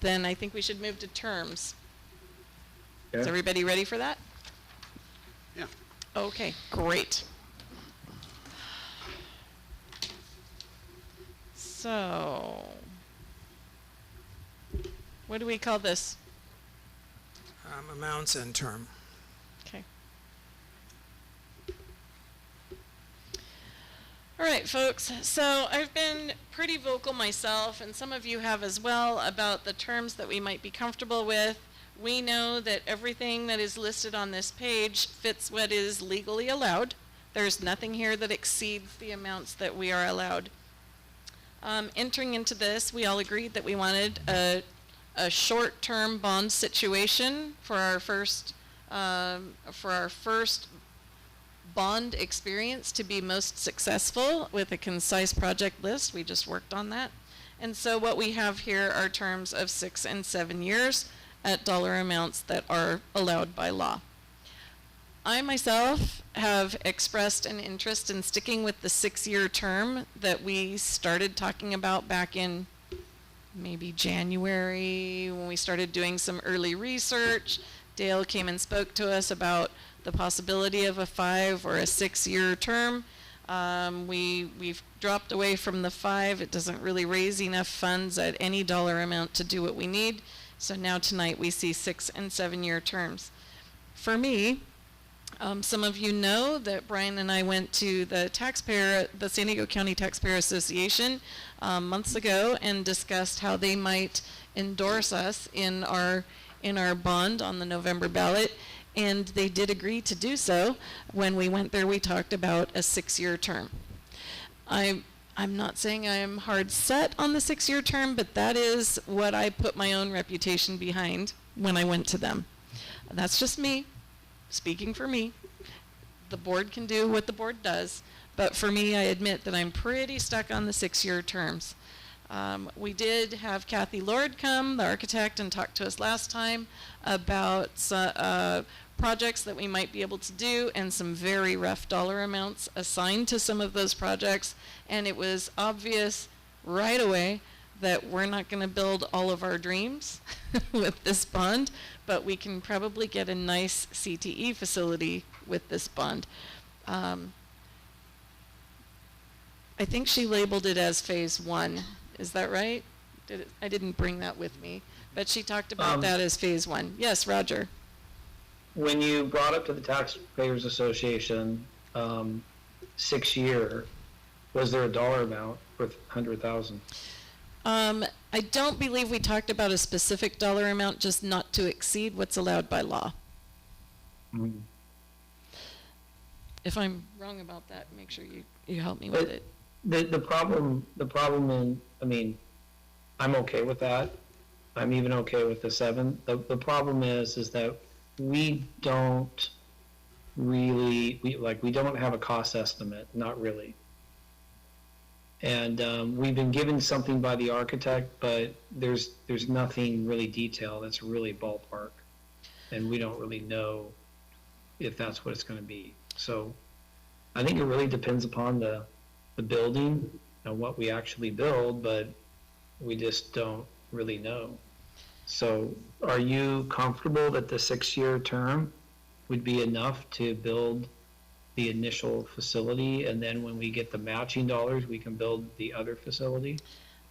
[SPEAKER 3] then I think we should move to terms. Is
[SPEAKER 8] Okay.
[SPEAKER 3] everybody ready for that?
[SPEAKER 10] Yeah.
[SPEAKER 3] Okay, great. So, what do we call this?
[SPEAKER 11] Amounts and term.
[SPEAKER 3] Okay. All right, folks. So I've been pretty vocal myself, and some of you have as well, about the terms that we might be comfortable with. We know that everything that is listed on this page fits what is legally allowed. There's nothing here that exceeds the amounts that we are allowed. Entering into this, we all agreed that we wanted a short-term bond situation for our first bond experience to be most successful with a concise project list. We just worked on that. And so what we have here are terms of 6 and 7 years at dollar amounts that are allowed by law. I myself have expressed an interest in sticking with the 6-year term that we started talking about back in maybe January when we started doing some early research. Dale came and spoke to us about the possibility of a 5 or a 6-year term. We've dropped away from the 5. It doesn't really raise enough funds at any dollar amount to do what we need. So now tonight we see 6 and 7-year terms. For me, some of you know that Brian and I went to the San Diego County Taxpayer Association months ago and discussed how they might endorse us in our bond on the November ballot, and they did agree to do so. When we went there, we talked about a 6-year term. I'm not saying I'm hard set on the 6-year term, but that is what I put my own reputation behind when I went to them. That's just me. Speaking for me. The board can do what the board does, but for me, I admit that I'm pretty stuck on the 6-year terms. We did have Kathy Lord come, the architect, and talk to us last time about projects that we might be able to do and some very rough dollar amounts assigned to some of those projects, and it was obvious right away that we're not going to build all of our dreams with this bond, but we can probably get a nice CTE facility with this bond. I think she labeled it as phase 1. Is that right? I didn't bring that with me, but she talked about that as phase 1. Yes, Roger.
[SPEAKER 8] When you brought up to the Taxpayers Association, 6-year, was there a dollar amount for 100,000?
[SPEAKER 3] I don't believe we talked about a specific dollar amount, just not to exceed what's allowed by law.
[SPEAKER 8] Mm-hmm.
[SPEAKER 3] If I'm wrong about that, make sure you help me with it.
[SPEAKER 8] The problem in, I mean, I'm okay with that. I'm even okay with the 7. The problem is that we don't really, we don't have a cost estimate, not really. And we've been given something by the architect, but there's nothing really detailed. It's really ballpark, and we don't really know if that's what it's going to be. So I think it really depends upon the building and what we actually build, but we just don't really know. So are you comfortable that the 6-year term would be enough to build the initial facility, and then when we get the matching dollars, we can build the other facility?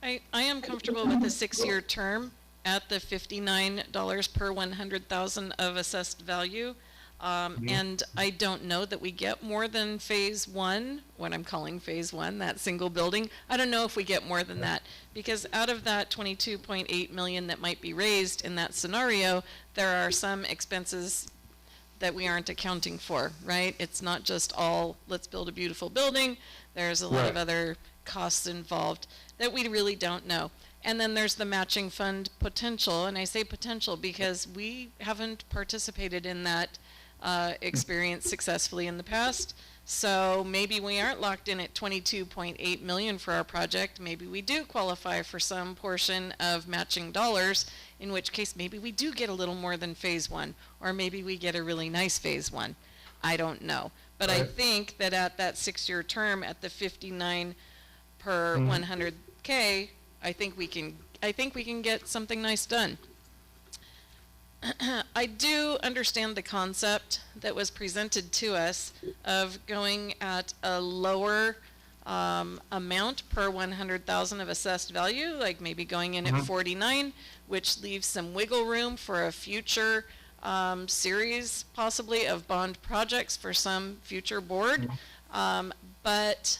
[SPEAKER 3] I am comfortable with the 6-year term at the $59 per 100,000 of assessed value. And I don't know that we get more than phase 1, what I'm calling phase 1, that single building. I don't know if we get more than that, because out of that 22.8 million that might be raised in that scenario, there are some expenses that we aren't accounting for, right? It's not just all, let's build a beautiful building. There's a lot of other costs involved that we really don't know. And then there's the matching fund potential, and I say potential because we haven't participated in that experience successfully in the past. So maybe we aren't locked in at 22.8 million for our project. Maybe we do qualify for some portion of matching dollars, in which case maybe we do get a little more than phase 1, or maybe we get a really nice phase 1. I don't know. But I think that at that 6-year term at the 59 per 100K, I think we can get something nice done. I do understand the concept that was presented to us of going at a lower amount per 100,000 of assessed value, like maybe going in at 49, which leaves some wiggle room for a future series possibly of bond projects for some future board. But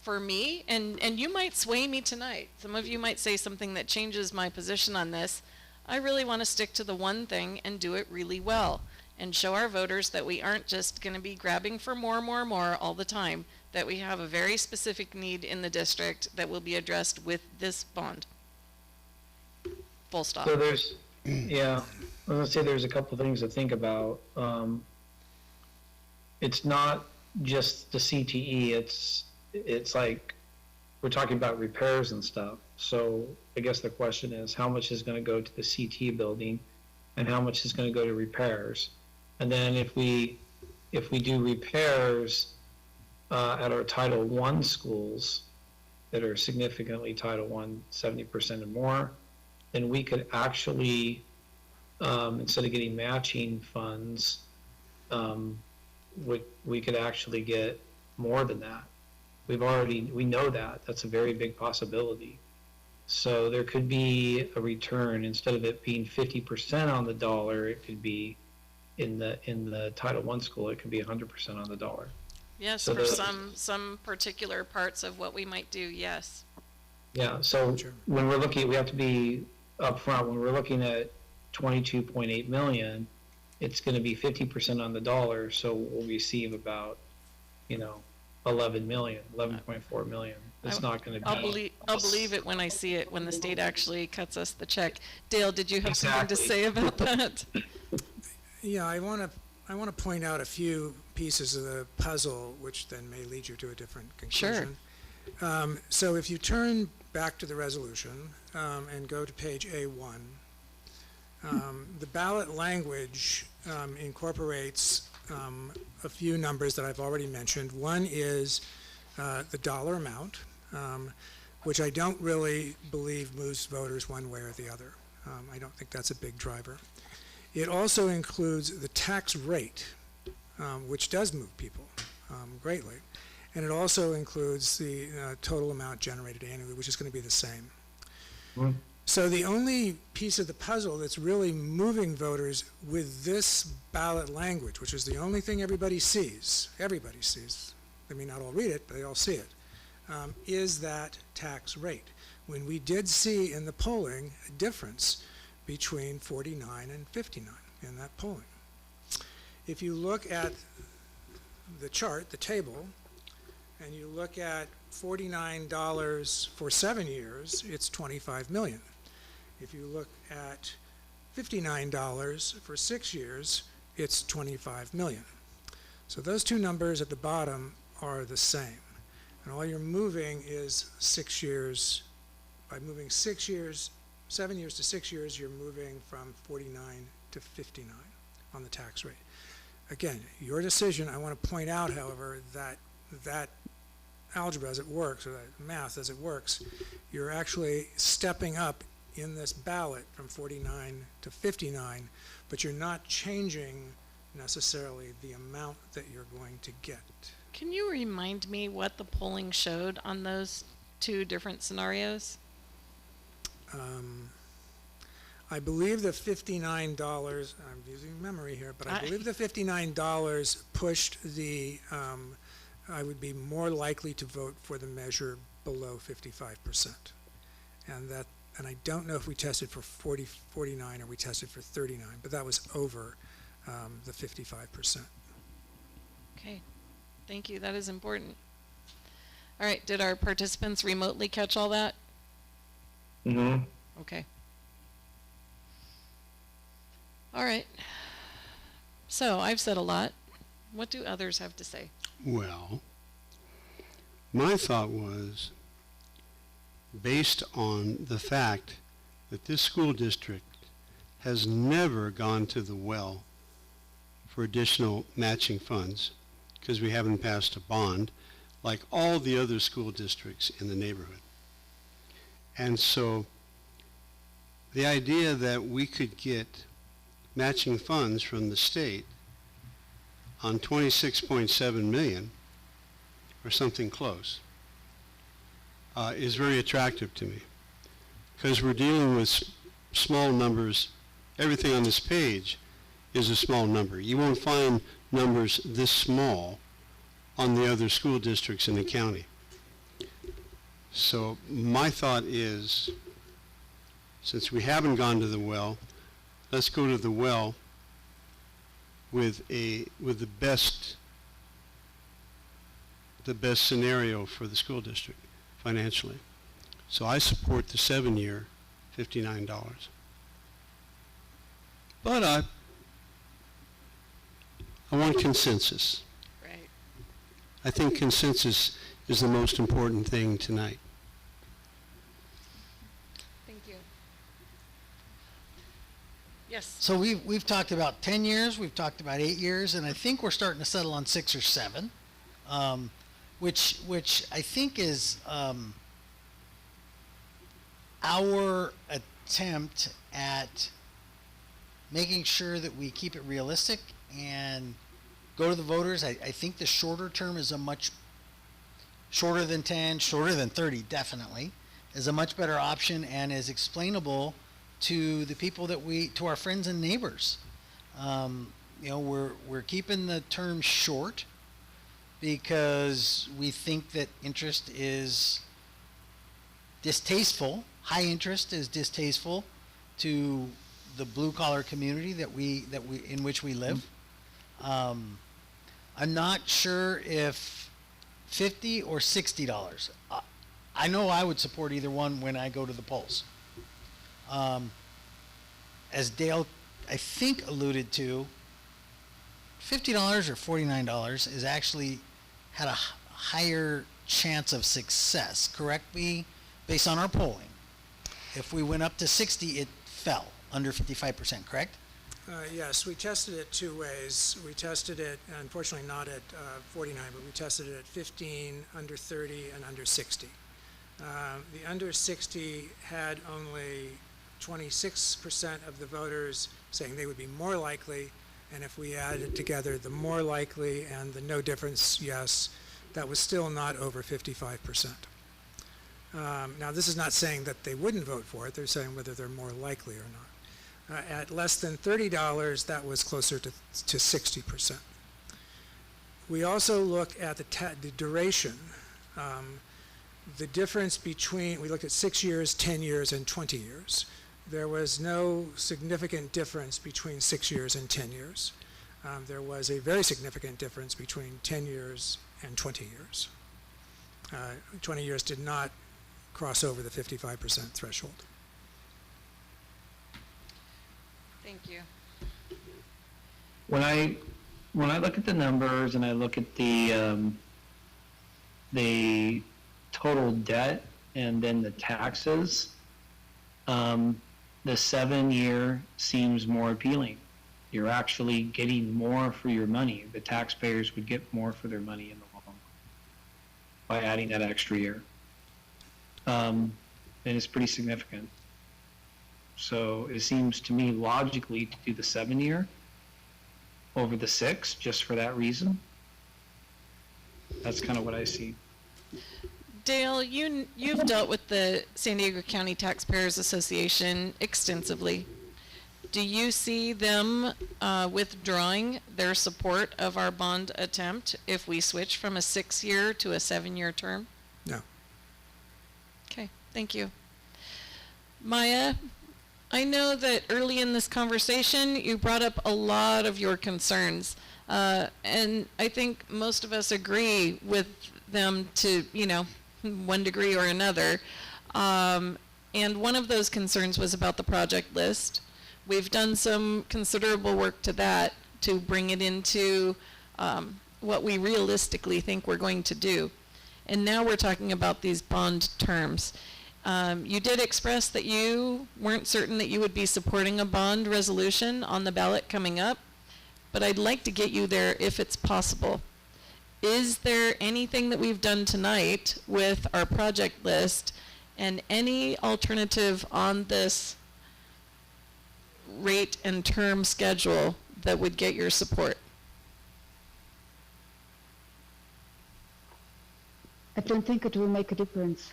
[SPEAKER 3] for me, and you might sway me tonight, some of you might say something that changes my position on this, I really want to stick to the one thing and do it really well and show our voters that we aren't just going to be grabbing for more all the time, that we have a very specific need in the district that will be addressed with this bond. Full stop.
[SPEAKER 8] So there's, I was going to say there's a couple of things to think about. It's not just the CTE, it's like we're talking about repairs and stuff. So I guess the question is, how much is going to go to the CT building and how much is going to go to repairs? And then if we do repairs at our Title I schools that are significantly Title I, 70% or more, then we could actually, instead of getting matching funds, we could actually get more than that. We know that. That's a very big possibility. So there could be a return. Instead of it being 50% on the dollar, it could be in the Title I school, it could be 100% on the dollar.
[SPEAKER 3] Yes,
[SPEAKER 8] So
[SPEAKER 3] for some particular parts of what we might do, yes.
[SPEAKER 8] Yeah, so when we're looking, we have to be upfront. When we're looking at 22.8 million, it's going to be 50% on the dollar, so we'll receive about, 11 million, 11.4 million. It's not going to be.
[SPEAKER 3] I'll believe it when I see it, when the state actually cuts us the check. Dale, did you have something to say about that?
[SPEAKER 11] Yeah, I want to point out a few pieces of the puzzle, which then may lead you to a different conclusion. Sure. So if you turn back to the resolution and go to page A1, the ballot language incorporates a few numbers that I've already mentioned. One is the dollar amount, which I don't really believe moves voters one way or the other. I don't think that's a big driver. It also includes the tax rate, which does move people greatly. And it also includes the total amount generated annually, which is going to be the same. So the only piece of the puzzle that's really moving voters with this ballot language, which is the only thing everybody sees, they may not all read it, but they all see it, is that tax rate. When we did see in the polling a difference between 49 and 59 in that polling. If you look at the chart, the table, and you look at $49 for 7 years, it's 25 million. If you look at $59 for 6 years, it's 25 million. So those two numbers at the bottom are the same. And all you're moving is 6 years. By moving 6 years, 7 years to 6 years, you're moving from 49 to 59 on the tax rate. Again, your decision. I want to point out, however, that algebra as it works, or that math as it works, you're actually stepping up in this ballot from 49 to 59, but you're not changing necessarily the amount that you're going to get.
[SPEAKER 3] Can you remind me what the polling showed on those two different scenarios?
[SPEAKER 11] I believe the $59, I'm using memory here, but I believe the $59 pushed the, I would be more likely to vote for the measure below 55%. And I don't know if we tested for 49 or we tested for 39, but that was over the 55%.
[SPEAKER 3] Okay, thank you. That is important. All right, did our participants remotely catch all that?
[SPEAKER 8] Mm-hmm.
[SPEAKER 3] Okay. All right. So I've said a lot. What do others have to say?
[SPEAKER 10] Well, my thought was, based on the fact that this school district has never gone to the well for additional matching funds, because we haven't passed a bond, like all the other school districts in the neighborhood. And so the idea that we could get matching funds from the state on 26.7 million or something close is very attractive to me, because we're dealing with small numbers. Everything on this page is a small number. You won't find numbers this small on the other school districts in the county. So my thought is, since we haven't gone to the well, let's go to the well with the best scenario for the school district financially. So I support the 7-year $59. But I want consensus.
[SPEAKER 3] Right.
[SPEAKER 10] I think consensus is the most important thing tonight.
[SPEAKER 3] Thank you. Yes.
[SPEAKER 2] So we've talked about 10 years, we've talked about 8 years, and I think we're starting to settle on 6 or 7, which I think is our attempt at making sure that we keep it realistic and go to the voters. I think the shorter term is a much shorter than 10, shorter than 30 definitely, is a much better option and is explainable to the people to our friends and neighbors. We're keeping the term short because we think that interest is distasteful. High interest is distasteful to the blue collar community in which we live. I'm not sure if $50 or $60. I know I would support either one when I go to the polls. As Dale, I think, alluded to, $50 or $49 is actually had a higher chance of success. Correct me, based on our polling. If we went up to 60, it fell under 55%. Correct?
[SPEAKER 11] Yes, we tested it two ways. We tested it, unfortunately not at 49, but we tested it at 15, under 30, and under 60. The under 60 had only 26% of the voters saying they would be more likely, and if we added together the more likely and the no difference yes, that was still not over 55%. Now, this is not saying that they wouldn't vote for it. They're saying whether they're more likely or not. At less than $30, that was closer to 60%. We also look at the duration. The difference between, we looked at 6 years, 10 years, and 20 years. There was no significant difference between 6 years and 10 years. There was a very significant difference between 10 years and 20 years. 20 years did not cross over the 55% threshold.
[SPEAKER 3] Thank you.
[SPEAKER 8] When I look at the numbers and I look at the total debt and then the taxes, the 7-year seems more appealing. You're actually getting more for your money. The taxpayers would get more for their money in the long run by adding that extra year. And it's pretty significant. So it seems to me logically to do the 7-year over the 6, just for that reason. That's kind of what I see.
[SPEAKER 3] Dale, you've dealt with the San Diego County Taxpayers Association extensively. Do you see them withdrawing their support of our bond attempt if we switch from a 6-year to a 7-year term?
[SPEAKER 11] No.
[SPEAKER 3] Okay, thank you. Maya, I know that early in this conversation you brought up a lot of your concerns, and I think most of us agree with them to, one degree or another. And one of those concerns was about the project list. We've done some considerable work to that to bring it into what we realistically think we're going to do. And now we're talking about these bond terms. You did express that you weren't certain that you would be supporting a bond resolution on the ballot coming up, but I'd like to get you there if it's possible. Is there anything that we've done tonight with our project list and any alternative on this rate and term schedule that would get your support?
[SPEAKER 1] I don't think it will make a difference.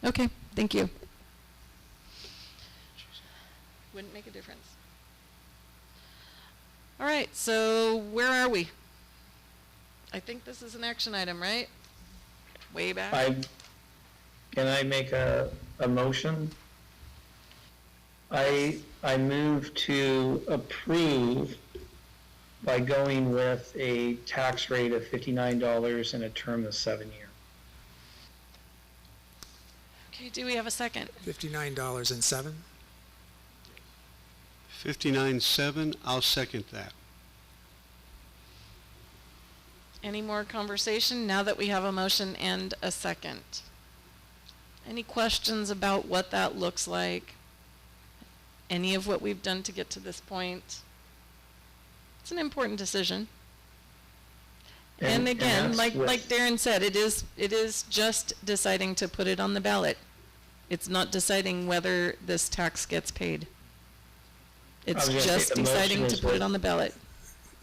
[SPEAKER 3] Okay, thank you. Wouldn't make a difference. All right, so where are we? I think this is an action item, right? Way back?
[SPEAKER 8] Can I make a motion? I move to approve by going with a tax rate of $59 and a term of 7 years.
[SPEAKER 3] Okay, do we have a second?
[SPEAKER 11] $59.07.
[SPEAKER 10] 59.7, I'll second that.
[SPEAKER 3] Any more conversation now that we have a motion and a second? Any questions about what that looks like? Any of what we've done to get to this point? It's an important decision. And again, like Darren said, it is just deciding to put it on the ballot. It's not deciding whether this tax gets paid. It's just deciding to put it on the ballot.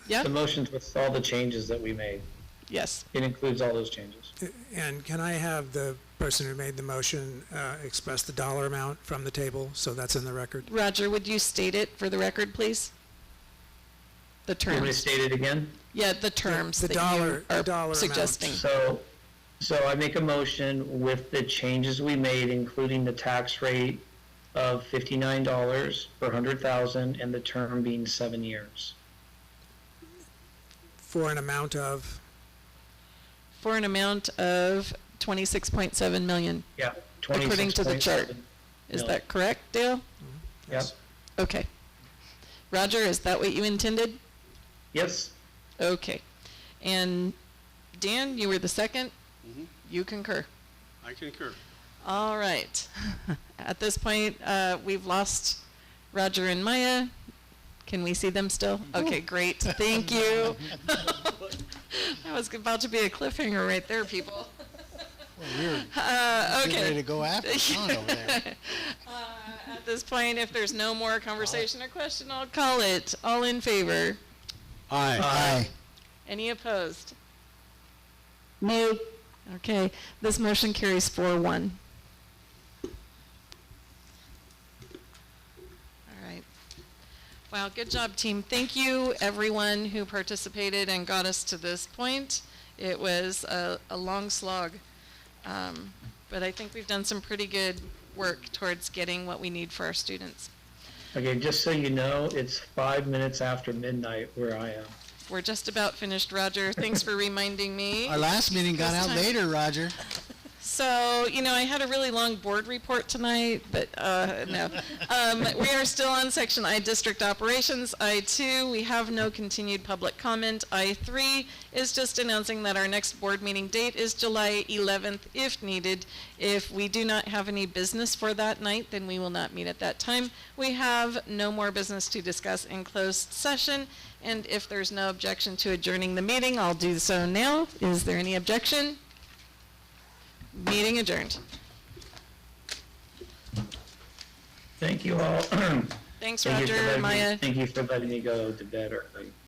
[SPEAKER 3] Yeah?
[SPEAKER 8] The motion's with all the changes that we made.
[SPEAKER 3] Yes.
[SPEAKER 8] It includes all those changes.
[SPEAKER 11] And can I have the person who made the motion express the dollar amount from the table, so that's in the record?
[SPEAKER 3] Roger, would you state it for the record, please? The terms.
[SPEAKER 8] You want me to state it again?
[SPEAKER 3] Yeah, the terms
[SPEAKER 11] The
[SPEAKER 3] that
[SPEAKER 11] dollar
[SPEAKER 3] you are
[SPEAKER 11] amount.
[SPEAKER 3] suggesting.
[SPEAKER 8] So I make a motion with the changes we made, including the tax rate of $59 per 100,000 and the term being 7 years.
[SPEAKER 11] For an amount of?
[SPEAKER 3] For an amount of 26.7 million,
[SPEAKER 8] Yeah.
[SPEAKER 3] according to the chart.
[SPEAKER 8] 26.7
[SPEAKER 3] Is
[SPEAKER 8] million.
[SPEAKER 3] that correct, Dale?
[SPEAKER 8] Yep.
[SPEAKER 3] Okay. Roger, is that what you intended?
[SPEAKER 8] Yes.
[SPEAKER 3] Okay. And Dan, you were the second?
[SPEAKER 10] Mhm.
[SPEAKER 3] You concur?
[SPEAKER 10] I concur.
[SPEAKER 3] All right. At this point, we've lost Roger and Maya. Can we see them still? Okay, great. Thank you. That was about to be a cliffhanger right there, people.
[SPEAKER 2] Getting ready
[SPEAKER 3] Okay.
[SPEAKER 2] to go after Sean over there.
[SPEAKER 3] At this point, if there's no more conversation or question, I'll call it. All in favor?
[SPEAKER 10] Aye.
[SPEAKER 2] Aye.
[SPEAKER 3] Any opposed?
[SPEAKER 1] No.
[SPEAKER 3] Okay, this motion carries 4-1. All right. Wow, good job, team. Thank you, everyone who participated and got us to this point. It was a long slog, but I think we've done some pretty good work towards getting what we need for our students.
[SPEAKER 8] Okay, just so you know, it's 5 minutes after midnight where I am.
[SPEAKER 3] We're just about finished, Roger. Thanks for reminding me.
[SPEAKER 2] Our last meeting got
[SPEAKER 3] This
[SPEAKER 2] out
[SPEAKER 3] time-
[SPEAKER 2] later, Roger.
[SPEAKER 3] So, I had a really long board report tonight, but no. We are still on Section I, District Operations. I-2, we have no continued public comment. I-3 is just announcing that our next board meeting date is July 11th, if needed. If we do not have any business for that night, then we will not meet at that time. We have no more business to discuss in closed session, and if there's no objection to adjourning the meeting, I'll do so now. Is there any objection? Meeting adjourned.
[SPEAKER 8] Thank you all.
[SPEAKER 3] Thanks,
[SPEAKER 8] Thank you for
[SPEAKER 3] Roger,
[SPEAKER 8] letting me-
[SPEAKER 3] Maya.
[SPEAKER 8] Thank you for letting me go to bed early.